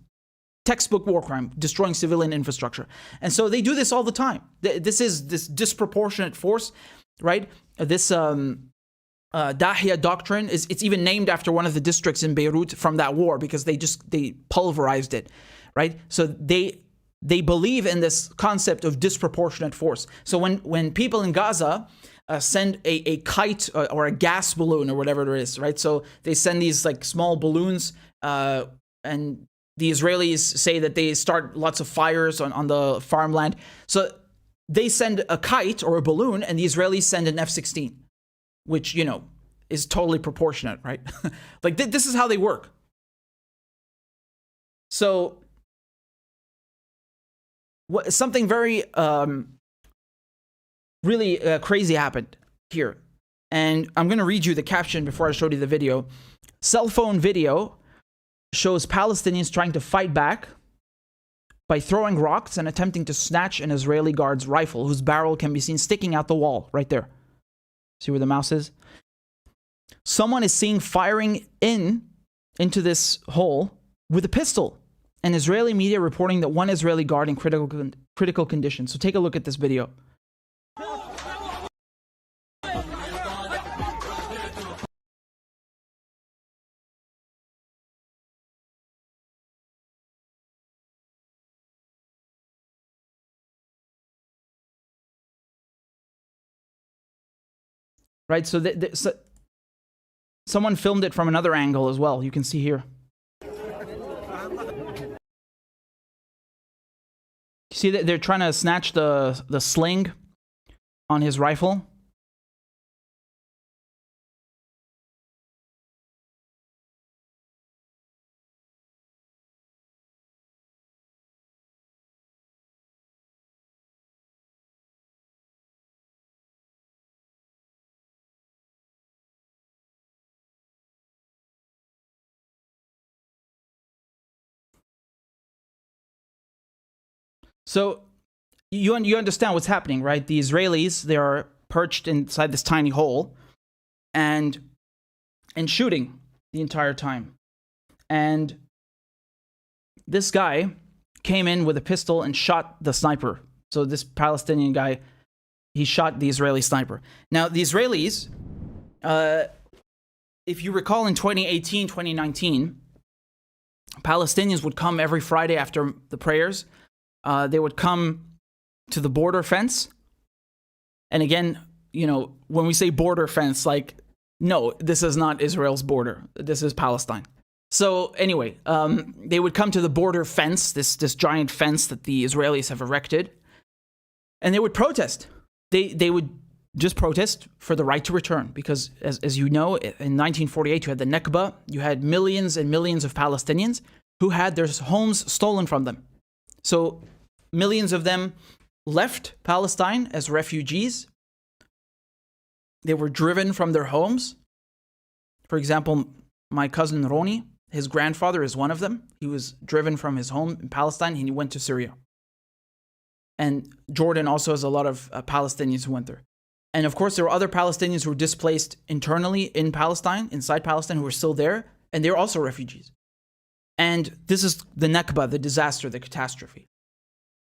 textbook war crime, destroying civilian infrastructure. And so they do this all the time. This is this disproportionate force, right? This Dahia doctrine, it's even named after one of the districts in Beirut from that war, because they pulverized it, right? So they believe in this concept of disproportionate force. So when people in Gaza send a kite or a gas balloon or whatever it is, right? So they send these like small balloons, and the Israelis say that they start lots of fires on the farmland. So they send a kite or a balloon, and the Israelis send an F-16, which, you know, is totally proportionate, right? Like this is how they work. So something very really crazy happened here. And I'm going to read you the caption before I show you the video. Cell phone video shows Palestinians trying to fight back by throwing rocks and attempting to snatch an Israeli guard's rifle, whose barrel can be seen sticking out the wall right there. See where the mouse is? Someone is seen firing into this hole with a pistol. And Israeli media reporting that one Israeli guard in critical condition. So take a look at this video. Right, so, someone filmed it from another angle as well. You can see here. You see that they're trying to snatch the sling on his rifle. So you understand what's happening, right? The Israelis, they are perched inside this tiny hole and shooting the entire time. And this guy came in with a pistol and shot the sniper. So this Palestinian guy, he shot the Israeli sniper. Now, the Israelis, if you recall in 2018, 2019, Palestinians would come every Friday after the prayers. They would come to the border fence. And again, you know, when we say border fence, like, no, this is not Israel's border. This is Palestine. So anyway, they would come to the border fence, this giant fence that the Israelis have erected, and they would protest. They would just protest for the right to return, because as you know, in 1948, you had the Nakba. You had millions and millions of Palestinians who had their homes stolen from them. So millions of them left Palestine as refugees. They were driven from their homes. For example, my cousin Roni, his grandfather is one of them. He was driven from his home in Palestine and he went to Syria. And Jordan also has a lot of Palestinians who went there. And of course, there were other Palestinians who were displaced internally in Palestine, inside Palestine, who were still there, and they're also refugees. And this is the Nakba, the disaster, the catastrophe.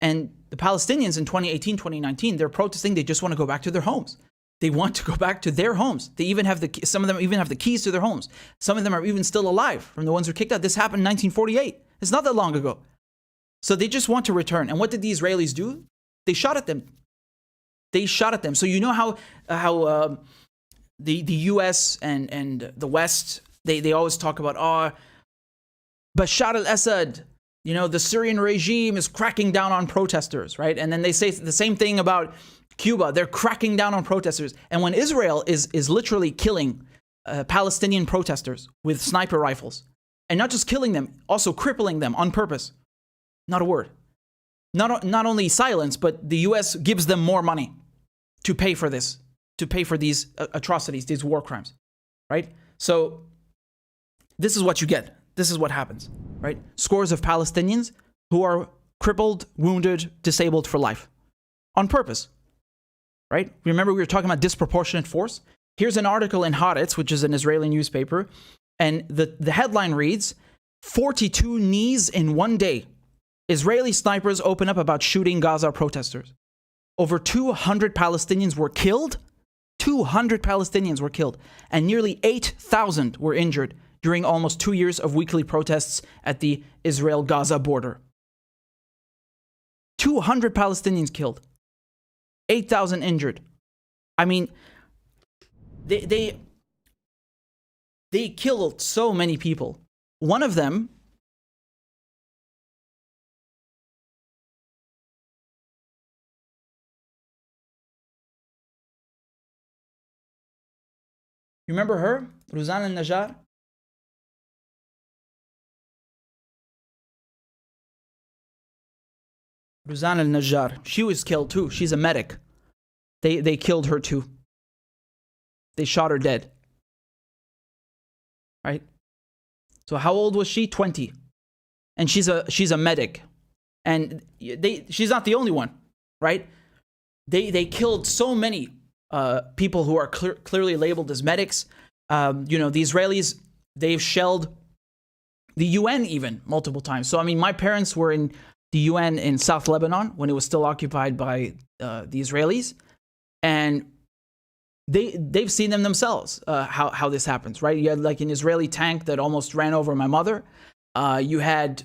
And the Palestinians in 2018, 2019, they're protesting. They just want to go back to their homes. They want to go back to their homes. They even have some of them even have the keys to their homes. Some of them are even still alive from the ones who were kicked out. This happened in 1948. It's not that long ago. So they just want to return. And what did the Israelis do? They shot at them. They shot at them. So you know how the U.S. and the West, they always talk about, Bashar al-Assad, you know, the Syrian regime is cracking down on protesters, right? And then they say the same thing about Cuba. They're cracking down on protesters. And when Israel is literally killing Palestinian protesters with sniper rifles, and not just killing them, also crippling them on purpose, not a word. Not only silence, but the U.S. gives them more money to pay for this. to pay for these atrocities, these war crimes, right? So this is what you get. This is what happens, right? Scores of Palestinians who are crippled, wounded, disabled for life on purpose, right? Remember we were talking about disproportionate force? Here's an article in Haaretz, which is an Israeli newspaper, and the headline reads, 42 knees in one day. Israeli snipers open up about shooting Gaza protesters. Over 200 Palestinians were killed. 200 Palestinians were killed, and nearly 8,000 were injured during almost 2 years of weekly protests at the Israel-Gaza border. 200 Palestinians killed. 8,000 injured. I mean, they killed so many people. One of them, you remember her? Ruzan al-Najjar? Ruzan al-Najjar. She was killed too. She's a medic. They killed her too. They shot her dead. Right? So how old was she? 20. And she's a medic. And she's not the only one, right? They killed so many people who are clearly labeled as medics. You know, the Israelis, they've shelled the UN even multiple times. So, I mean, my parents were in the UN in South Lebanon when it was still occupied by the Israelis. And they've seen them themselves, how this happens, right? You had like an Israeli tank that almost ran over my mother. You had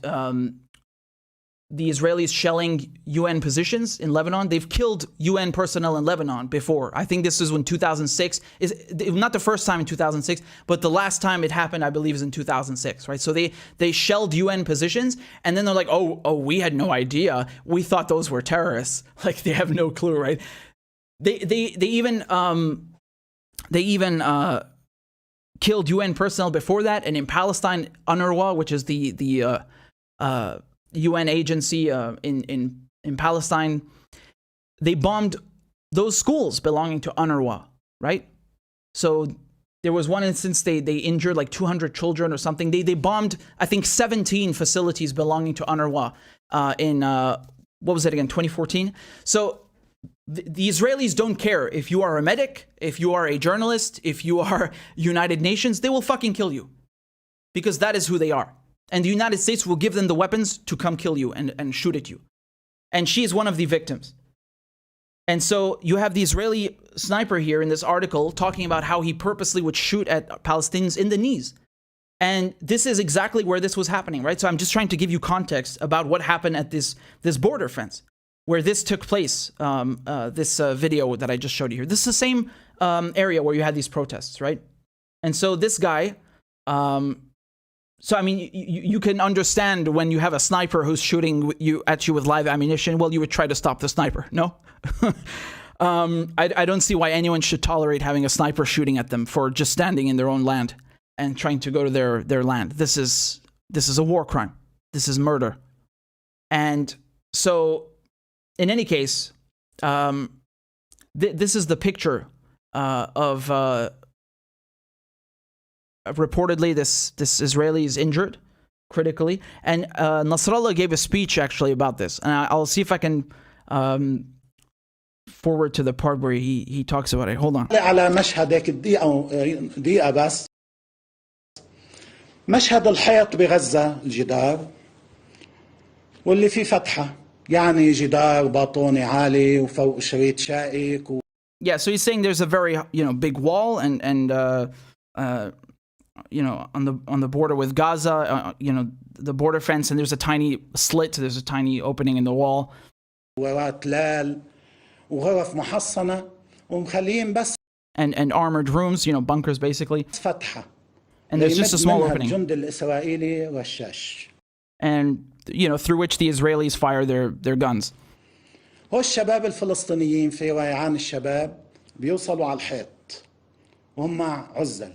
the Israelis shelling UN positions in Lebanon. They've killed UN personnel in Lebanon before. I think this is in 2006. Not the first time in 2006, but the last time it happened, I believe, is in 2006, right? So they shelled UN positions, and then they're like, oh, we had no idea. We thought those were terrorists. Like, they have no clue, right? They even killed UN personnel before that, and in Palestine, UNRWA, which is the UN agency in Palestine, they bombed those schools belonging to UNRWA, right? So there was one instance they injured like 200 children or something. They bombed, I think, 17 facilities belonging to UNRWA in, what was it again, 2014? So the Israelis don't care if you are a medic, if you are a journalist, if you are United Nations, they will fucking kill you. Because that is who they are. And the United States will give them the weapons to come kill you and shoot at you. And she is one of the victims. And so you have the Israeli sniper here in this article talking about how he purposely would shoot at Palestinians in the knees. And this is exactly where this was happening, right? So I'm just trying to give you context about what happened at this border fence, where this took place, this video that I just showed you here. This is the same area where you had these protests, right? And so this guy, so I mean, you can understand when you have a sniper who's shooting at you with live ammunition, well, you would try to stop the sniper, no? I don't see why anyone should tolerate having a sniper shooting at them for just standing in their own land and trying to go to their land. This is a war crime. This is murder. And so, in any case, this is the picture of reportedly this Israeli is injured critically, and Nasrallah gave a speech actually about this, and I'll see if I can forward to the part where he talks about it. Hold on. على مشهد هيك دقيقة بس. مشهد الحيط بغزة الجدار واللي فيه فتحة يعني جدار باطوني عالي وفوق شريط شائك. Yeah, so he's saying there's a very big wall and on the border with Gaza, the border fence, and there's a tiny slit, there's a tiny opening in the wall. And armored rooms, bunkers basically. And there's just a small opening. And, through which the Israelis fire their guns. والشباب الفلسطينيين في ريعان الشباب بيوصلوا على الحيط وهم عزل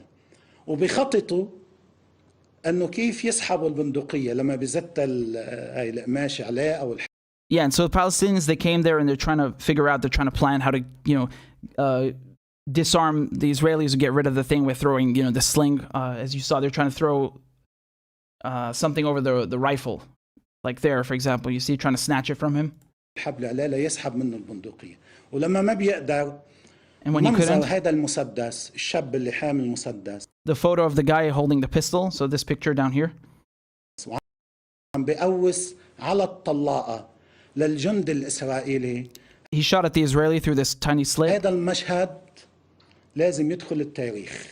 وبيخططوا انه كيف يسحبوا البندقيه لما بيزت هاي القماش عليه او Yeah, and so the Palestinians, they came there and they're trying to plan how to disarm the Israelis and get rid of the thing with throwing, the sling. As you saw, they're trying to throw something over the rifle. Like there, for example, you see trying to snatch it from him. الحبل عليه ليسحب منه البندقية ولما ما بيقدر And when he منظر couldn't, هذا المسدس الشاب اللي حامل المسدس the photo of the guy holding the pistol, so this picture down here, عم بيقوس على الطلاقة للجند الإسرائيلي. he shot at the Israeli through this tiny slit. هذا المشهد لازم يدخل التاريخ.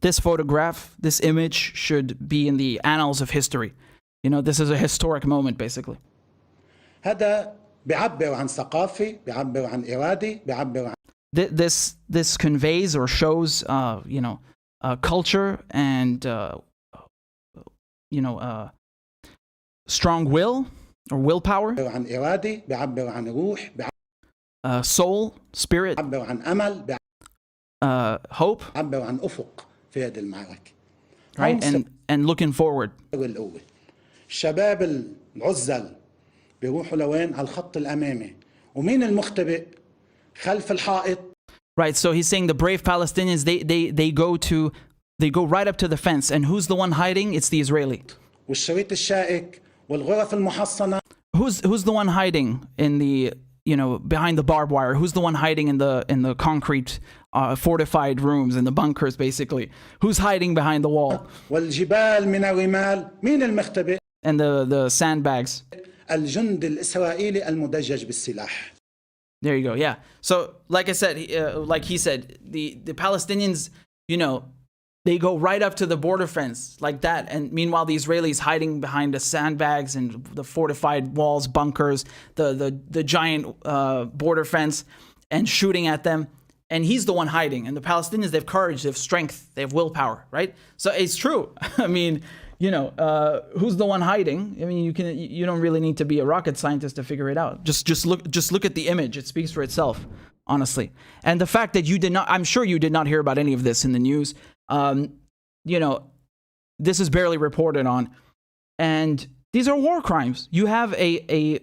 This photograph, this image should be in the annals of history. This is a historic moment, basically. هذا بيعبر عن ثقافة، بيعبر عن إرادة، بيعبر عن This conveys or shows, culture and, strong will or willpower, عن إرادة، بيعبر عن روح، soul, spirit, بيعبر عن أمل، hope, بيعبر عن أفق في هذه المعركة. right? And looking forward. القوة. الشباب العزل بيروحوا لوين؟ على الخط الأمامي. ومين المختبئ؟ خلف الحائط. Right, so he's saying the brave Palestinians, they go right up to the fence, and who's the one hiding? It's the Israeli. والشريط الشائك والغرف المحصنة. Who's the one hiding in the, behind the barbed wire? Who's the one hiding in the concrete fortified rooms, in the bunkers, basically? Who's hiding behind the wall? والجبال من الرمال. مين المختبئ؟ And the sandbags. الجند الإسرائيلي المدجج بالسلاح. There you go. Yeah. So, like I said, like he said, the Palestinians, they go right up to the border fence like that. And meanwhile, the Israelis hiding behind the sandbags and the fortified walls, bunkers, the giant border fence, and shooting at them. And he's the one hiding. And the Palestinians, they have courage, they have strength, they have willpower, right? So it's true. I mean, who's the one hiding? I mean, you don't really need to be a rocket scientist to figure it out. Just look at the image. It speaks for itself, honestly. And the fact that I'm sure you did not hear about any of this in the news. This is barely reported on. And these are war crimes. You have a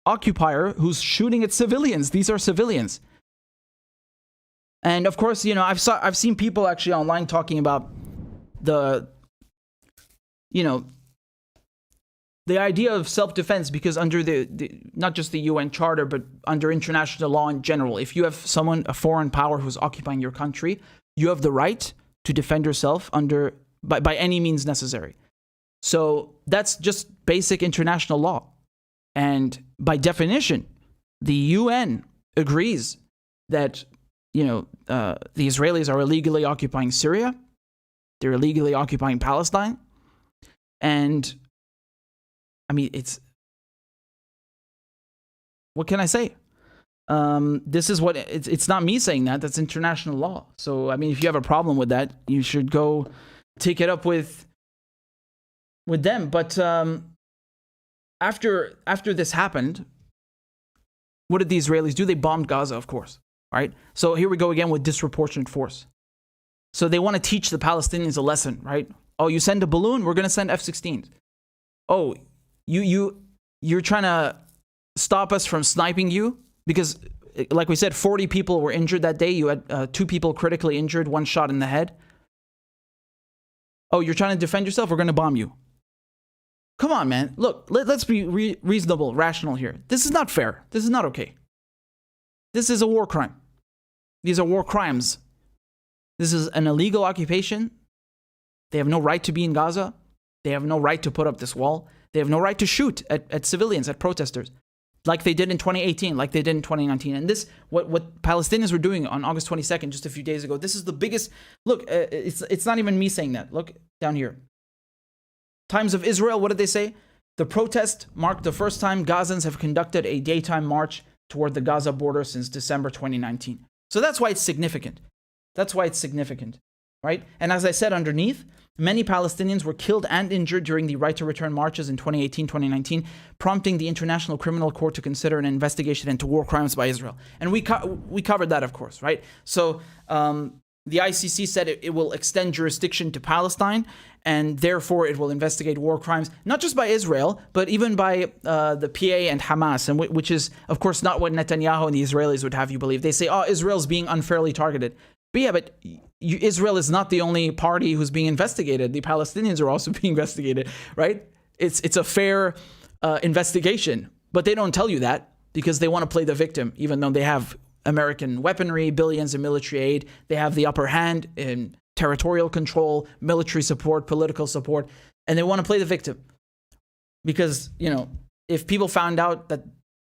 occupier who's shooting at civilians. These are civilians. And of course, I've seen people actually online talking about the idea of self-defense, because under the not just the UN Charter, but under international law in general, if you have a foreign power who's occupying your country, you have the right to defend yourself by any means necessary. So that's just basic international law. And by definition, the UN agrees that, the Israelis are illegally occupying Syria. They're illegally occupying Palestine. And I mean, what can I say? This is what it's not me saying that. That's international law. So I mean, if you have a problem with that, you should go take it up with them. But after this happened, what did the Israelis do? They bombed Gaza, of course, right? So here we go again with disproportionate force. So they want to teach the Palestinians a lesson, right? Oh, you send a balloon, we're going to send F-16s. Oh, you're trying to stop us from sniping you? Because, like we said, 40 people were injured that day. You had 2 people critically injured, 1 shot in the head. Oh, you're trying to defend yourself? We're going to bomb you. Come on, man. Look, let's be reasonable, rational here. This is not fair. This is not okay. This is a war crime. These are war crimes. This is an illegal occupation. They have no right to be in Gaza. They have no right to put up this wall. They have no right to shoot at civilians, at protesters, like they did in 2018, like they did in 2019. And this, what Palestinians were doing on August 22nd, just a few days ago, this is the biggest, look, it's not even me saying that. Look down here. Times of Israel, what did they say? The protest marked the first time Gazans have conducted a daytime march toward the Gaza border since December 2019. So that's why it's significant. That's why it's significant, right? And as I said underneath, many Palestinians were killed and injured during the right to return marches in 2018, 2019, prompting the International Criminal Court to consider an investigation into war crimes by Israel. And we covered that, of course, right? So the ICC said it will extend jurisdiction to Palestine, and therefore it will investigate war crimes, not just by Israel, but even by the PA and Hamas, and which is, of course, not what Netanyahu and the Israelis would have you believe. They say, oh, Israel's being unfairly targeted. But yeah, but Israel is not the only party who's being investigated. The Palestinians are also being investigated, right? It's a fair investigation, but they don't tell you that because they want to play the victim, even though they have American weaponry, billions in military aid. They have the upper hand in territorial control, military support, political support, and they want to play the victim. Because, you know, if people found out that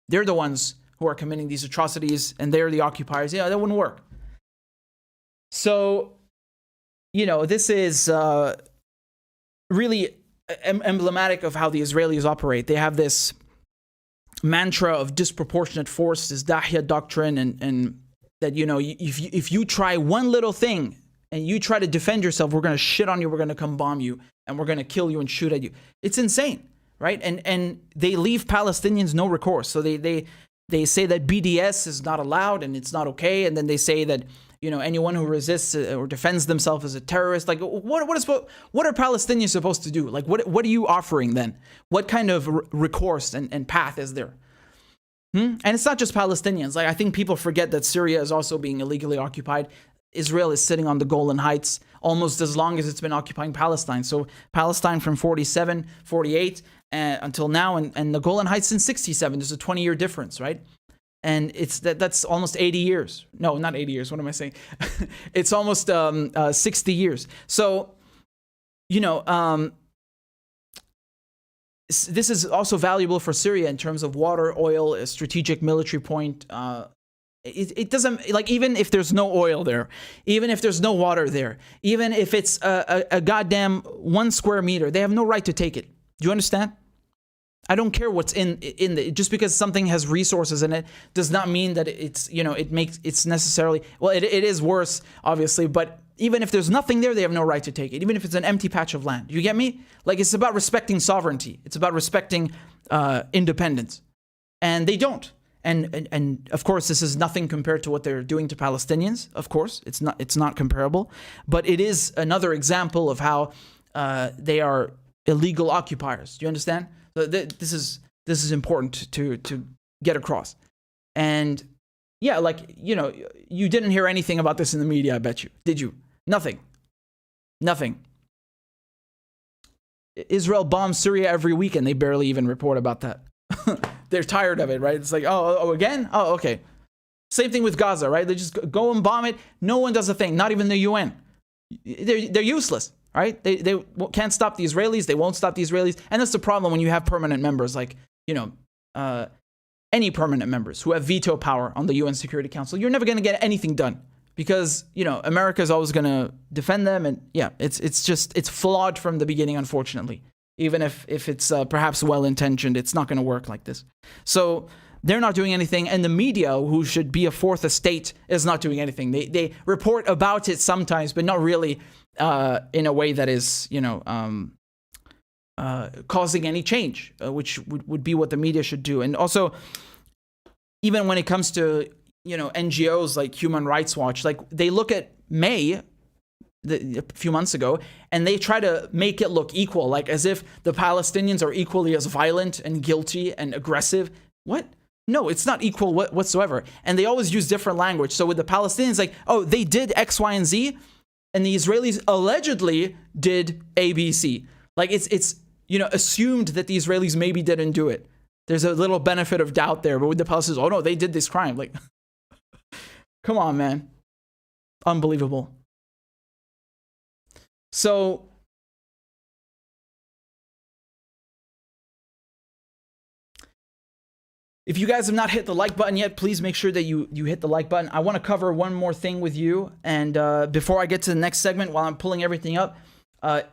they're the ones who are committing these atrocities and they're the occupiers, that wouldn't work. So, you know, this is really emblematic of how the Israelis operate. They have this mantra of disproportionate force, this Dahya doctrine, and that, you know, if you try one little thing and you try to defend yourself, we're going to shit on you, we're going to come bomb you, and we're going to kill you and shoot at you. It's insane, right? And they leave Palestinians no recourse. So they say that BDS is not allowed and it's not okay, and then they say that, you know, anyone who resists or defends themselves is a terrorist. Like, what are Palestinians supposed to do? Like, what are you offering then? What kind of recourse and path is there? And it's not just Palestinians. Like, I think people forget that Syria is also being illegally occupied. Israel is sitting on the Golan Heights almost as long as it's been occupying Palestine. So Palestine from 47, 48 until now, and the Golan Heights since 67. There's a 20-year difference, right? And that's almost 80 years. No, not 80 years. What am I saying? It's almost 60 years. So, you know, this is also valuable for Syria in terms of water, oil, a strategic military point. It doesn't, like, even if there's no oil there, even if there's no water there, even if it's a goddamn 1 square meter, they have no right to take it. Do you understand? I don't care what's in the, just because something has resources in it does not mean that it's, you know, it's necessarily, well, it is worse, obviously, but even if there's nothing there, they have no right to take it, even if it's an empty patch of land. You get me? Like, it's about respecting sovereignty. It's about respecting independence. And they don't. And of course, this is nothing compared to what they're doing to Palestinians. Of course, it's not comparable, but it is another example of how they are illegal occupiers. Do you understand? So this is important to get across. And yeah, like, you know, you didn't hear anything about this in the media, I bet you. Did you? Nothing. Israel bombs Syria every week and they barely even report about that. They're tired of it, right? It's like, oh, again? Oh, okay. Same thing with Gaza, right? They just go and bomb it. No one does a thing, not even the UN. They're useless, right? They can't stop the Israelis. They won't stop the Israelis. And that's the problem when you have permanent members, like, you know, any permanent members who have veto power on the UN Security Council. You're never going to get anything done because, you know, America is always going to defend them. And yeah, it's flawed from the beginning, unfortunately. Even if it's perhaps well-intentioned, it's not going to work like this. So they're not doing anything, and the media, who should be a fourth estate, is not doing anything. They report about it sometimes, but not really in a way that is, you know, causing any change, which would be what the media should do. And also, even when it comes to, you know, NGOs like Human Rights Watch, like, they look at May, a few months ago, and they try to make it look equal, like as if the Palestinians are equally as violent and guilty and aggressive. What? No, it's not equal whatsoever. And they always use different language. So with the Palestinians, like, oh, they did X, Y, and Z, and the Israelis allegedly did A, B, C. Like, it's you know, assumed that the Israelis maybe didn't do it. There's a little benefit of doubt there. But with the Palestinians, oh no, they did this crime. Like, come on, man. Unbelievable. So, if you guys have not hit the like button yet, please make sure that you hit the like button. I want to cover one more thing with you. And before I get to the next segment, while I'm pulling everything up,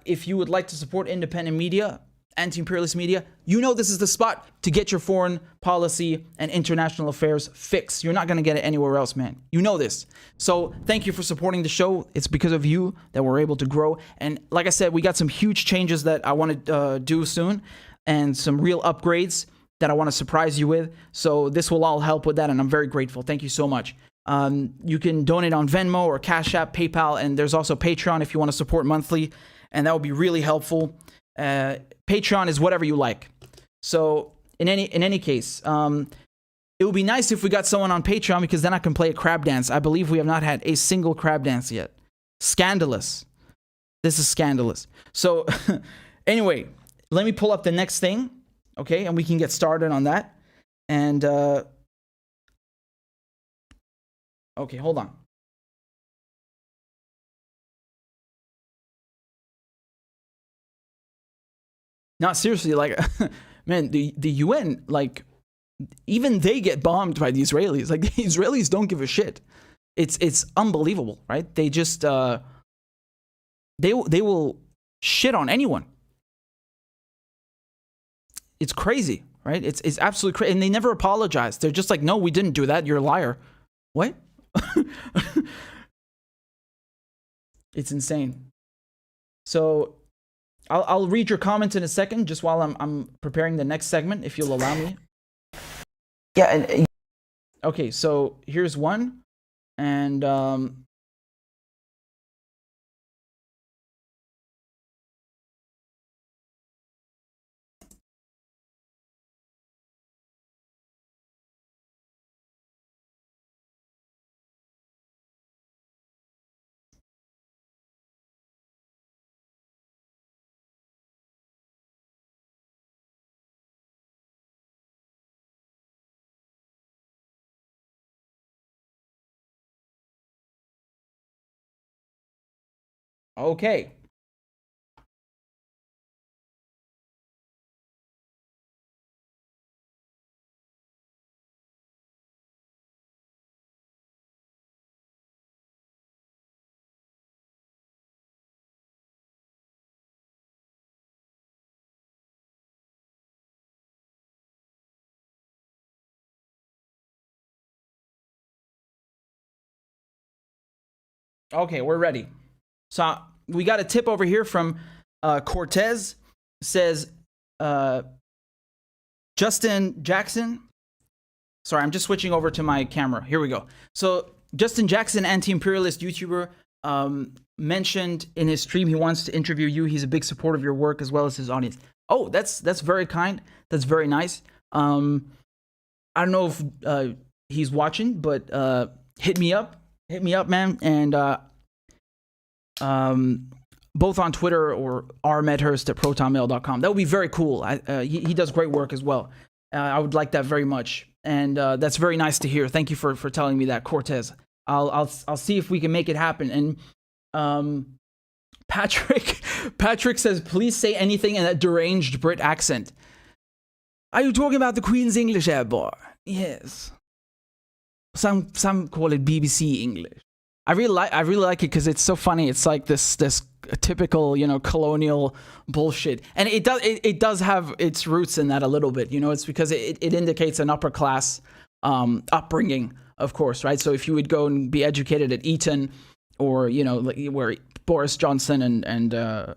if you would like to support independent media, anti-imperialist media, you know this is the spot to get your foreign policy and international affairs fix. You're not going to get it anywhere else, man. You know this. So thank you for supporting the show. It's because of you that we're able to grow. And like I said, we got some huge changes that I want to do soon, and some real upgrades that I want to surprise you with. So this will all help with that, and I'm very grateful. Thank you so much. You can donate on Venmo or CashApp, PayPal, and there's also Patreon if you want to support monthly. and that would be really helpful. Patreon is whatever you like. So in any case, it would be nice if we got someone on Patreon, because then I can play a crab dance. I believe we have not had a single crab dance yet. Scandalous. This is scandalous. So anyway, let me pull up the next thing, okay? And we can get started on that. And, okay, hold on. Not seriously, like, man, the UN, like, even they get bombed by the Israelis. Like, the Israelis don't give a shit. It's unbelievable, right? They just, they will shit on anyone. It's crazy, right? It's absolutely crazy. And they never apologize. They're just like, no, we didn't do that. You're a liar. What? It's insane. So I'll read your comments in a second, just while I'm preparing the next segment, if you'll allow me. Yeah. And okay, so here's one, and okay. Okay, we're ready. So we got a tip over here from Cortez. Says Justin Jackson. Sorry, I'm just switching over to my camera. Here we go. So Justin Jackson, anti-imperialist YouTuber, mentioned in his stream he wants to interview you. He's a big supporter of your work as well as his audience. Oh, that's very kind. That's very nice. I don't know if he's watching, but hit me up. Hit me up, man, and both on Twitter or rmedhurst at protonmail.com. That would be very cool. He does great work as well. I would like that very much, and that's very nice to hear. Thank you for telling me that, Cortez. I'll see if we can make it happen. And Patrick says, please say anything in that deranged Brit accent. Are you talking about the Queen's English, boy? Yes. Some call it BBC English. I really like it because it's so funny. It's like this typical, colonial bullshit, and it does have its roots in that a little bit. It's because it indicates an upper class upbringing, of course, right? So if you would go and be educated at Eton, or where Boris Johnson and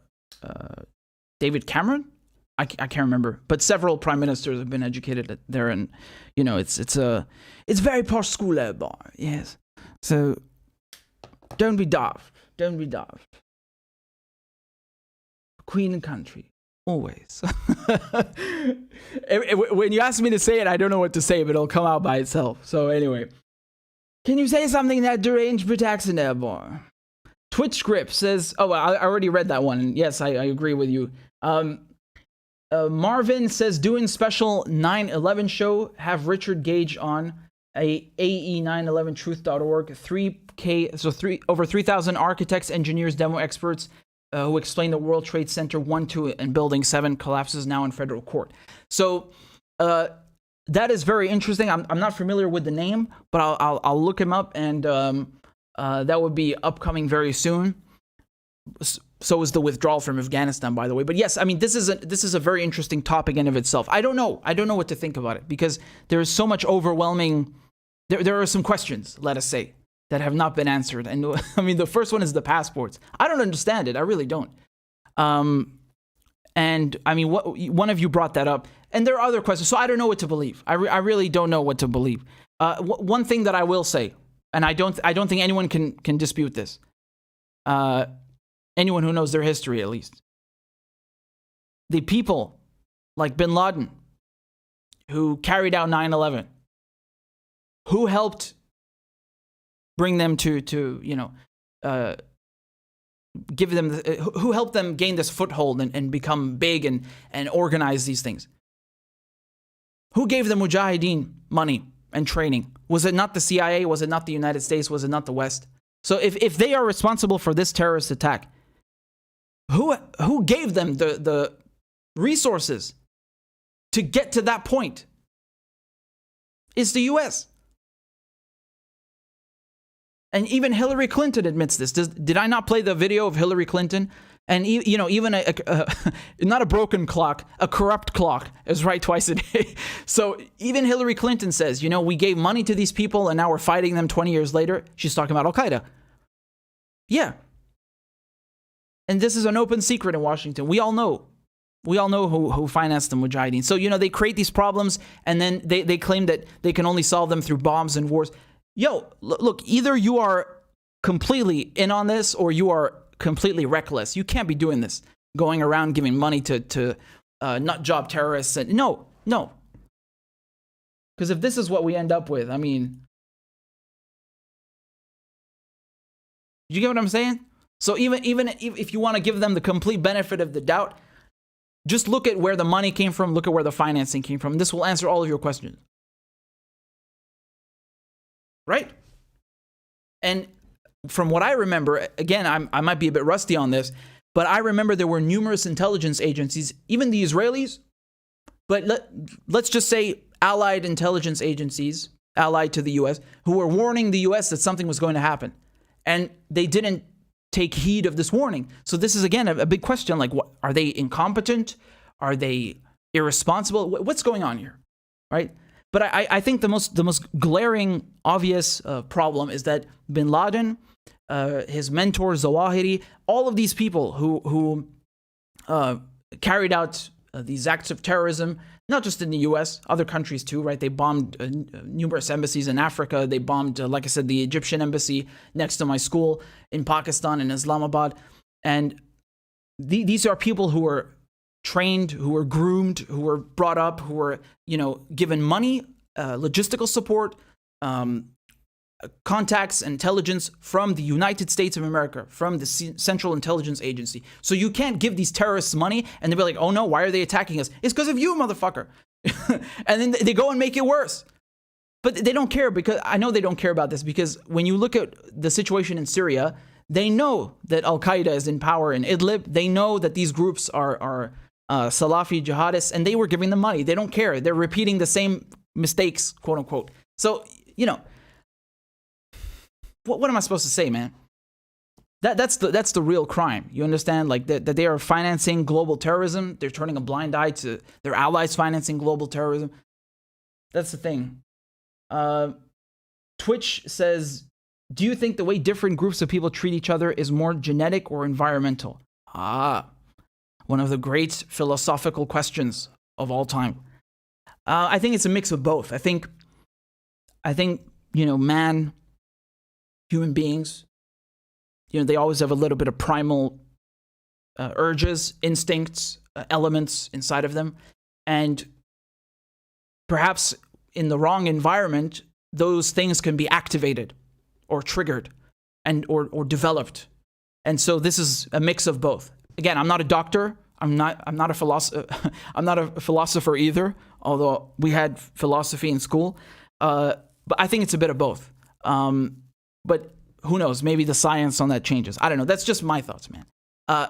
David Cameron, I can't remember, but several prime ministers have been educated there, and it's very posh school there, boy. Yes. So don't be daft. Don't be daft. Queen and country, always. When you ask me to say it, I don't know what to say, but it'll come out by itself. So anyway, can you say something in that deranged Brit accent there, boy? Twitch script says, oh, I already read that one. Yes, I agree with you. Marvin says, doing special 9/11 show, have Richard Gage on AE911truth.org. 3K, so over 3,000 architects, engineers, demo experts who explain the World Trade Center 1, 2, and Building 7 collapses now in federal court. So that is very interesting. I'm not familiar with the name, but I'll look him up, and that would be upcoming very soon. So is the withdrawal from Afghanistan, by the way. But yes, I mean, this is a very interesting topic in of itself. I don't know what to think about it, because there is so much overwhelming. There are some questions, let us say, that have not been answered. And I mean, the first one is the passports. I don't understand it. I really don't. And I mean, one of you brought that up, and there are other questions. So I don't know what to believe. I really don't know what to believe. One thing that I will say, and I don't think anyone can dispute this. Anyone who knows their history, at least. The people like bin Laden, who carried out 9/11, who helped bring them to give them, who helped them gain this foothold and become big and organize these things? Who gave the Mujahideen money and training? Was it not the CIA? Was it not the United States? Was it not the West? So if they are responsible for this terrorist attack, who gave them the resources to get to that point? It's the US. And even Hillary Clinton admits this. Did I not play the video of Hillary Clinton? And even not a broken clock, a corrupt clock is right twice a day. So even Hillary Clinton says, we gave money to these people and now we're fighting them 20 years later. She's talking about Al-Qaeda. Yeah. And this is an open secret in Washington. We all know. We all know who financed the Mujahideen. So, they create these problems and then they claim that they can only solve them through bombs and wars. Look, either you are completely in on this or you are completely reckless. You can't be doing this, going around giving money to nut job terrorists. And no. Because if this is what we end up with, you get what I'm saying? So even if you want to give them the complete benefit of the doubt, just look at where the money came from, look at where the financing came from. This will answer all of your questions. Right? And from what I remember, again, I might be a bit rusty on this, but I remember there were numerous intelligence agencies, even the Israelis, but let's just say allied intelligence agencies, allied to the US, who were warning the US that something was going to happen. And they didn't take heed of this warning. So this is, again, a big question. Like, what, are they incompetent? Are they irresponsible? What's going on here? Right? But I think the most glaring, obvious problem is that bin Laden, his mentor Zawahiri, all of these people who carried out these acts of terrorism, not just in the U.S., other countries too, right? They bombed numerous embassies in Africa. They bombed, like I said, the Egyptian embassy next to my school in Pakistan, in Islamabad. And these are people who were trained, who were groomed, who were brought up, who were, given money, logistical support, contacts, intelligence from the United States of America, from the Central Intelligence Agency. So you can't give these terrorists money and they'll be like, oh no, why are they attacking us? It's because of you, motherfucker. And then they go and make it worse. But they don't care, because I know they don't care about this, because when you look at the situation in Syria, they know that Al-Qaeda is in power in Idlib. They know that these groups are Salafi jihadists, and they were giving them money. They don't care. They're repeating the same mistakes, quote unquote. So, what am I supposed to say, man? That's the real crime. You understand? Like that they are financing global terrorism. They're turning a blind eye to their allies financing global terrorism. That's the thing. Twitch says, do you think the way different groups of people treat each other is more genetic or environmental? One of the great philosophical questions of all time. I think it's a mix of both. I think man, human beings, they always have a little bit of primal urges, instincts, elements inside of them. And perhaps in the wrong environment, those things can be activated or triggered and or developed. And so this is a mix of both. Again, I'm not a doctor. I'm not a philosopher. I'm not a philosopher either, although we had philosophy in school. But I think it's a bit of both. But who knows? Maybe the science on that changes. I don't know. That's just my thoughts, man.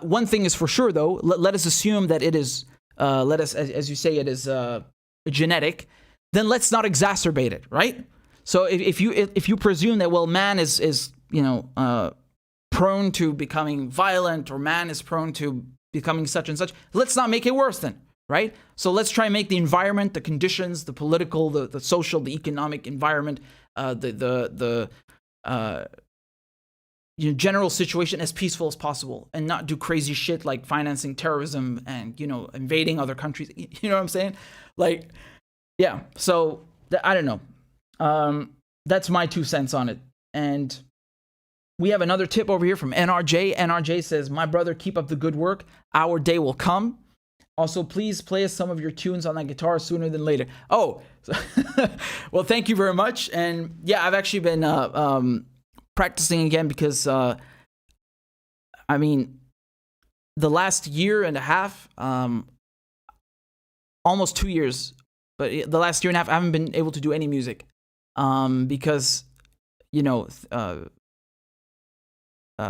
One thing is for sure, though. Let us assume that it is. As you say, it is genetic. Then let's not exacerbate it, right? So if you presume that, well, man is prone to becoming violent, or man is prone to becoming such and such, let's not make it worse then, right? So let's try and make the environment, the conditions, the political, the social, the economic environment, the general situation as peaceful as possible, and not do crazy shit like financing terrorism and, invading other countries. You know what I'm saying? Like, yeah. So I don't know. That's my 2 cents on it. And We have another tip over here from NRJ. NRJ says, my brother, keep up the good work. Our day will come. Also, please play us some of your tunes on that guitar sooner than later. Oh, well, thank you very much. And yeah, I've actually been practicing again because, I mean, the last year and a half, almost 2 years, but the last year and a half, I haven't been able to do any music because, you know,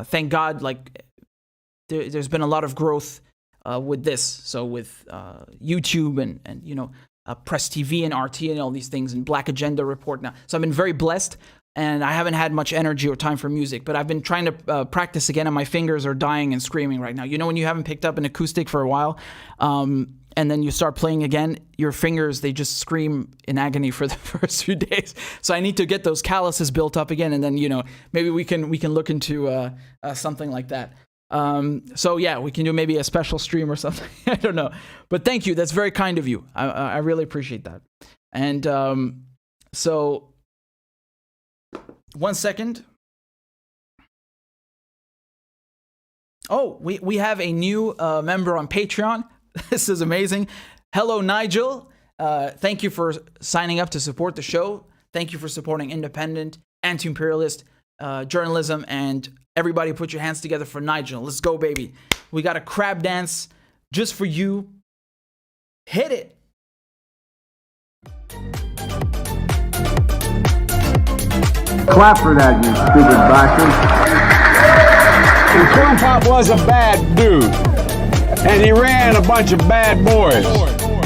thank God, like, there's been a lot of growth with this. So with YouTube and you know, Press TV and RT and all these things and Black Agenda Report now. So I've been very blessed and I haven't had much energy or time for music, but I've been trying to practice again and my fingers are dying and screaming right now. You know when you haven't picked up an acoustic for a while and then you start playing again, your fingers, they just scream in agony for the first few days. So I need to get those calluses built up again and then, you know, maybe we can look into something like that. So yeah, we can do maybe a special stream or something. I don't know, but thank you. That's very kind of you. I really appreciate that. And so 1 second. Oh, we have a new member on Patreon. This is amazing. Hello, Nigel. Thank you for signing up to support the show. Thank you for supporting independent, anti-imperialist journalism, and everybody put your hands together for Nigel. Let's go, baby. We got a crab dance just for you. Hit it. Clap for that, you stupid bastard. And Corn Pop was a bad dude. And he ran a bunch of bad boys.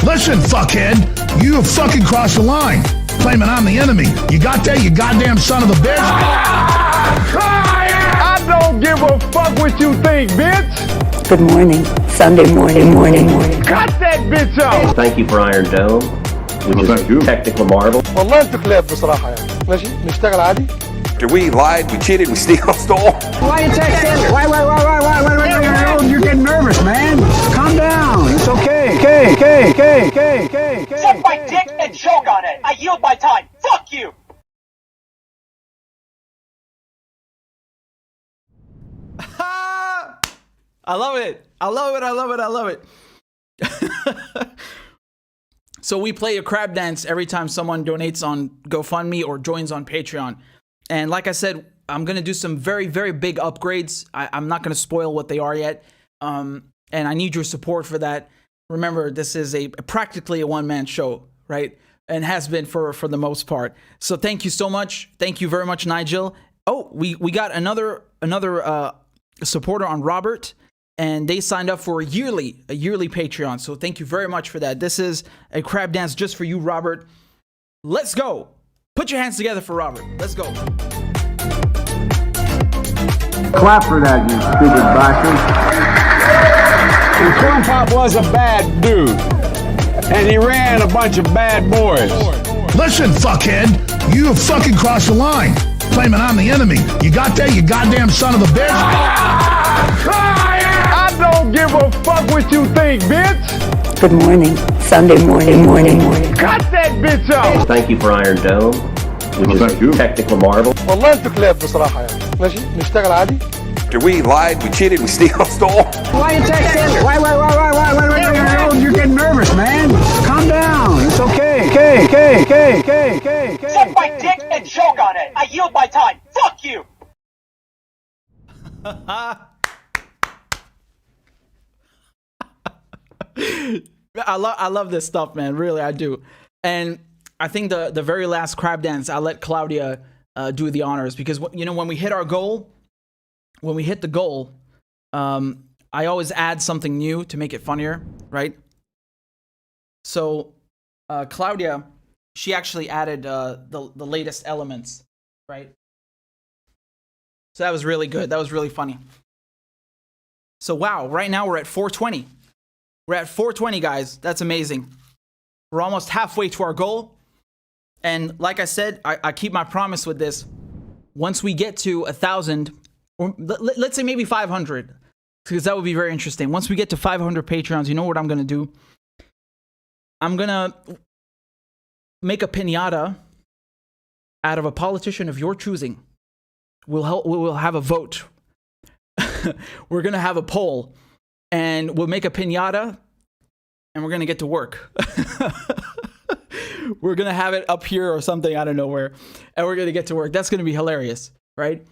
Listen, fuckhead, you have fucking crossed the line. Claiming I'm the enemy. You got that, you goddamn son of a bitch? I don't give a fuck what you think, bitch. Good morning. Sunday morning. Cut that bitch off. Thank you for Iron Dome, which is a technical marvel. والله انتوا كلاب بصراحة يعني. ماشي نشتغل عادي. We lied, we cheated, we stole. Why you texting? Why? You're getting nervous, man. Calm down. It's okay. Okay. Suck my dick and choke on it. I yield my time. Fuck you. I love it. So we play a crab dance every time someone donates on GoFundMe or joins on Patreon. And like I said, I'm going to do some very, very big upgrades. I'm not going to spoil what they are yet. And I need your support for that. Remember, this is practically a one-man show, right? And has been for the most part. So thank you so much. Thank you very much, Nigel. Oh, we got another supporter on Robert. And they signed up for a yearly Patreon. So thank you very much for that. This is a crab dance just for you, Robert. Let's go. Put your hands together for Robert. Let's go. Clap for that, you stupid bastard. And Corn Pop was a bad dude. And he ran a bunch of bad boys. Listen, fuckhead, you have fucking crossed the line. Claiming I'm the enemy. You got that, you goddamn son of a bitch? I don't give a fuck what you think, bitch. Good morning. Sunday morning. Cut that bitch off. Thank you for Iron Dome, which is a technical marvel. والله انتوا كلاب بصراحة يعني. ماشي نشتغل عادي. We lied, we cheated, we stole. Why you texting? Why? You're getting nervous, man. Calm down. It's okay. Okay. Suck my dick and choke on it. I yield my time. Fuck you. I love this stuff, man. Really, I do. And I think the very last crab dance, I'll let Claudia do the honors because, you know, when we hit our goal, I always add something new to make it funnier, right? So Claudia, she actually added the latest elements, right? So that was really good. That was really funny. So wow, right now we're at 420. We're at 420, guys. That's amazing. We're almost halfway to our goal. And like I said, I keep my promise with this. Once we get to 1,000, or let's say maybe 500, because that would be very interesting. Once we get to 500 Patreons, you know what I'm going to do? I'm going to make a piñata out of a politician of your choosing. we will have a vote. We're going to have a poll, and we'll make a piñata, and we're going to get to work. We're going to have it up here or something, I don't know where, and we're going to get to work. That's going to be hilarious, right?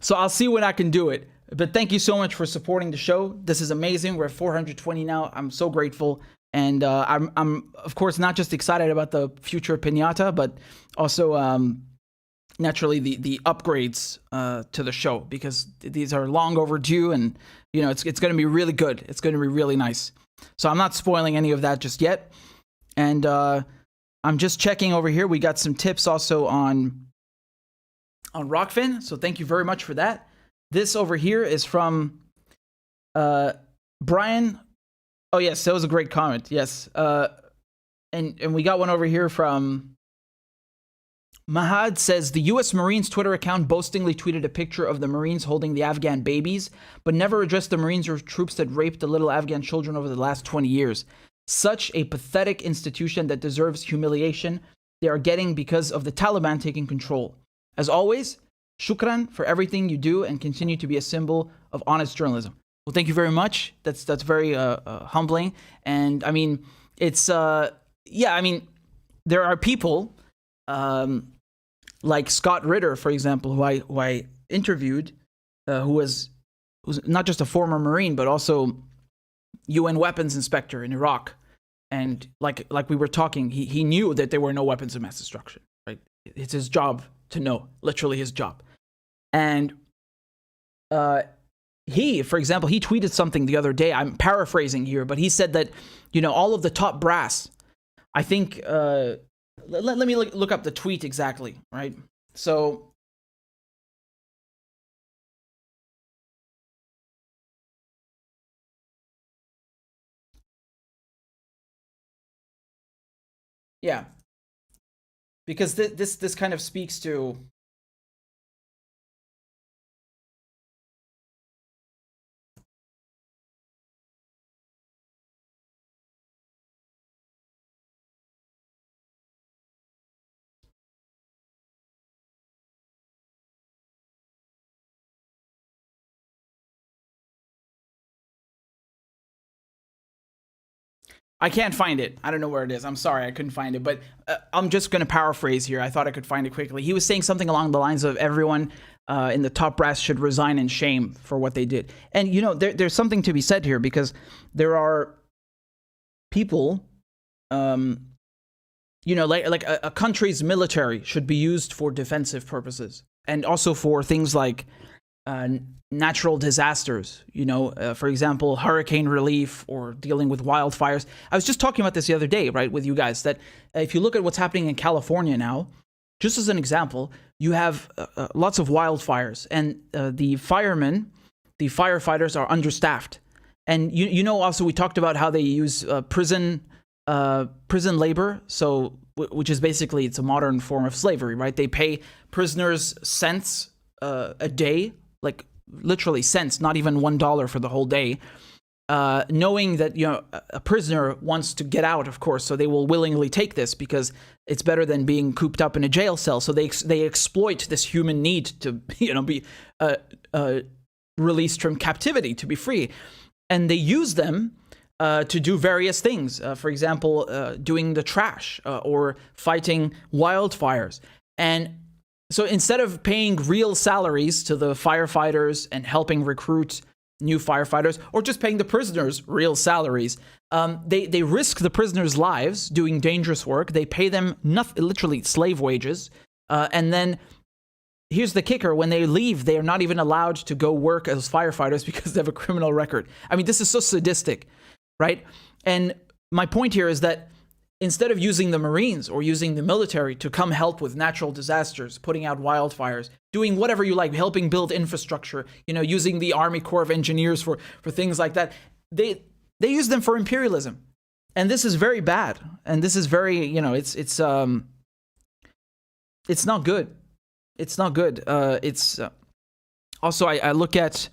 So I'll see when I can do it. But thank you so much for supporting the show. This is amazing. We're at 420 now. I'm so grateful. And I'm of course, not just excited about the future piñata, but also naturally the upgrades to the show, because these are long overdue, and you know it's going to be really good. It's going to be really nice. So I'm not spoiling any of that just yet. And I'm just checking over here. We got some tips also on Rockfin. So thank you very much for that. This over here is from Brian. Oh yes, that was a great comment. Yes, and we got one over here from Mahad. Says the U.S. Marines Twitter account boastingly tweeted a picture of the Marines holding the Afghan babies, but never addressed the Marines or troops that raped the little Afghan children over the last 20 years. Such a pathetic institution that deserves humiliation they are getting because of the Taliban taking control. As always, shukran for everything you do and continue to be a symbol of honest journalism. Well, thank you very much. That's very humbling. And I mean, it's yeah. I mean, there are people like Scott Ritter, for example, who I interviewed, who was not just a former Marine but also UN weapons inspector in Iraq. And like we were talking, he knew that there were no weapons of mass destruction. Right? It's his job to know, literally his job. And he, for example, he tweeted something the other day. I'm paraphrasing here, but he said that, you know, all of the top brass, I think, let me look up the tweet exactly, right? So, yeah, because this kind of speaks to I can't find it. I don't know where it is. I'm sorry, I couldn't find it. But I'm just going to paraphrase here. I thought I could find it quickly. He was saying something along the lines of everyone in the top brass should resign in shame for what they did. And, you know, there's something to be said here, because there are people, you know, like a country's military should be used for defensive purposes, and also for things like natural disasters, you know, for example, hurricane relief or dealing with wildfires. I was just talking about this the other day, right, with you guys, that if you look at what's happening in California now, just as an example, you have lots of wildfires, and the firefighters are understaffed. And you know, also we talked about how they use prison labor, so which is basically, it's a modern form of slavery, right? They pay prisoners cents a day, like literally cents, not even $1 for the whole day, knowing that, you know, a prisoner wants to get out, of course, so they will willingly take this because it's better than being cooped up in a jail cell. So they exploit this human need to, you know, be released from captivity, to be free, and they use them to do various things. For example, doing the trash or fighting wildfires. And so instead of paying real salaries to the firefighters and helping recruit new firefighters, or just paying the prisoners real salaries, they risk the prisoners' lives doing dangerous work. They pay them literally slave wages. And then here's the kicker. When they leave, they are not even allowed to go work as firefighters because they have a criminal record. I mean, this is so sadistic, right? And my point here is that instead of using the Marines or using the military to come help with natural disasters, putting out wildfires, doing whatever you like, helping build infrastructure, you know, using the Army Corps of Engineers for things like that, they use them for imperialism. And this is very bad. And this is very, you know, it's not good. It's not good. Also, I look at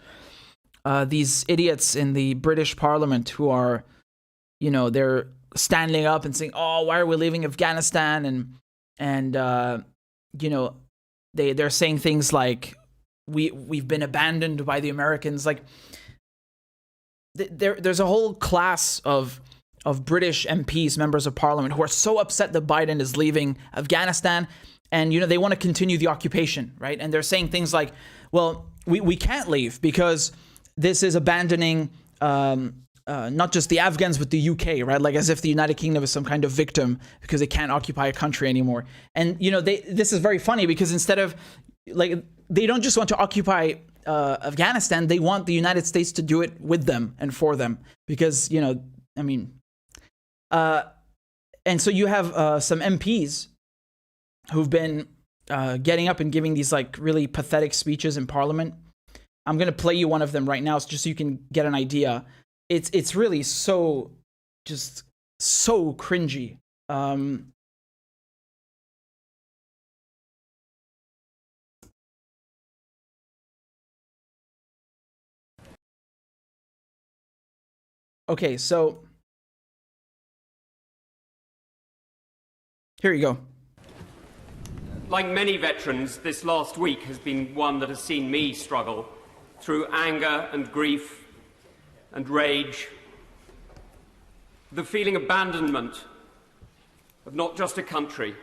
these idiots in the British Parliament who are, you know, they're standing up and saying, "Oh, why are we leaving Afghanistan?" And you know, they're saying things like, we've been abandoned by the Americans. Like, there's a whole class of British MPs, members of parliament, who are so upset that Biden is leaving Afghanistan, and they want to continue the occupation, right? And they're saying things like, well, we can't leave because this is abandoning not just the Afghans, but the UK, right? Like, as if the United Kingdom is some kind of victim because they can't occupy a country anymore. And, this is very funny because instead of, like, they don't just want to occupy Afghanistan, they want the United States to do it with them and for them because, and so you have some MPs who've been getting up and giving these, like, really pathetic speeches in Parliament. I'm going to play you one of them right now just so you can get an idea. It's really so cringy. Okay, so here you go. Like many veterans, this last week has been one that has seen me struggle through anger and grief and rage, the feeling abandonment of not just a country,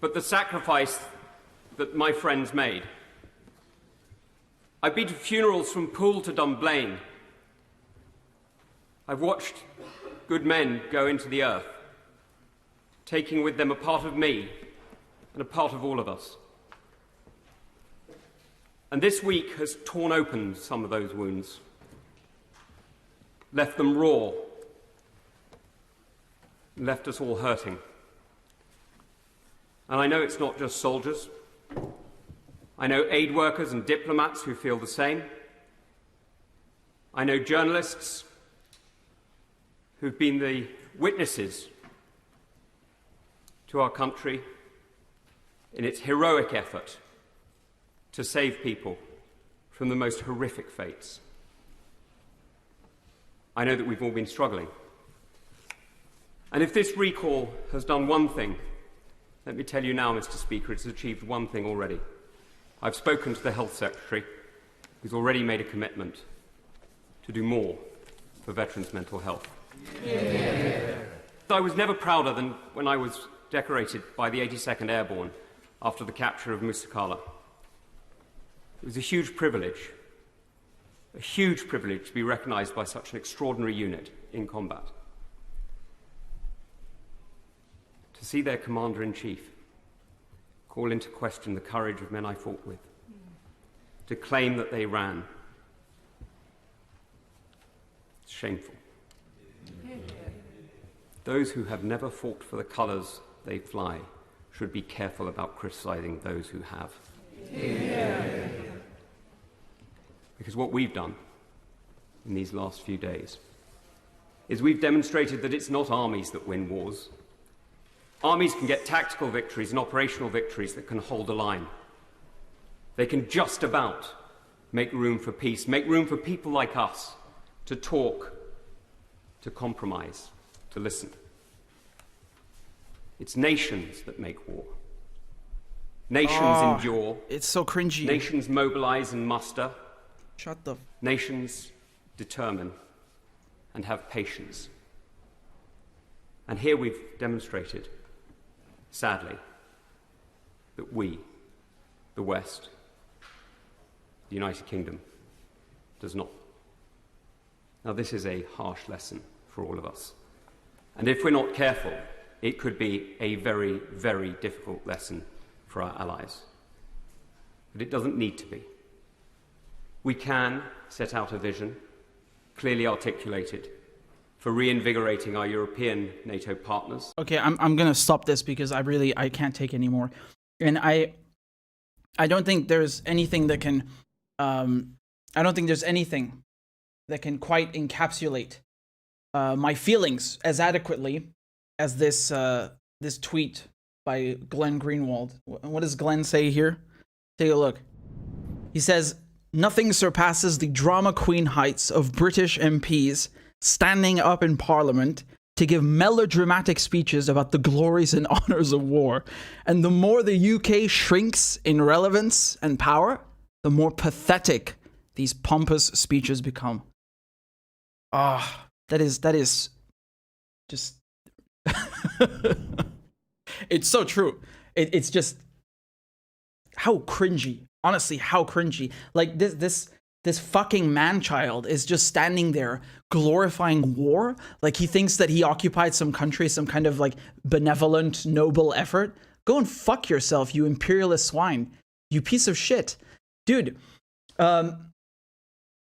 but the sacrifice that my friends made. I've been to funerals from Poole to Dunblane. I've watched good men go into the earth, taking with them a part of me and a part of all of us. And this week has torn open some of those wounds, left them raw, left us all hurting. And I know it's not just soldiers. I know aid workers and diplomats who feel the same. I know journalists who've been the witnesses to our country in its heroic effort to save people from the most horrific fates. I know that we've all been struggling. And if this recall has done one thing, let me tell you now, Mr. Speaker, it's achieved one thing already. I've spoken to the Health Secretary, who's already made a commitment to do more for veterans' mental health. Yeah. I was never prouder than when I was decorated by the 82nd Airborne after the capture of Musakala. It was a huge privilege to be recognised by such an extraordinary unit in combat. To see their Commander-in-Chief call into question the courage of men I fought with, to claim that they ran. It's shameful. Those who have never fought for the colours they fly should be careful about criticising those who have. Yeah. Because what we've done in these last few days is we've demonstrated that it's not armies that win wars. Armies can get tactical victories and operational victories that can hold a line. They can just about make room for peace, make room for people like us to talk, to compromise, to listen. It's nations that make war. Nations endure. It's so cringy. Nations mobilize and muster. Shut the... Nations determine and have patience. And here we've demonstrated, sadly, that we, the West, the United Kingdom, does not. Now, this is a harsh lesson for all of us. And if we're not careful, it could be a very, very difficult lesson for our allies. But it doesn't need to be. We can set out a vision, clearly articulated, for reinvigorating our European NATO partners. Okay, I'm gonna stop this because I can't take anymore. And I don't think there's anything that can quite encapsulate my feelings as adequately as this tweet by Glenn Greenwald. What does Glenn say here? Take a look. He says, "Nothing surpasses the drama queen heights of British MPs standing up in Parliament to give melodramatic speeches about the glories and honors of war. And the more the UK shrinks in relevance and power, the more pathetic these pompous speeches become. That is just it's so true. It's just how cringy. Honestly, how cringy. Like this fucking man-child is just standing there glorifying war. Like he thinks that he occupied some country, some kind of like benevolent, noble effort. Go and fuck yourself, you imperialist swine. You piece of shit. Dude,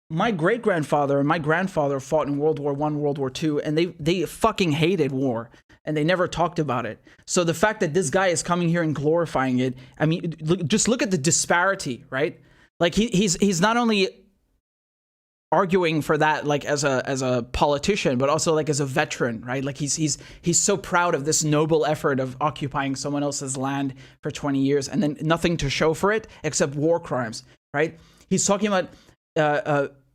my great-grandfather and my grandfather fought in World War I, World War II, and they fucking hated war, and they never talked about it. So the fact that this guy is coming here and glorifying it, I mean, just look at the disparity, right? Like he's not only arguing for that like as a politician, but also like as a veteran, right? Like he's so proud of this noble effort of occupying someone else's land for 20 years and then nothing to show for it except war crimes, right? He's talking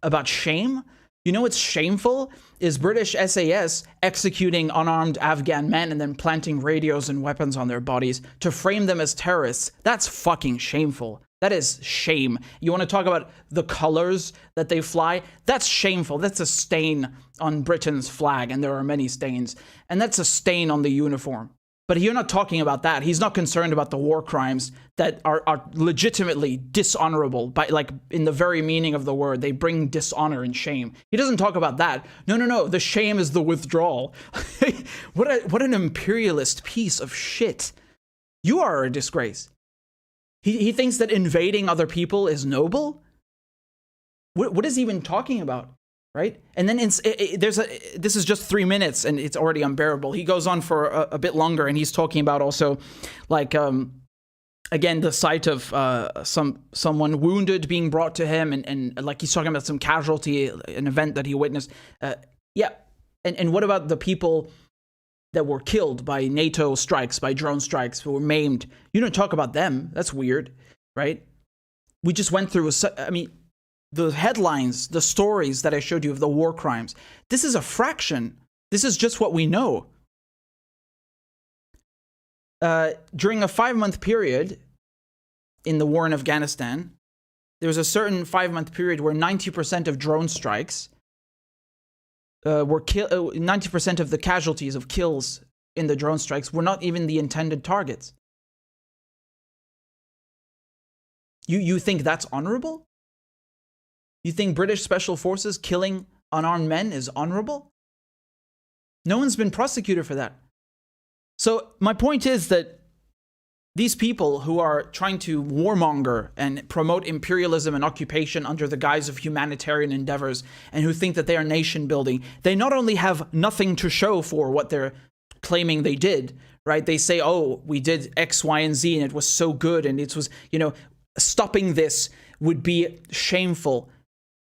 about shame. You know what's shameful is British SAS executing unarmed Afghan men and then planting radios and weapons on their bodies to frame them as terrorists. That's fucking shameful. That is shame. You want to talk about the colors that they fly? That's shameful. That's a stain on Britain's flag, and there are many stains. And that's a stain on the uniform. But you're not talking about that. He's not concerned about the war crimes that are legitimately dishonorable, by like in the very meaning of the word. They bring dishonor and shame. He doesn't talk about that. No. The shame is the withdrawal. What an imperialist piece of shit. You are a disgrace. He thinks that invading other people is noble? What is he even talking about, right? And then this is just 3 minutes and it's already unbearable. He goes on for a bit longer and he's talking about also like, again, the sight of someone wounded being brought to him and like he's talking about some casualty, an event that he witnessed. Yeah, and what about the people that were killed by NATO strikes, by drone strikes, who were maimed? You don't talk about them. That's weird, right? We just went through, the headlines, the stories that I showed you of the war crimes. This is a fraction. This is just what we know. During a 5-month period in the war in Afghanistan, there was a certain 5-month period where 90% of drone strikes were 90% of the casualties of kills in the drone strikes were not even the intended targets. You think that's honorable? You think British special forces killing unarmed men is honorable? No one's been prosecuted for that. So my point is that these people who are trying to warmonger and promote imperialism and occupation under the guise of humanitarian endeavors and who think that they are nation building, they not only have nothing to show for what they're claiming they did, right? They say, oh, we did X, Y, and Z and it was so good and it was, stopping this would be shameful.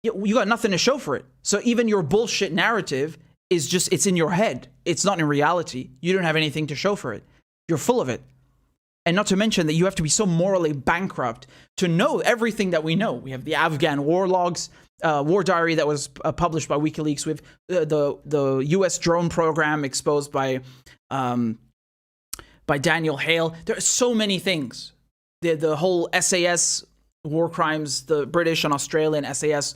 You got nothing to show for it. So even your bullshit narrative is just, it's in your head. It's not in reality. You don't have anything to show for it. You're full of it. And not to mention that you have to be so morally bankrupt to know everything that we know. We have the Afghan war logs, war diary that was published by WikiLeaks. We have the U.S. drone program exposed by Daniel Hale. There are so many things. The whole SAS war crimes, the British and Australian SAS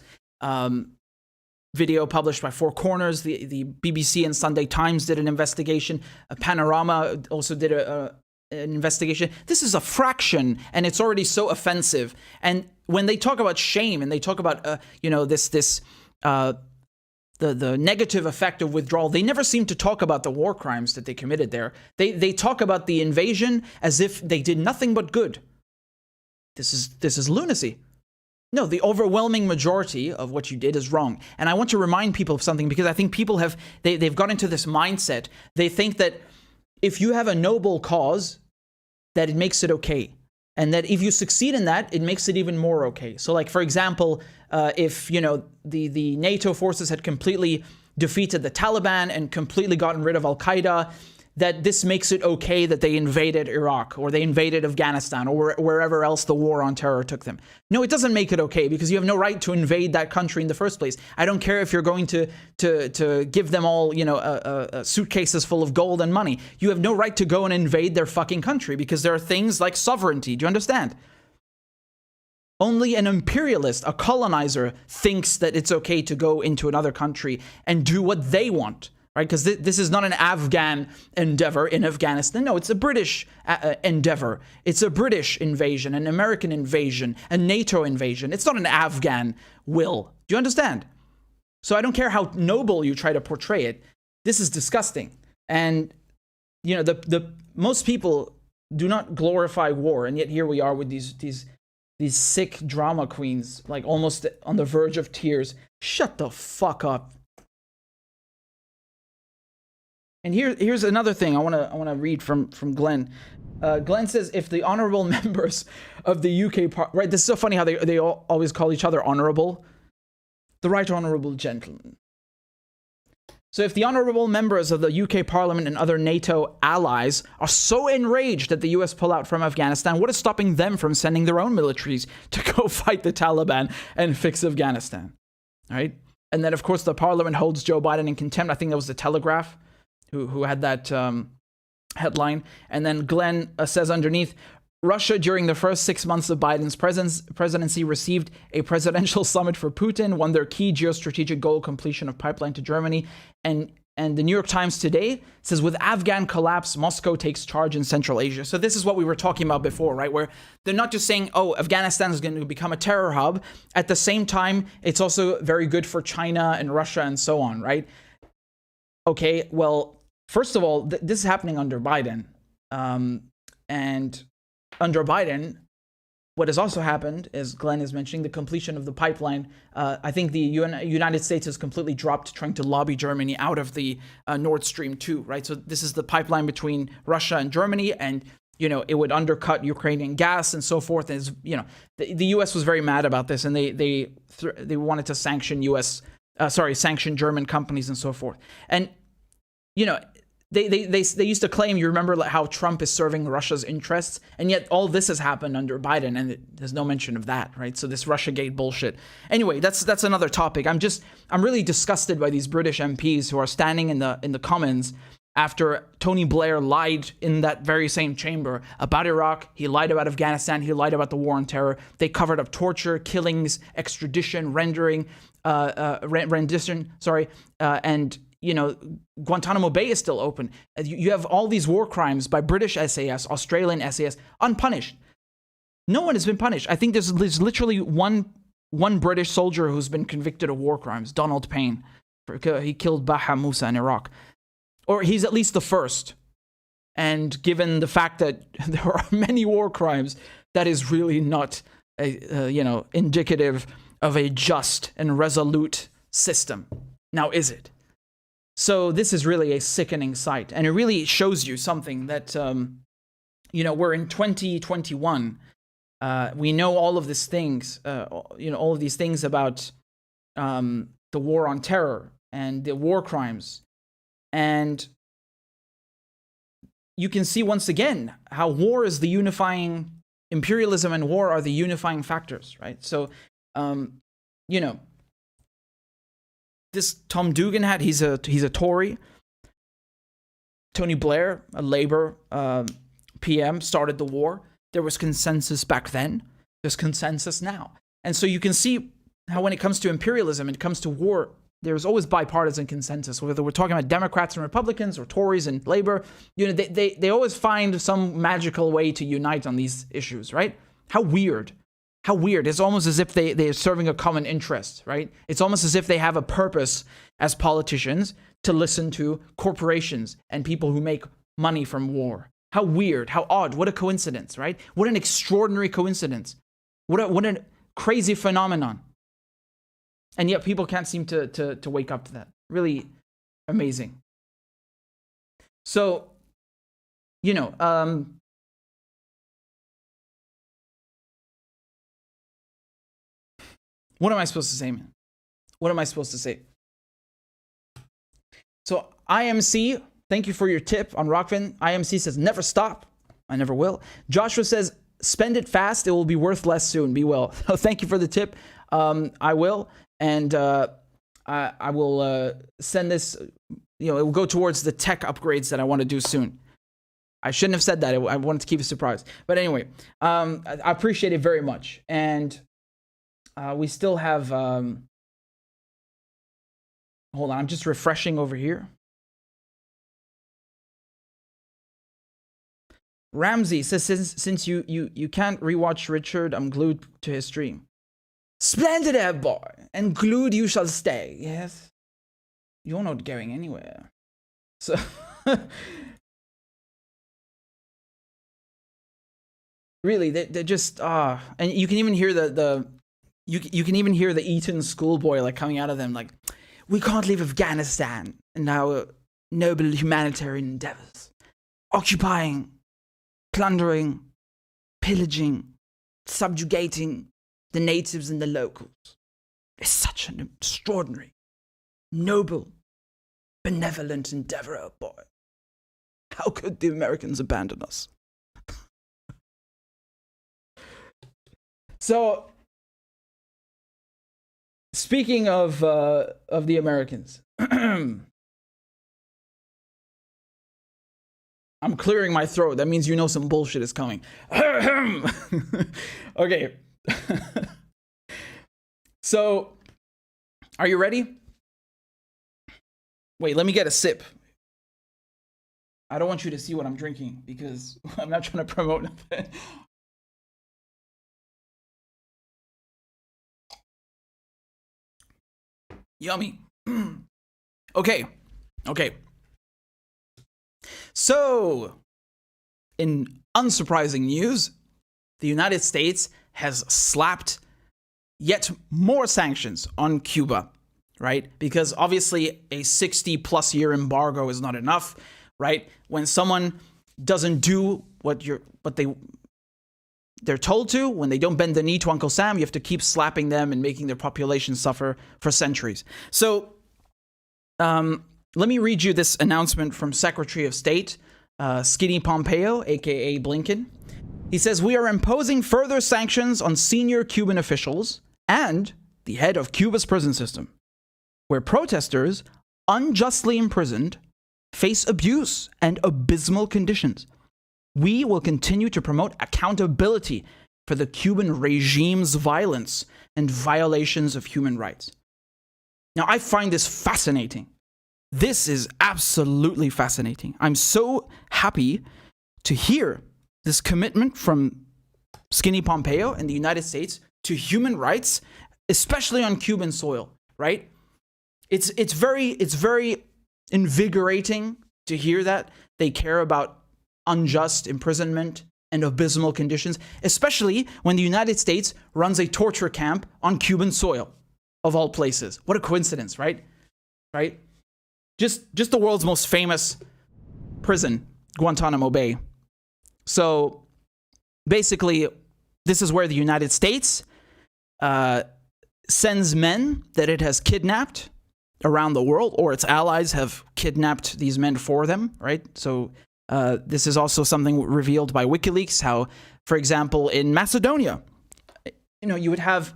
video published by Four Corners. The BBC and Sunday Times did an investigation. Panorama also did an investigation. This is a fraction, and it's already so offensive. And when they talk about shame and they talk about the negative effect of withdrawal, they never seem to talk about the war crimes that they committed there. They talk about the invasion as if they did nothing but good. This is lunacy. No, the overwhelming majority of what you did is wrong. And I want to remind people of something, because I think people they've got into this mindset. They think that if you have a noble cause, that it makes it okay. And that if you succeed in that, it makes it even more okay. So like, for example, if, the NATO forces had completely defeated the Taliban and completely gotten rid of Al-Qaeda, that this makes it okay that they invaded Iraq or they invaded Afghanistan or wherever else the war on terror took them. No, it doesn't make it okay, because you have no right to invade that country in the first place. I don't care if you're going to give them all, suitcases full of gold and money. You have no right to go and invade their fucking country, because there are things like sovereignty. Do you understand? Only an imperialist, a colonizer, thinks that it's okay to go into another country and do what they want, right? Because this is not an Afghan endeavor in Afghanistan. No, it's a British endeavor. It's a British invasion, an American invasion, a NATO invasion. It's not an Afghan will. Do you understand? So I don't care how noble you try to portray it. This is disgusting. And, you know, the most people do not glorify war, and yet here we are with these sick drama queens, like almost on the verge of tears. Shut the fuck up. And here's another thing I wanna read from Glenn. Glenn says, if the honorable members of the UK right, this is so funny how they all always call each other honorable. The right honorable gentleman. So if the honorable members of the UK Parliament and other NATO allies are so enraged that the US pull out from Afghanistan, what is stopping them from sending their own militaries to go fight the Taliban and fix Afghanistan? All right? And then, of course, the Parliament holds Joe Biden in contempt. I think that was the Telegraph who had that headline. And then Glenn says underneath, Russia, during the first 6 months of Biden's presidency, received a presidential summit for Putin, won their key geostrategic goal, completion of pipeline to Germany. And the New York Times today says, with Afghan collapse, Moscow takes charge in Central Asia. So this is what we were talking about before, right? Where they're not just saying, oh, Afghanistan is going to become a terror hub. At the same time, it's also very good for China and Russia and so on, right? Okay, well, first of all, this is happening under Biden. And under Biden, what has also happened, as Glenn is mentioning, the completion of the pipeline. I think the United States has completely dropped trying to lobby Germany out of the Nord Stream 2, right? So this is the pipeline between Russia and Germany, and, you know, it would undercut Ukrainian gas and so forth. And, you know, the U.S. was very mad about this, and they wanted to sanction sanction German companies and so forth. And, you know, They used to claim, you remember how Trump is serving Russia's interests, and yet all this has happened under Biden, and there's no mention of that, right? So this Russiagate bullshit. Anyway, that's another topic. I'm really disgusted by these British MPs who are standing in the Commons after Tony Blair lied in that very same chamber about Iraq. He lied about Afghanistan. He lied about the war on terror. They covered up torture, killings, extradition, rendition, and, you know, Guantanamo Bay is still open. You have all these war crimes by British SAS, Australian SAS, unpunished. No one has been punished. I think there's literally one British soldier who's been convicted of war crimes, Donald Payne. He killed Baha Musa in Iraq. Or he's at least the first. And given the fact that there are many war crimes, that is really not indicative of a just and resolute system. Now, is it? So this is really a sickening sight, and it really shows you something that, we're in 2021. We know all of these things, all of these things about the war on terror and the war crimes. And you can see once again how war is the unifying, imperialism and war are the unifying factors, right? So, this Tom Dugan he's a Tory. Tony Blair, a Labour PM, started the war. There was consensus back then. There's consensus now. And so you can see how when it comes to imperialism, it comes to war, there's always bipartisan consensus. Whether we're talking about Democrats and Republicans or Tories and Labour, they always find some magical way to unite on these issues, right? How weird. How weird. It's almost as if they're serving a common interest, right? It's almost as if they have a purpose as politicians to listen to corporations and people who make money from war. How weird. How odd. What a coincidence, right? What an extraordinary coincidence. What a crazy phenomenon. And yet people can't seem to wake up to that. Really amazing. So, what am I supposed to say, man? What am I supposed to say? So IMC, thank you for your tip on Rockfin. IMC says, never stop. I never will. Joshua says, spend it fast. It will be worth less soon. Be well. So thank you for the tip. I will. And I will send this, it will go towards the tech upgrades that I want to do soon. I shouldn't have said that. I wanted to keep it surprised. But anyway, I appreciate it very much. And we still have... hold on, I'm just refreshing over here. Ramsey says, since you can't rewatch Richard, I'm glued to his stream. Splendid, air boy, and glued you shall stay. Yes, you're not going anywhere. So, really, they're just and you can even hear you can even hear the Eton schoolboy like coming out of them, like, we can't leave Afghanistan and our noble humanitarian endeavors, occupying, plundering, pillaging, subjugating the natives and the locals. It's such an extraordinary, noble, benevolent endeavor, oh boy. How could the Americans abandon us? So, speaking of the Americans, I'm clearing my throat. That means you know some bullshit is coming. Okay. So, are you ready? Wait, let me get a sip. I don't want you to see what I'm drinking because I'm not trying to promote nothing. Yummy. Okay. So, in unsurprising news, the United States has slapped yet more sanctions on Cuba, right? Because obviously a 60+ year embargo is not enough, right? When someone doesn't do what they're told to, when they don't bend the knee to Uncle Sam, you have to keep slapping them and making their population suffer for centuries. So, let me read you this announcement from Secretary of State Skinny Pompeo, aka Blinken. He says, we are imposing further sanctions on senior Cuban officials and the head of Cuba's prison system, where protesters unjustly imprisoned face abuse and abysmal conditions. We will continue to promote accountability for the Cuban regime's violence and violations of human rights. Now, I find this fascinating. This is absolutely fascinating. I'm so happy to hear this commitment from Skinny Pompeo and the United States to human rights, especially on Cuban soil, right? It's very invigorating to hear that they care about unjust imprisonment and abysmal conditions, especially when the United States runs a torture camp on Cuban soil, of all places. What a coincidence, right? Right? Just the world's most famous prison, Guantanamo Bay. So basically, this is where the United States sends men that it has kidnapped around the world, or its allies have kidnapped these men for them, right? So this is also something revealed by WikiLeaks, how, for example, in Macedonia, you would have,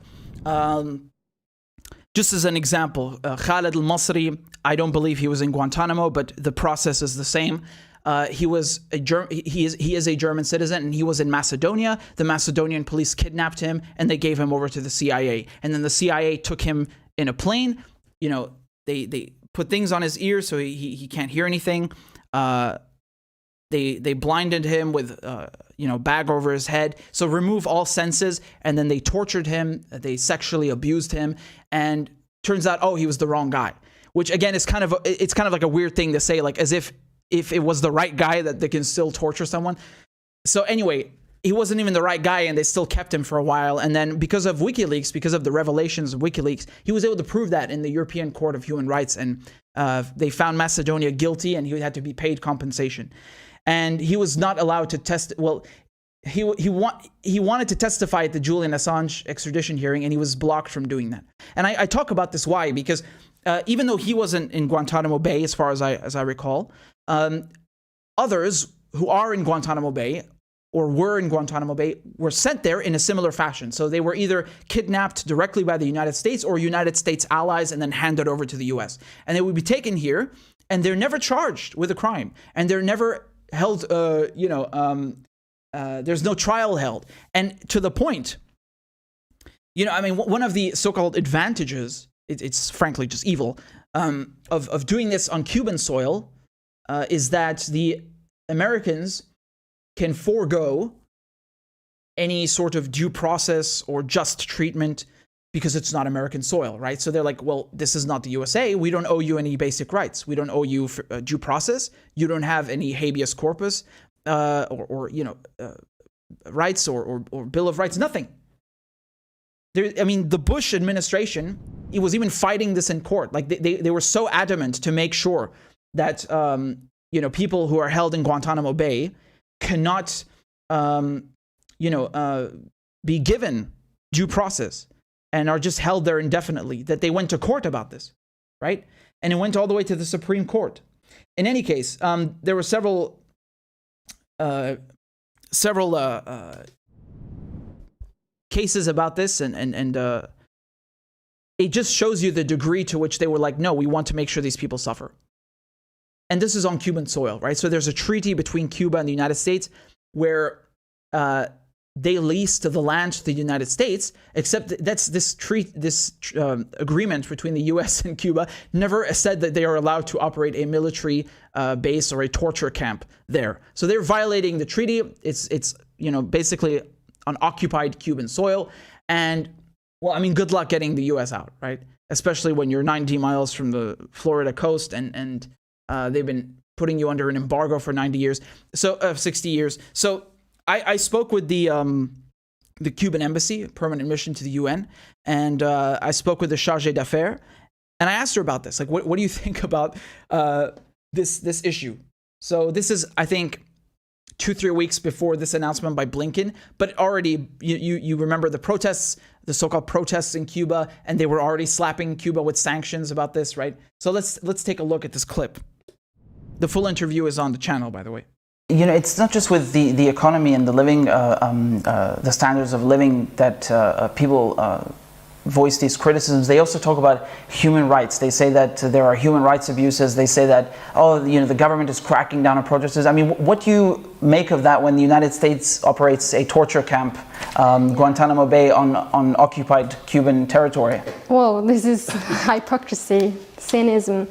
just as an example, Khaled al-Masri, I don't believe he was in Guantanamo, but the process is the same. He is a German citizen, and he was in Macedonia. The Macedonian police kidnapped him, and they gave him over to the CIA. And then the CIA took him in a plane. They put things on his ears so he can't hear anything. They blinded him with bag over his head. So remove all senses, and then they tortured him. They sexually abused him, and turns out, he was the wrong guy. Which again is kind of like a weird thing to say, like as if it was the right guy that they can still torture someone. So anyway, he wasn't even the right guy, and they still kept him for a while. And then because of WikiLeaks, because of the revelations of WikiLeaks, he was able to prove that in the European Court of Human Rights, and they found Macedonia guilty, and he had to be paid compensation. And he was not allowed to test. Well, he wanted to testify at the Julian Assange extradition hearing, and he was blocked from doing that. And I talk about this why, because even though he wasn't in Guantanamo Bay, as far as I recall, others who are in Guantanamo Bay or were in Guantanamo Bay were sent there in a similar fashion. So they were either kidnapped directly by the United States or United States allies and then handed over to the US. And they would be taken here, and they're never charged with a crime, and they're never held, there's no trial held. And to the point, one of the so-called advantages, it's frankly just evil, of doing this on Cuban soil is that the Americans can forego any sort of due process or just treatment because it's not American soil, right? So they're like, well, this is not the USA. We don't owe you any basic rights. We don't owe you due process. You don't have any habeas corpus rights or Bill of Rights, nothing. The Bush administration, it was even fighting this in court. Like they were so adamant to make sure that, people who are held in Guantanamo Bay cannot, be given due process and are just held there indefinitely, that they went to court about this, right? And it went all the way to the Supreme Court. In any case, there were several cases about this, and it just shows you the degree to which they were like, no, we want to make sure these people suffer. And this is on Cuban soil, right? So there's a treaty between Cuba and the United States where they leased the land to the United States, except that's this agreement between the U.S. and Cuba never said that they are allowed to operate a military base or a torture camp there. So they're violating the treaty. It's basically on occupied Cuban soil. And, good luck getting the U.S. out, right? Especially when you're 90 miles from the Florida coast and they've been putting you under an embargo for 60 years. So I spoke with the Cuban embassy, permanent mission to the UN, and I spoke with the chargé d'affaires, and I asked her about this. Like, what do you think about this issue? So this is, I think, 2-3 weeks before this announcement by Blinken, but already you remember the protests, the so-called protests in Cuba, and they were already slapping Cuba with sanctions about this, right? So let's take a look at this clip. The full interview is on the channel, by the way. It's not just with the economy and the living, the standards of living that people voice these criticisms. They also talk about human rights. They say that there are human rights abuses. They say that, the government is cracking down on protesters. What do you make of that when the United States operates a torture camp, Guantanamo Bay, on occupied Cuban territory? Well, this is hypocrisy, cynism.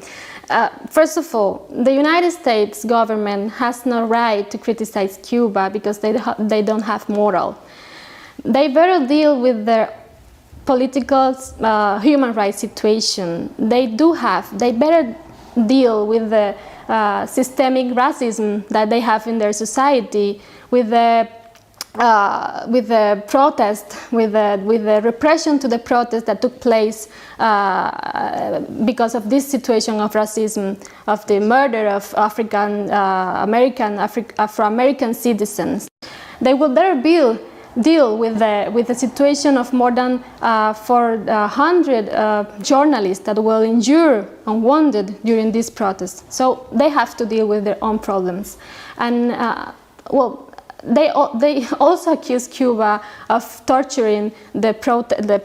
First of all, the United States government has no right to criticize Cuba because they don't have moral. They better deal with their political human rights situation. They better deal with the systemic racism that they have in their society, with the protest, with the repression to the protest that took place because of this situation of racism, of the murder of Afro-American citizens. They will better deal with the situation of more than 400 journalists that will injure and wounded during this protest. So they have to deal with their own problems. And they also accuse Cuba of torturing the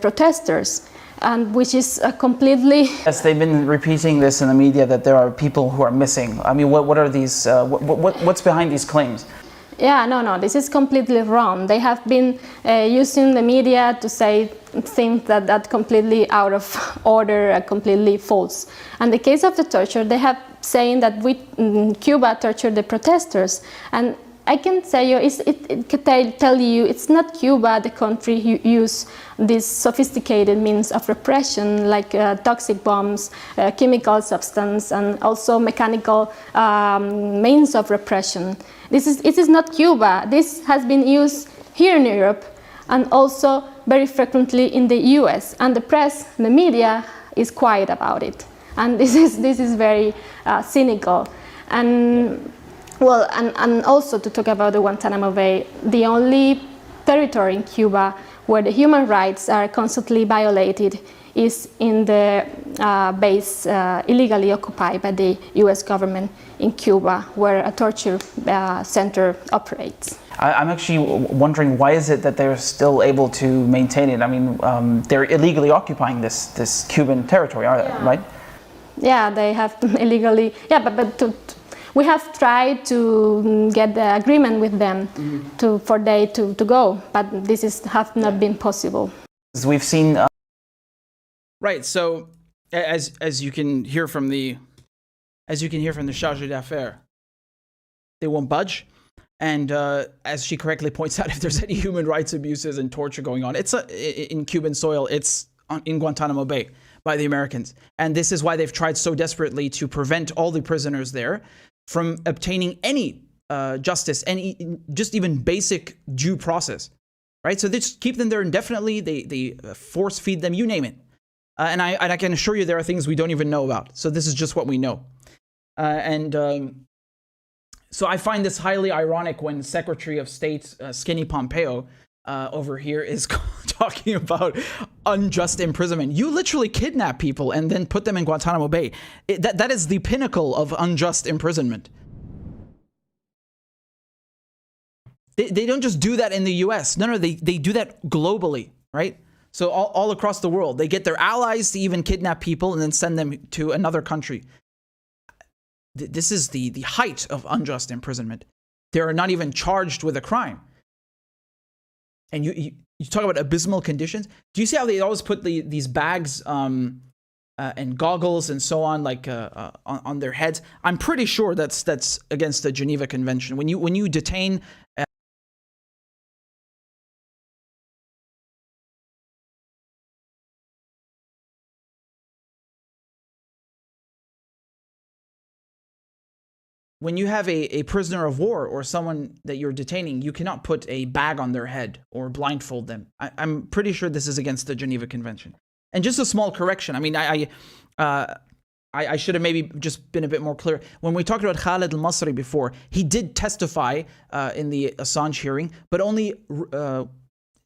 protesters, and which is completely... Yes, they've been repeating this in the media that there are people who are missing. What are these? What's behind these claims? Yeah, no, this is completely wrong. They have been using the media to say things that completely out of order, completely false. And the case of the torture, they have saying that Cuba tortured the protesters, and I can tell you, it's not Cuba, the country who use these sophisticated means of repression, like toxic bombs, chemical substance, and also mechanical means of repression. It is not Cuba. This has been used here in Europe and also very frequently in the US. And the press, the media, is quiet about it. And this is very cynical. And also to talk about the Guantanamo Bay, the only territory in Cuba where the human rights are constantly violated is in the base illegally occupied by the US government in Cuba, where a torture center operates. I'm actually wondering, why is it that they're still able to maintain it? They're illegally occupying this Cuban territory, right? Yeah, they have illegally. Yeah, but We have tried to get the agreement with them for they to go, but has not been possible. We've seen. Right. So, as you can hear from the chargé d'affaires, they won't budge. And as she correctly points out, if there's any human rights abuses and torture going on, it's in Cuban soil. It's in Guantanamo Bay by the Americans. And this is why they've tried so desperately to prevent all the prisoners there from obtaining any justice, just even basic due process, right? So they just keep them there indefinitely. They force feed them, you name it. And I can assure you there are things we don't even know about. So this is just what we know. So I find this highly ironic when Secretary of State Skinny Pompeo over here is talking about unjust imprisonment. You literally kidnap people and then put them in Guantanamo Bay. That is the pinnacle of unjust imprisonment. They don't just do that in the US. No, they do that globally, right? So all across the world, they get their allies to even kidnap people and then send them to another country. This is the height of unjust imprisonment. They are not even charged with a crime. And you talk about abysmal conditions. Do you see how they always put these bags and goggles and so on, like on their heads? I'm pretty sure that's against the Geneva Convention. When you detain when you have a prisoner of war or someone that you're detaining, you cannot put a bag on their head or blindfold them. I'm pretty sure this is against the Geneva Convention. And just a small correction. I mean, I should have maybe just been a bit more clear. When we talked about Khaled al-Masri before, he did testify in the Assange hearing, but only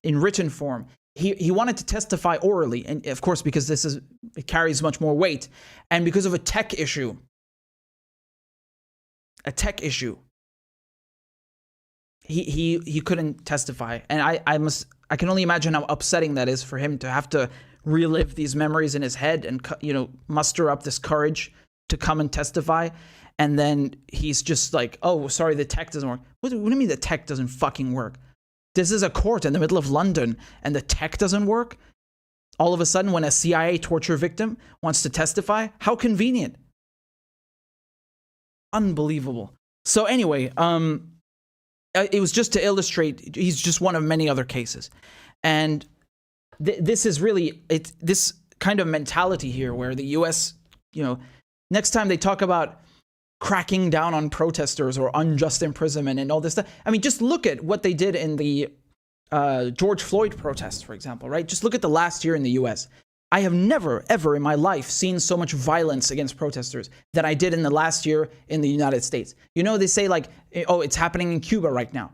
in written form. He wanted to testify orally, and of course, because it carries much more weight, and because of a tech issue. He couldn't testify, and I can only imagine how upsetting that is for him to have to relive these memories in his head and muster up this courage to come and testify, and then he's just like, oh, sorry, the tech doesn't work. What do you mean the tech doesn't fucking work? This is a court in the middle of London, and the tech doesn't work? All of a sudden, when a CIA torture victim wants to testify, how convenient. Unbelievable. So anyway, it was just to illustrate, he's just one of many other cases. And this is really, this kind of mentality here where the US, next time they talk about cracking down on protesters or unjust imprisonment and all this stuff, I mean, just look at what they did in the George Floyd protests, for example, right? Just look at the last year in the US. I have never, ever in my life seen so much violence against protesters that I did in the last year in the United States. They say like, oh, it's happening in Cuba right now.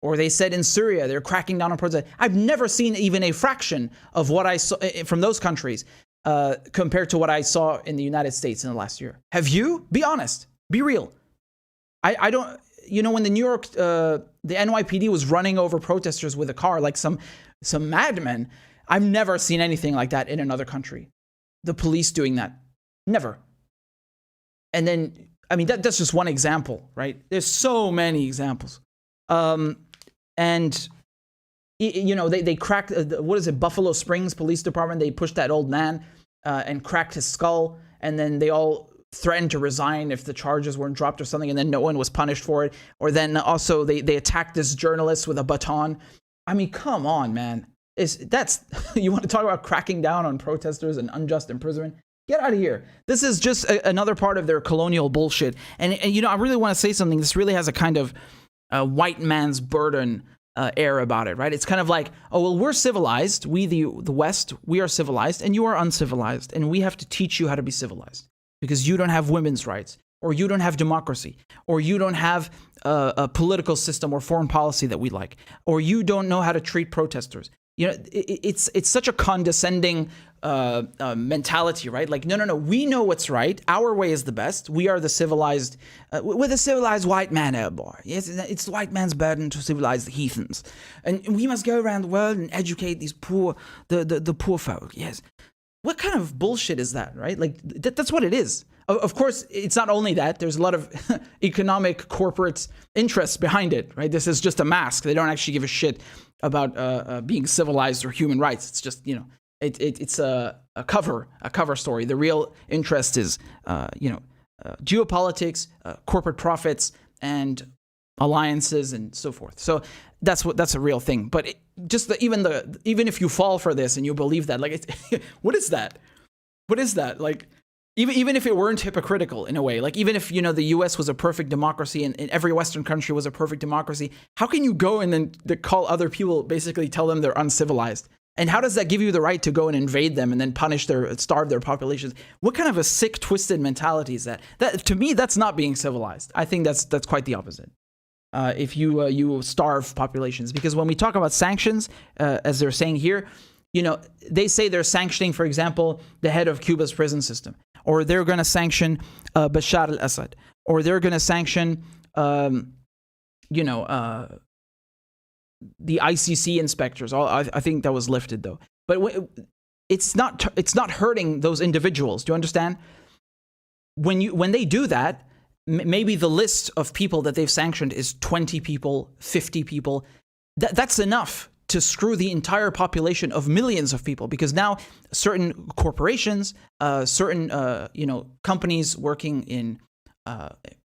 Or they said in Syria, they're cracking down on protesters. I've never seen even a fraction of what I saw from those countries compared to what I saw in the United States in the last year. Have you? Be honest. Be real. I don't, when the New York, the NYPD was running over protesters with a car like some madmen, I've never seen anything like that in another country. The police doing that. Never. And then, I mean, that's just one example, right? There's so many examples. And, they cracked, what is it, Buffalo Springs Police Department, they pushed that old man and cracked his skull, and then they all threatened to resign if the charges weren't dropped or something, and then no one was punished for it. Or then also they attacked this journalist with a baton. I mean, come on, man. You want to talk about cracking down on protesters and unjust imprisonment? Get out of here. This is just another part of their colonial bullshit. And I really want to say something. This really has a kind of white man's burden air about it, right? It's kind of like, oh, well, we're civilized. We, the West, we are civilized, and you are uncivilized. And we have to teach you how to be civilized because you don't have women's rights, or you don't have democracy, or you don't have a political system or foreign policy that we like, or you don't know how to treat protesters. It's such a condescending mentality, right? Like, no, we know what's right. Our way is the best. We are the civilized, we're the civilized white man, boy. Yes, it's the white man's burden to civilize the heathens. And we must go around the world and educate these poor, the poor folk, yes. What kind of bullshit is that, right? Like, that's what it is. Of course, it's not only that. There's a lot of economic corporate interests behind it, right? This is just a mask. They don't actually give a shit about being civilized or human rights. It's just, it's a cover story. The real interest is, geopolitics, corporate profits, and alliances and so forth. So that's a real thing. But even if you fall for this and you believe that, like, what is that? What is that? Like, even if it weren't hypocritical in a way, like even if, the US was a perfect democracy and every Western country was a perfect democracy, how can you go and then call other people, basically tell them they're uncivilized? And how does that give you the right to go and invade them and then starve their populations? What kind of a sick, twisted mentality is that? That, to me, that's not being civilized. I think that's quite the opposite. If you starve populations, because when we talk about sanctions, as they're saying here, they say they're sanctioning, for example, the head of Cuba's prison system, or they're going to sanction Bashar al-Assad, or they're going to sanction, the ICC inspectors. I think that was lifted though. But it's not hurting those individuals. Do you understand? When they do that, maybe the list of people that they've sanctioned is 20 people, 50 people. That's enough to screw the entire population of millions of people, because now certain corporations, certain companies working in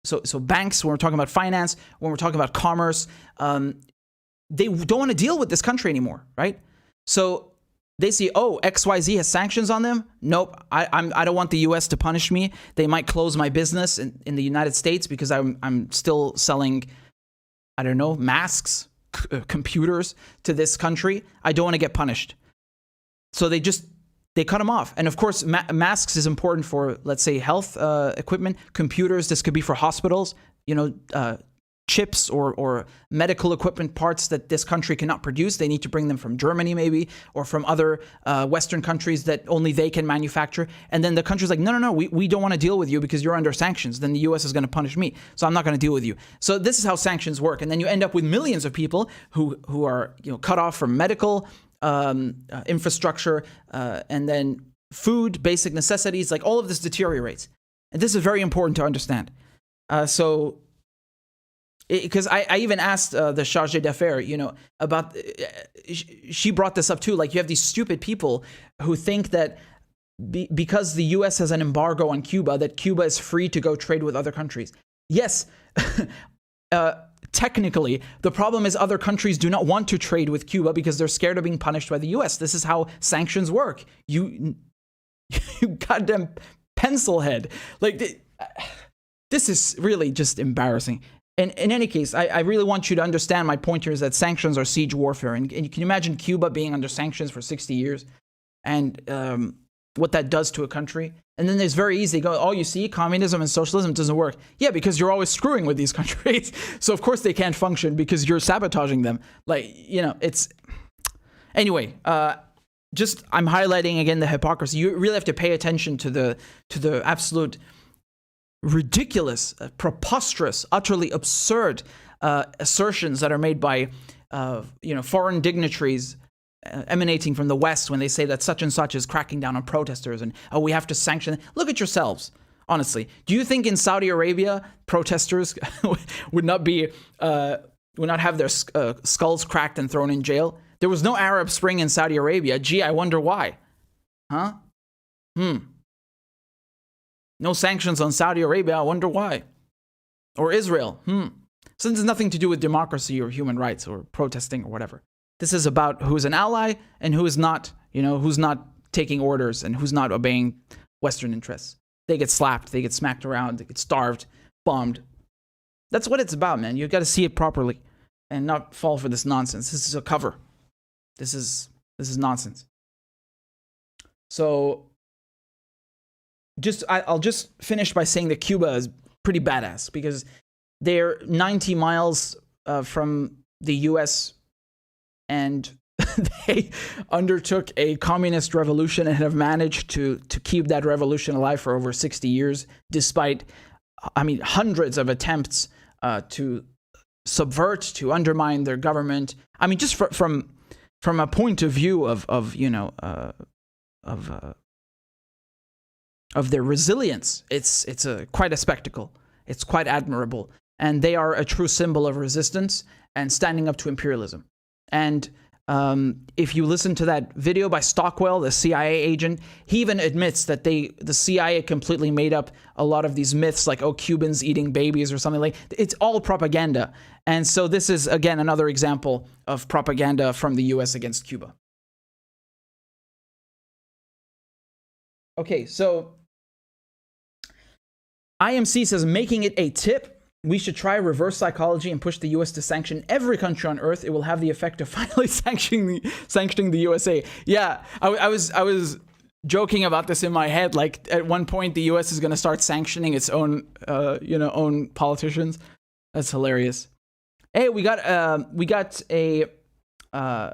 so banks, when we're talking about finance, when we're talking about commerce, they don't want to deal with this country anymore, right? So they see, oh, XYZ has sanctions on them. Nope, I don't want the US to punish me. They might close my business in the United States because I'm still selling, I don't know, masks, computers to this country. I don't want to get punished. So they cut them off. And of course, masks is important for, let's say, health equipment, computers. This could be for hospitals, chips or medical equipment parts that this country cannot produce. They need to bring them from Germany maybe, or from other Western countries that only they can manufacture. And then the country's like, no, we don't want to deal with you because you're under sanctions. Then the US is going to punish me. So I'm not going to deal with you. So this is how sanctions work. And then you end up with millions of people who are cut off from medical infrastructure, and then food, basic necessities, like all of this deteriorates. And this is very important to understand. Because I even asked the chargé d'affaires, about, she brought this up too. Like, you have these stupid people who think that because the US has an embargo on Cuba, that Cuba is free to go trade with other countries. Yes, technically, the problem is other countries do not want to trade with Cuba because they're scared of being punished by the US. This is how sanctions work. You goddamn pencil head. Like, this is really just embarrassing. And in any case, I really want you to understand my point here is that sanctions are siege warfare. And you can imagine Cuba being under sanctions for 60 years and what that does to a country. And then it's very easy to go, oh, you see, communism and socialism doesn't work. Yeah, because you're always screwing with these countries. So of course they can't function because you're sabotaging them. Like, it's... Anyway, I'm highlighting again the hypocrisy. You really have to pay attention to the absolute ridiculous, preposterous, utterly absurd assertions that are made by foreign dignitaries emanating from the West when they say that such and such is cracking down on protesters and we have to sanction. Look at yourselves, honestly. Do you think in Saudi Arabia protesters would not have their skulls cracked and thrown in jail? There was no Arab Spring in Saudi Arabia. Gee, I wonder why. Huh? No sanctions on Saudi Arabia. I wonder why. Or Israel. So this has nothing to do with democracy or human rights or protesting or whatever. This is about who's an ally and who is not, who's not taking orders and who's not obeying Western interests. They get slapped, they get smacked around, they get starved, bombed. That's what it's about, man. You've got to see it properly and not fall for this nonsense. This is a cover. This is nonsense. So I'll just finish by saying that Cuba is pretty badass because they're 90 miles from the US and they undertook a communist revolution and have managed to keep that revolution alive for over 60 years, despite, hundreds of attempts to subvert, to undermine their government. Just from a point of view of their resilience. It's quite a spectacle. It's quite admirable. And they are a true symbol of resistance and standing up to imperialism. And if you listen to that video by Stockwell, the CIA agent, he even admits that the CIA completely made up a lot of these myths, like, oh, Cubans eating babies or something like. It's all propaganda. And so this is, again, another example of propaganda from the US against Cuba. Okay, so IMC says, making it a tip. We should try reverse psychology and push the US to sanction every country on earth. It will have the effect of finally sanctioning the USA. Yeah, I was joking about this in my head. Like, at one point, the US is going to start sanctioning its own, own politicians. That's hilarious. Hey, we got a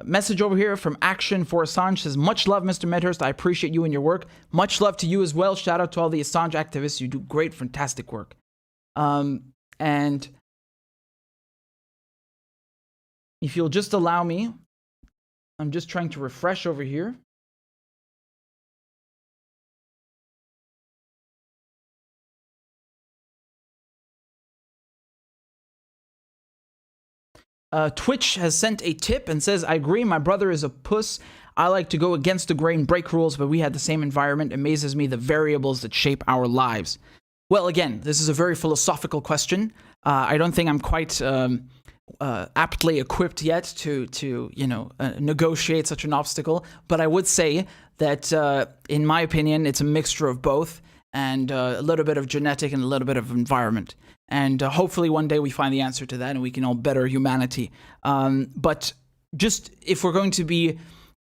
message over here from Action for Assange. Says, much love, Mr. Medhurst. I appreciate you and your work. Much love to you as well. Shout out to all the Assange activists. You do great, fantastic work. And if you'll just allow me, I'm just trying to refresh over here. Twitch has sent a tip and says, I agree, my brother is a puss. I like to go against the grain, break rules, but we had the same environment. It amazes me the variables that shape our lives. Well, again, this is a very philosophical question. I don't think I'm quite aptly equipped yet to negotiate such an obstacle. But I would say that, in my opinion, it's a mixture of both, and a little bit of genetic and a little bit of environment. And hopefully one day we find the answer to that and we can all better humanity. But just if we're going to be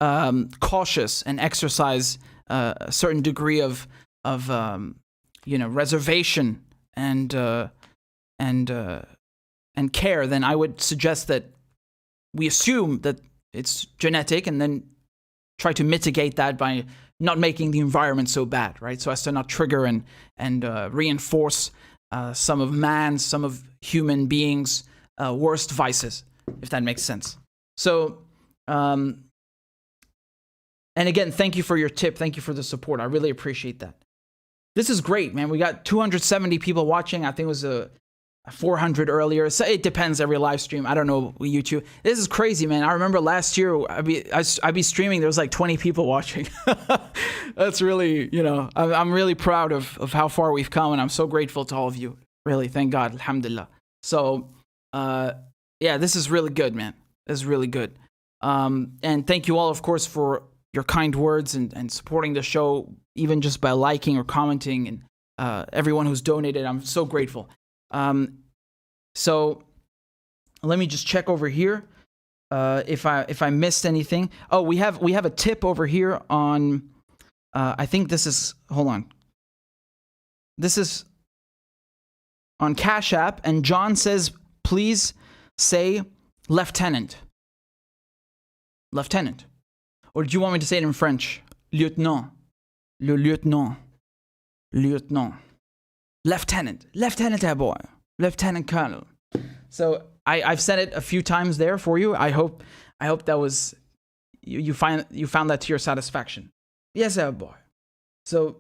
cautious and exercise a certain degree of reservation and care, then I would suggest that we assume that it's genetic and then try to mitigate that by not making the environment so bad, right? So as to not trigger and reinforce some of human beings' worst vices, if that makes sense. So, and again, thank you for your tip. Thank you for the support. I really appreciate that. This is great, man. We got 270 people watching. I think it was 400 earlier. So it depends every live stream. I don't know YouTube. This is crazy, man. I remember last year I'd be streaming. There was like 20 people watching. That's really, I'm really proud of how far we've come, and I'm so grateful to all of you. Really, thank God, alhamdulillah. So, yeah, this is really good, man. This is really good. And thank you all, of course, for your kind words and supporting the show, even just by liking or commenting, and everyone who's donated. I'm so grateful. So let me just check over here if I missed anything. Oh, we have a tip over here on I think this is, hold on. This is on CashApp, and John says, please say lieutenant. Lieutenant. Or do you want me to say it in French? Lieutenant. Le lieutenant. Lieutenant. Lieutenant. Lieutenant boy. Lieutenant Colonel. So I've said it a few times there for you. I hope that was you found that to your satisfaction. Yes, sir, boy. So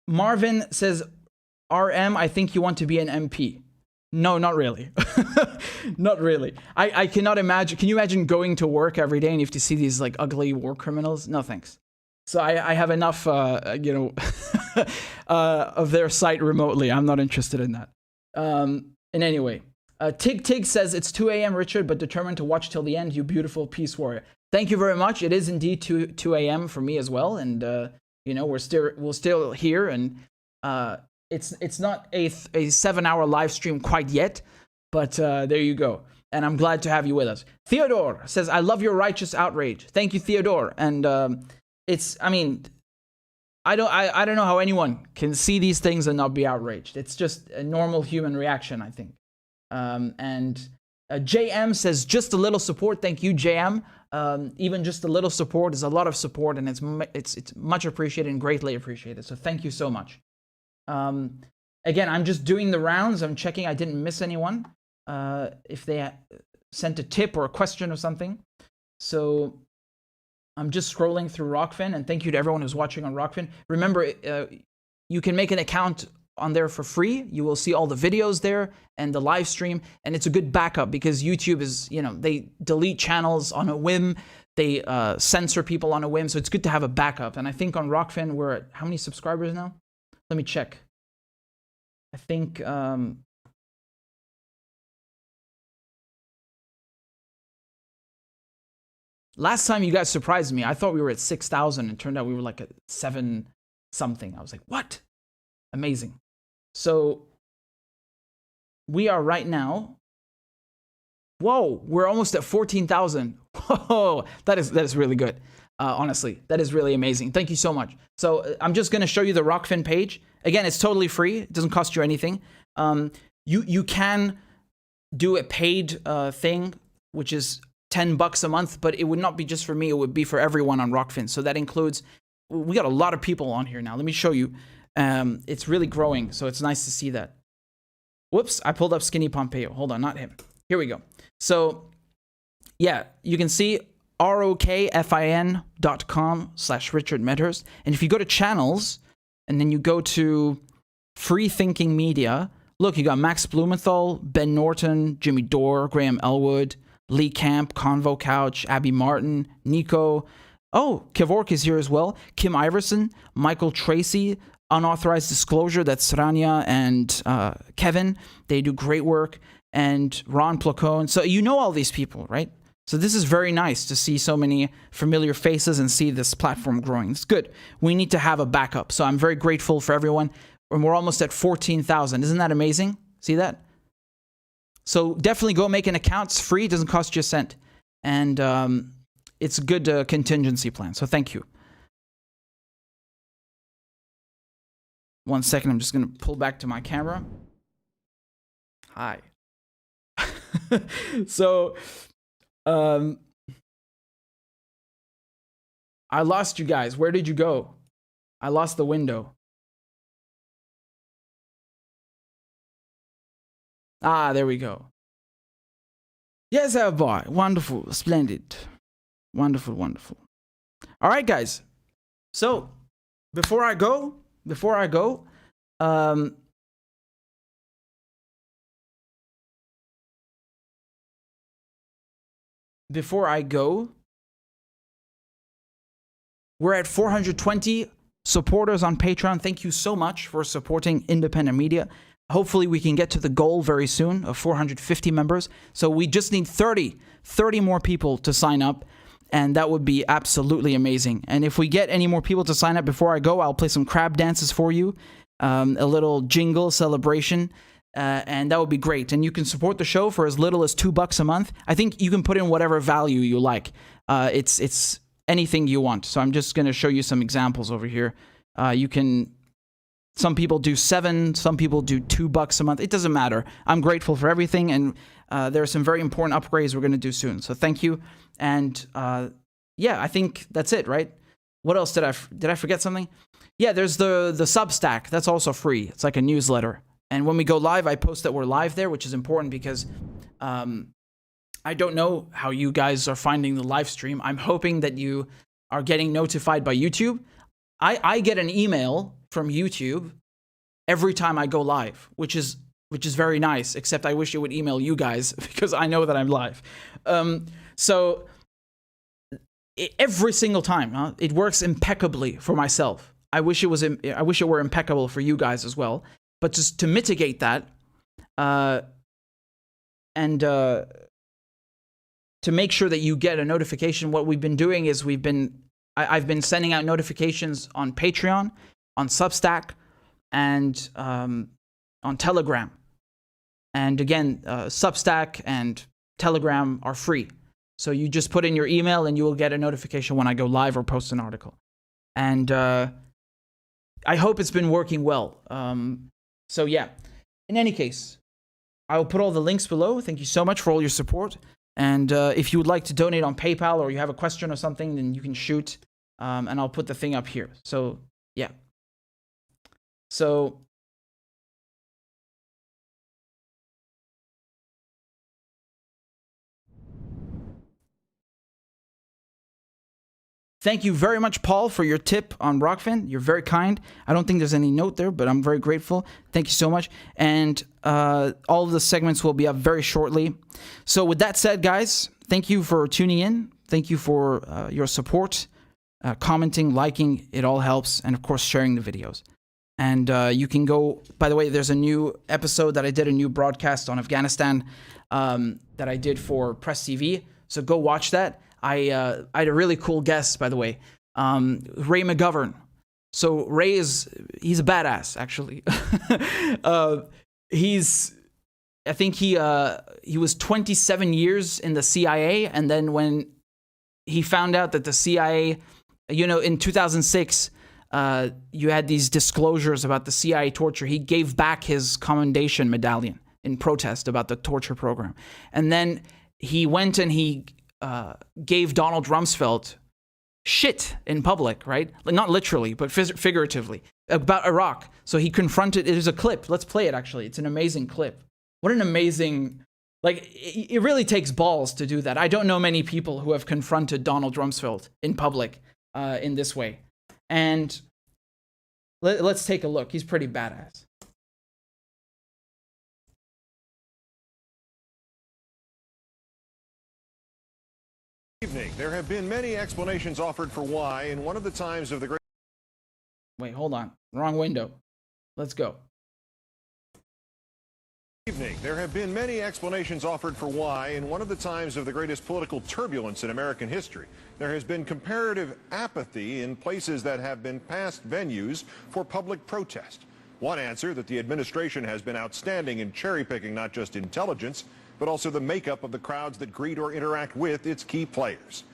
Marvin says, RM, I think you want to be an MP. No, not really. Not really. I cannot imagine. Can you imagine going to work every day and you have to see these like ugly war criminals? No, thanks. So I have enough, of their site remotely. I'm not interested in that. And anyway, Tig Says, it's 2 a.m., Richard, but determined to watch till the end, you beautiful peace warrior. Thank you very much. It is indeed 2 a.m. for me as well. And, we're still here, and it's not a 7-hour live stream quite yet, but there you go. And I'm glad to have you with us. Theodore says, I love your righteous outrage. Thank you, Theodore. And I don't know how anyone can see these things and not be outraged. It's just a normal human reaction, I think. And JM says, just a little support. Thank you, JM. Even just a little support is a lot of support, and it's much appreciated and greatly appreciated. So thank you so much. Again, I'm just doing the rounds. I'm checking I didn't miss anyone. If they sent a tip or a question or something. So I'm just scrolling through Rockfin, and thank you to everyone who's watching on Rockfin. Remember, you can make an account on there for free. You will see all the videos there and the live stream, and it's a good backup because YouTube is, you know, they delete channels on a whim, they censor people on a whim, so it's good to have a backup. And I think on Rockfin we're at how many subscribers now? Let me check. I think last time you guys surprised me. I thought we were at 6,000 and turned out we were like at 7 something. I was like, what? Amazing. So we are right now. Whoa, we're almost at 14,000. Whoa, that is really good. Honestly, that is really amazing. Thank you so much. So I'm just going to show you the Rockfin page. Again, it's totally free. It doesn't cost you anything. You can do a paid thing, which is $10 a month, but it would not be just for me. It would be for everyone on Rockfin. So that includes, we got a lot of people on here now. Let me show you. It's really growing, so it's nice to see that. Whoops, I pulled up Skinny Pompeo. Hold on, not him. Here we go. So, yeah, you can see rokfin.com/RichardMedhurst. And if you go to channels, and then you go to Free Thinking Media, look, you got Max Blumenthal, Ben Norton, Jimmy Dore, Graham Elwood, Lee Camp, Convo Couch, Abby Martin, Nico. Oh, Kevork is here as well. Kim Iverson, Michael Tracy, Unauthorized Disclosure, that's Rania and Kevin. They do great work. And Ron Placone. So you know all these people, right? So this is very nice to see so many familiar faces and see this platform growing. It's good. We need to have a backup. So I'm very grateful for everyone. And we're almost at 14,000. Isn't that amazing? See that? So definitely go make an account. It's free. It doesn't cost you a cent. And it's a good contingency plan. So thank you. 1 second. I'm just going to pull back to my camera. Hi. So, I lost you guys. Where did you go? I lost the window. Ah, there we go. Yes, boy. Wonderful. Splendid. Wonderful, wonderful. All right, guys. So, before I go, we're at 420 supporters on Patreon. Thank you so much for supporting independent media. Hopefully we can get to the goal very soon of 450 members. So we just need 30 more people to sign up, and that would be absolutely amazing. And if we get any more people to sign up before I go, I'll play some crab dances for you, a little jingle celebration. And that would be great. And you can support the show for as little as $2 a month. I think you can put in whatever value you like. It's anything you want. So I'm just going to show you some examples over here. Some people do $7, some people do $2 a month. It doesn't matter. I'm grateful for everything. And there are some very important upgrades we're going to do soon. So thank you. And yeah, I think that's it, right? What else did I forget something? Yeah, there's the Substack. That's also free. It's like a newsletter. And when we go live, I post that we're live there, which is important because I don't know how you guys are finding the live stream. I'm hoping that you are getting notified by YouTube. I get an email from YouTube every time I go live, which is very nice, except I wish it would email you guys because I know that I'm live. So every single time, it works impeccably for myself. I wish it were impeccable for you guys as well. But just to mitigate that, and to make sure that you get a notification, what we've been doing is I've been sending out notifications on Patreon, on Substack, and on Telegram. And again, Substack and Telegram are free. So you just put in your email and you will get a notification when I go live or post an article. And I hope it's been working well. So yeah, in any case, I will put all the links below. Thank you so much for all your support. And if you would like to donate on PayPal or you have a question or something, then you can shoot, and I'll put the thing up here. So yeah. So Thank you very much, Paul, for your tip on Rockfin. You're very kind. I don't think there's any note there, but I'm very grateful. Thank you so much. And all of the segments will be up very shortly. So with that said, guys, thank you for tuning in. Thank you for your support, commenting, liking. It all helps. And, of course, sharing the videos. And you can go, by the way, there's a new episode that I did, a new broadcast on Afghanistan that I did for Press TV. So go watch that. I had a really cool guest, by the way, Ray McGovern. So Ray he's a badass, actually. I think he was 27 years in the CIA, and then when he found out that the CIA, in 2006, you had these disclosures about the CIA torture, he gave back his commendation medallion in protest about the torture program. And then he went and he gave Donald Rumsfeld shit in public, right? Like, not literally, but figuratively, about Iraq. So he confronted, it is a clip. Let's play it, actually. It's an amazing clip. What an amazing, it really takes balls to do that. I don't know many people who have confronted Donald Rumsfeld in public in this way. And let's take a look. He's pretty badass. Evening. There have been many explanations offered for why, in one of the times of the great... Wait, hold on. Wrong window. Let's go. Evening. There have been many explanations offered for why, in one of the times of the greatest political turbulence in American history, there has been comparative apathy in places that have been past venues for public protest. One answer, that the administration has been outstanding in cherry-picking not just intelligence, but also the makeup of the crowds that greet or interact with its key players.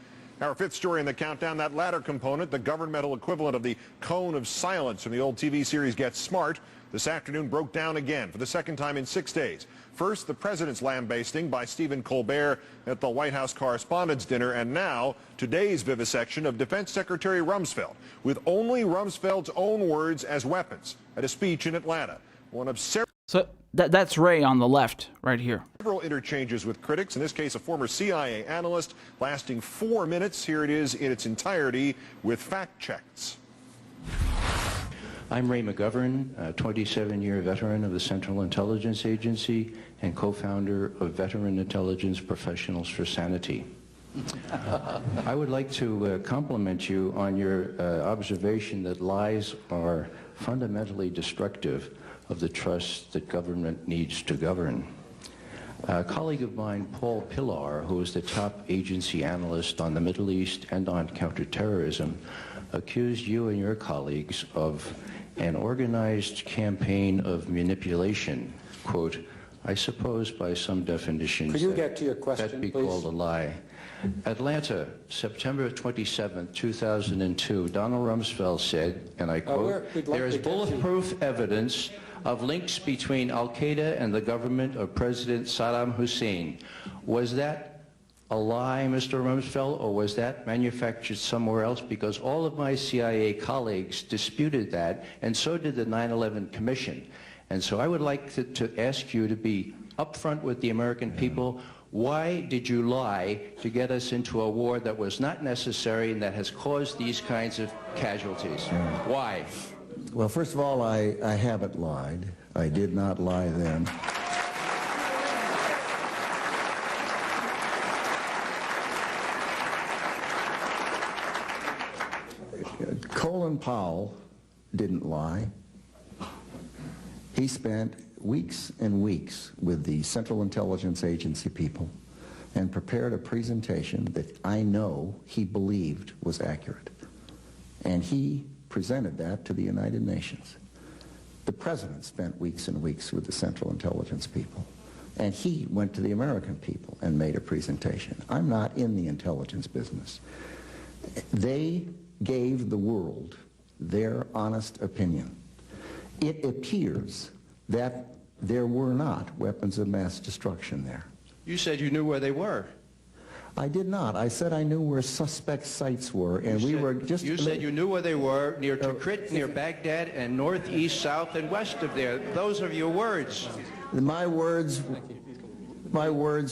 Our fifth story in the countdown, that latter component, the governmental equivalent of the cone of silence from the old TV series Get Smart, this afternoon broke down again for the second time in 6 days. First, the president's lambasting by Stephen Colbert at the White House Correspondents' Dinner, and now today's vivisection of Defense Secretary Rumsfeld, with only Rumsfeld's own words as weapons at a speech in Atlanta. One of several... So that's Ray on the left, right here. Several interchanges with critics, in this case a former CIA analyst, lasting 4 minutes. Here it is in its entirety with fact checks. I'm Ray McGovern, a 27-year veteran of the Central Intelligence Agency and co-founder of Veteran Intelligence Professionals for Sanity. I would like to compliment you on your observation that lies are fundamentally destructive of the trust that government needs to govern. A colleague of mine, Paul Pillar, who is the top agency analyst on the Middle East and on counterterrorism, accused you and your colleagues of an organized campaign of manipulation. Quote, I suppose by some definitions Could you get to your question, that'd be please? called a lie. Atlanta, September 27, 2002, Donald Rumsfeld said, and I quote, there is bulletproof evidence of links between al-Qaeda and the government of President Saddam Hussein. Was that a lie, Mr. Rumsfeld, or was that manufactured somewhere else? Because all of my CIA colleagues disputed that, and so did the 9/11 Commission. And so I would like to ask you to be upfront with the American people. Why did you lie to get us into a war that was not necessary and that has caused these kinds of casualties? Why? Well, first of all, I haven't lied. I did not lie then. Colin Powell didn't lie. He spent weeks and weeks with the Central Intelligence Agency people and prepared a presentation that I know he believed was accurate. And he presented that to the United Nations. The president spent weeks and weeks with the Central Intelligence people. And he went to the American people and made a presentation. I'm not in the intelligence business. They gave the world their honest opinion. It appears that there were not weapons of mass destruction there. You said you knew where they were. I did not. I said I knew where suspect sites were, and we were just... You said you knew where they were, near Tikrit, near Baghdad, and northeast, south, and west of there. Those are your words. My words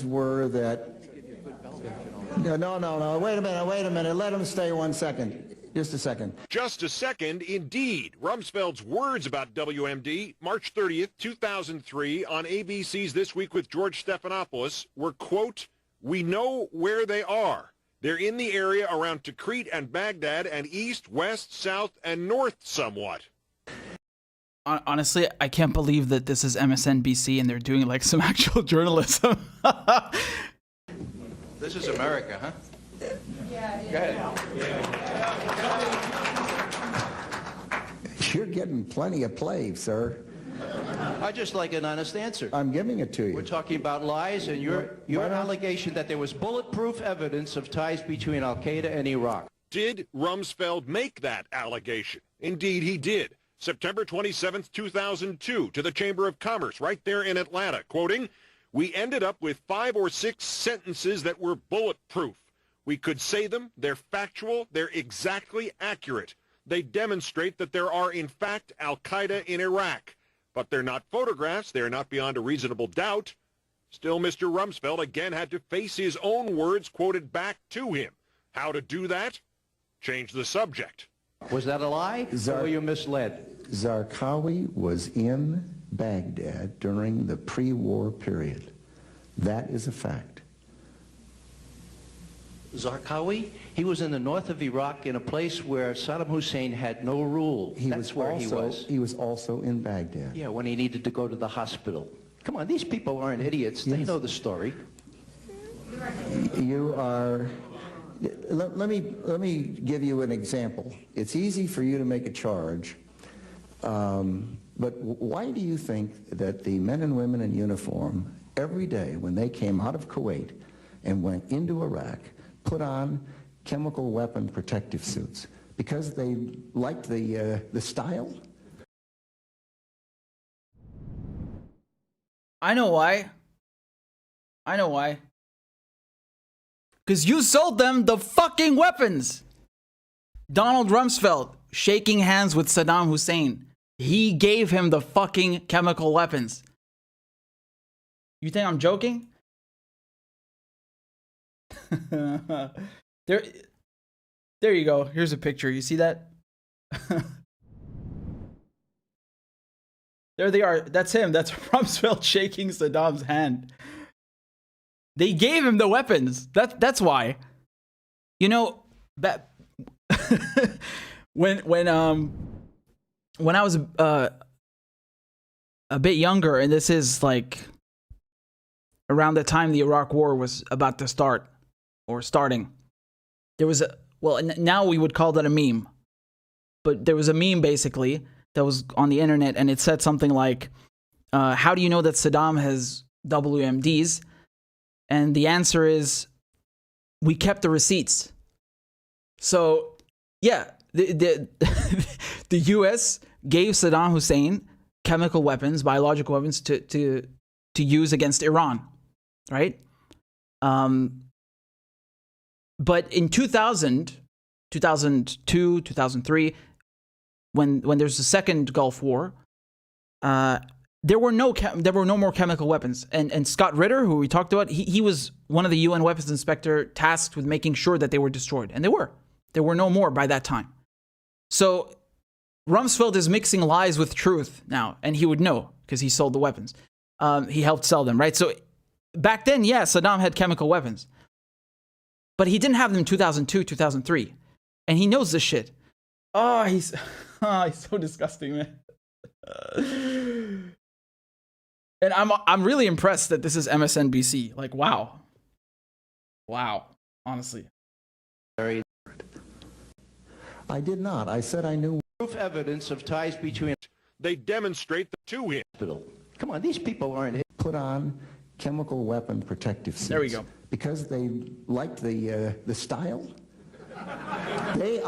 were that No. Wait a minute. Let him stay 1 second. Just a second. Just a second, indeed. Rumsfeld's words about WMD, March 30th, 2003, on ABC's This Week with George Stephanopoulos, were, quote, "We know where they are. They're in the area around Tikrit and Baghdad and east, west, south, and north somewhat." Honestly, I can't believe that this is MSNBC and they're doing like some actual journalism. This is America, huh? Yeah. Go ahead. You're getting plenty of play, sir. I just like an honest answer. I'm giving it to you. We're talking about lies, and your allegation that there was bulletproof evidence of ties between Al-Qaeda and Iraq. Did Rumsfeld make that allegation? Indeed, he did. September 27th, 2002, to the Chamber of Commerce, right there in Atlanta, quoting, "We ended up with 5 or 6 sentences that were bulletproof. We could say them, they're factual, they're exactly accurate. They demonstrate that there are, in fact, Al-Qaeda in Iraq. But they're not photographs, they're not beyond a reasonable doubt." Still, Mr. Rumsfeld again had to face his own words quoted back to him. How to do that? Change the subject. Was that a lie, or were you misled? Zarqawi was in Baghdad during the pre-war period. That is a fact. Zarqawi? He was in the north of Iraq in a place where Saddam Hussein had no rule. That's where he was. He was also in Baghdad. Yeah, when he needed to go to the hospital. Come on, these people aren't idiots. They know the story. You are... Let me give you an example. It's easy for you to make a charge, but why do you think that the men and women in uniform every day when they came out of Kuwait and went into Iraq put on chemical weapon protective suits? Because they liked the style? I know why. Because you sold them the fucking weapons. Donald Rumsfeld shaking hands with Saddam Hussein. He gave him the fucking chemical weapons. You think I'm joking? There you go. Here's a picture. You see that? There they are. That's him. That's Rumsfeld shaking Saddam's hand. They gave him the weapons. That's why. You know, that when I was a bit younger, and this is like around the time the Iraq War was about to start or starting, there was now we would call that a meme, but there was a meme basically that was on the internet, and it said something like, "How do you know that Saddam has WMDs?" And the answer is, we kept the receipts. So, yeah, the U.S. gave Saddam Hussein chemical weapons, biological weapons to use against Iran, right? But in 2000, 2002, 2003, when there's the second Gulf War, there were no more chemical weapons. And Scott Ritter, who we talked about, he was one of the UN weapons inspector tasked with making sure that they were destroyed. And they were. There were no more by that time. So Rumsfeld is mixing lies with truth now. And he would know because he sold the weapons. He helped sell them, right? So back then, yeah, Saddam had chemical weapons. But he didn't have them in 2002, 2003. And he knows this shit. Oh, he's so disgusting, man. And I'm really impressed that this is MSNBC. Like, wow, honestly. I did not. I said I knew. Proof evidence of ties between. They demonstrate to him. Come on, these people aren't. Put on chemical weapon protective suits. There we go. Because they liked the style. They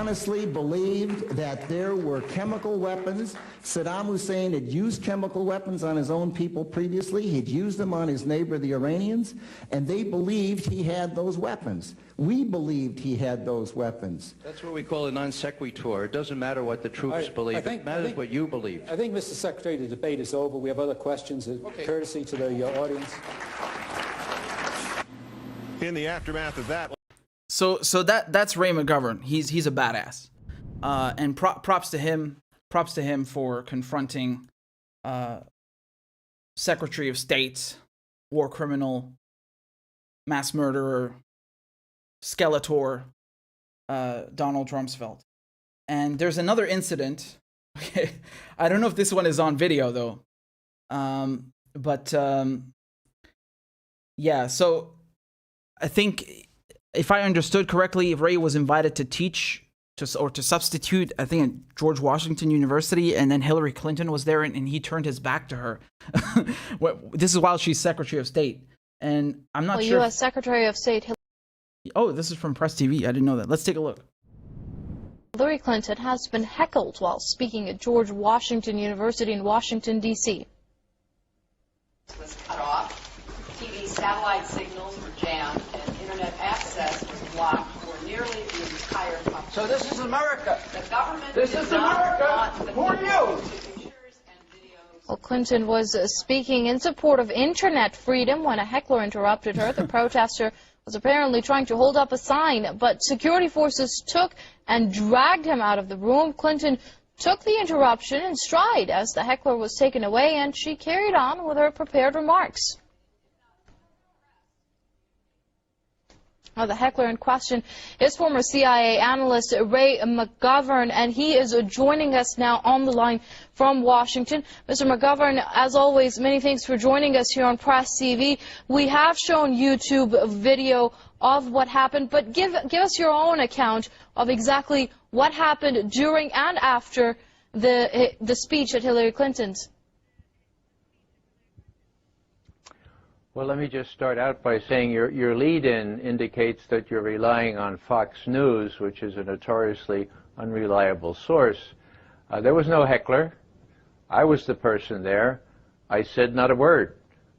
honestly believed that there were chemical weapons. Saddam Hussein had used chemical weapons on his own people previously. He'd used them on his neighbor, the Iranians, and they believed he had those weapons. We believed he had those weapons. That's what we call a non sequitur. It doesn't matter what the troops believe. It matters what you believe. I think, Mr. Secretary, the debate is over. We have other questions. Courtesy to the audience. In the aftermath of that. So that's Ray McGovern. He's a badass, and props to him. Props to him for confronting Secretary of State, war criminal, mass murderer, Skeletor, Donald Rumsfeld. And there's another incident. Okay, I don't know if this one is on video though, yeah. So I think, if I understood correctly, Ray was invited to teach to substitute, I think, at George Washington University, and then Hillary Clinton was there, and he turned his back to her. This is while she's Secretary of State, and I'm not sure. U.S. Secretary of State. Oh, this is from Press TV. I didn't know that. Let's take a look. Hillary Clinton has been heckled while speaking at George Washington University in Washington, D.C. Was cut off. TV satellite signals were jammed, and internet access was blocked for nearly the entire country. So this is America. The government This is America. Who are you? Well, Clinton was speaking in support of internet freedom when a heckler interrupted her. The protester was apparently trying to hold up a sign, but security forces took and dragged him out of the room. Clinton took the interruption in stride as the heckler was taken away, and she carried on with her prepared remarks. Now, the heckler in question is former CIA analyst Ray McGovern, and he is joining us now on the line from Washington. Mr. McGovern, as always, many thanks for joining us here on Press TV. We have shown YouTube video of what happened, but give us your own account of exactly what happened during and after the speech at Hillary Clinton's. Well, let me just start out by saying your lead-in indicates that you're relying on Fox News, which is a notoriously unreliable source. There was no heckler. I was the person there. I said not a word.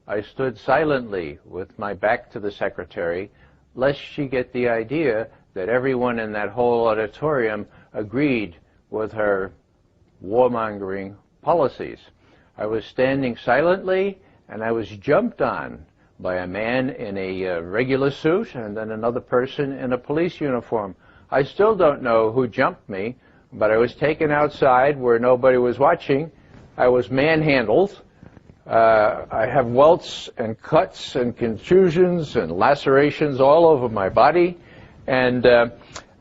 I stood silently with my back to the secretary, lest she get the idea that everyone in that whole auditorium agreed with her warmongering policies. I was standing silently, and I was jumped on by a man in a regular suit and then another person in a police uniform. I still don't know who jumped me, but I was taken outside where nobody was watching. I was manhandled. I have welts and cuts and contusions and lacerations all over my body. And the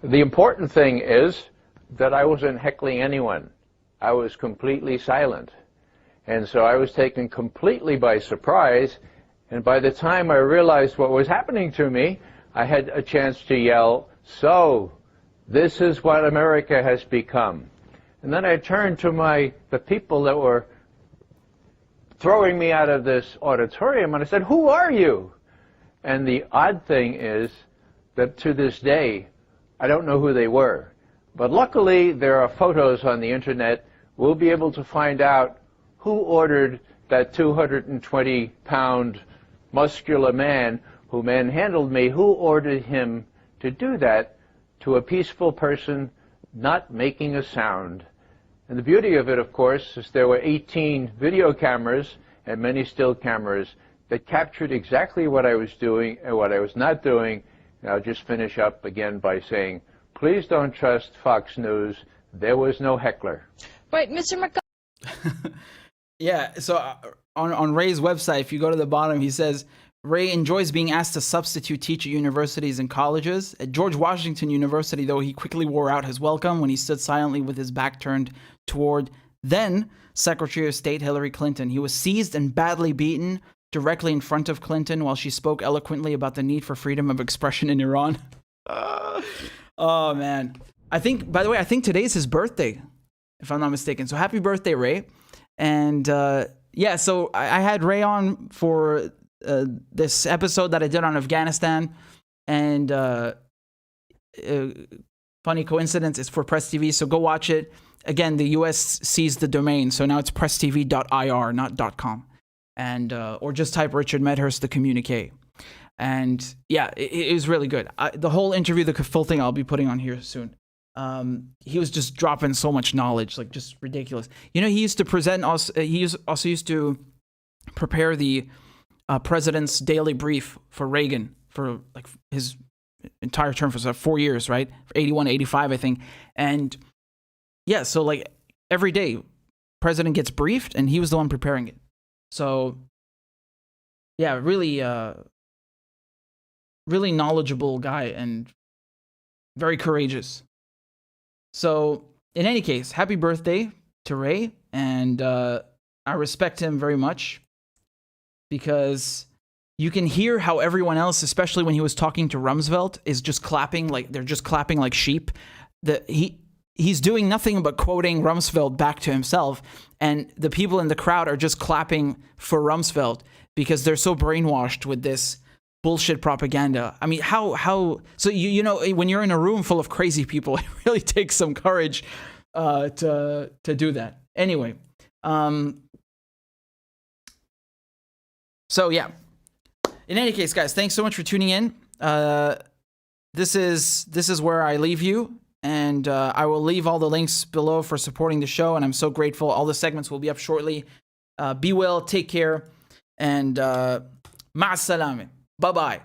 important thing is that I wasn't heckling anyone. I was completely silent. And so I was taken completely by surprise, and by the time I realized what was happening to me, I had a chance to yell, "So, this is what America has become." And then I turned to the people that were throwing me out of this auditorium, and I said, "Who are you?" And the odd thing is that to this day, I don't know who they were. But luckily, there are photos on the internet. We'll be able to find out who ordered that 220-pound muscular man who manhandled me, who ordered him to do that to a peaceful person not making a sound. And the beauty of it, of course, is there were 18 video cameras and many still cameras that captured exactly what I was doing and what I was not doing. And I'll just finish up again by saying, please don't trust Fox News. There was no heckler. Right, Mr. McGovern. Yeah, so on Ray's website, if you go to the bottom, he says, Ray enjoys being asked to substitute teach at universities and colleges. At George Washington University, though, he quickly wore out his welcome when he stood silently with his back turned toward then Secretary of State Hillary Clinton. He was seized and badly beaten directly in front of Clinton while she spoke eloquently about the need for freedom of expression in Iran. Oh, man. I think, by the way, I think today's his birthday, if I'm not mistaken. So happy birthday, Ray. And yeah, so I had Ray on for this episode that I did on Afghanistan. And funny coincidence. It's for Press TV, so go watch it. Again, the US seized the domain, so now it's presstv.ir, not .com. And or just type Richard Medhurst, the communique. And yeah, it was really good. The whole interview, the full thing, I'll be putting on here soon. He was just dropping so much knowledge, like just ridiculous. You know, he used to present us. He also used to prepare the president's daily brief for Reagan for like his entire term for 4 years, right? For 81, 85, I think. And yeah, so like every day, president gets briefed, and he was the one preparing it. So yeah, really, really knowledgeable guy and very courageous. So in any case, happy birthday to Ray, and I respect him very much because you can hear how everyone else, especially when he was talking to Rumsfeld, is just clapping, like they're just clapping like sheep. He's doing nothing but quoting Rumsfeld back to himself, and the people in the crowd are just clapping for Rumsfeld because they're so brainwashed with this bullshit propaganda. I mean, how? So you know, when you're in a room full of crazy people, it really takes some courage to do that. Anyway, so yeah. In any case, guys, thanks so much for tuning in. This is where I leave you, and I will leave all the links below for supporting the show, and I'm so grateful. All the segments will be up shortly. Be well, take care, and ma'a salame. Bye-bye.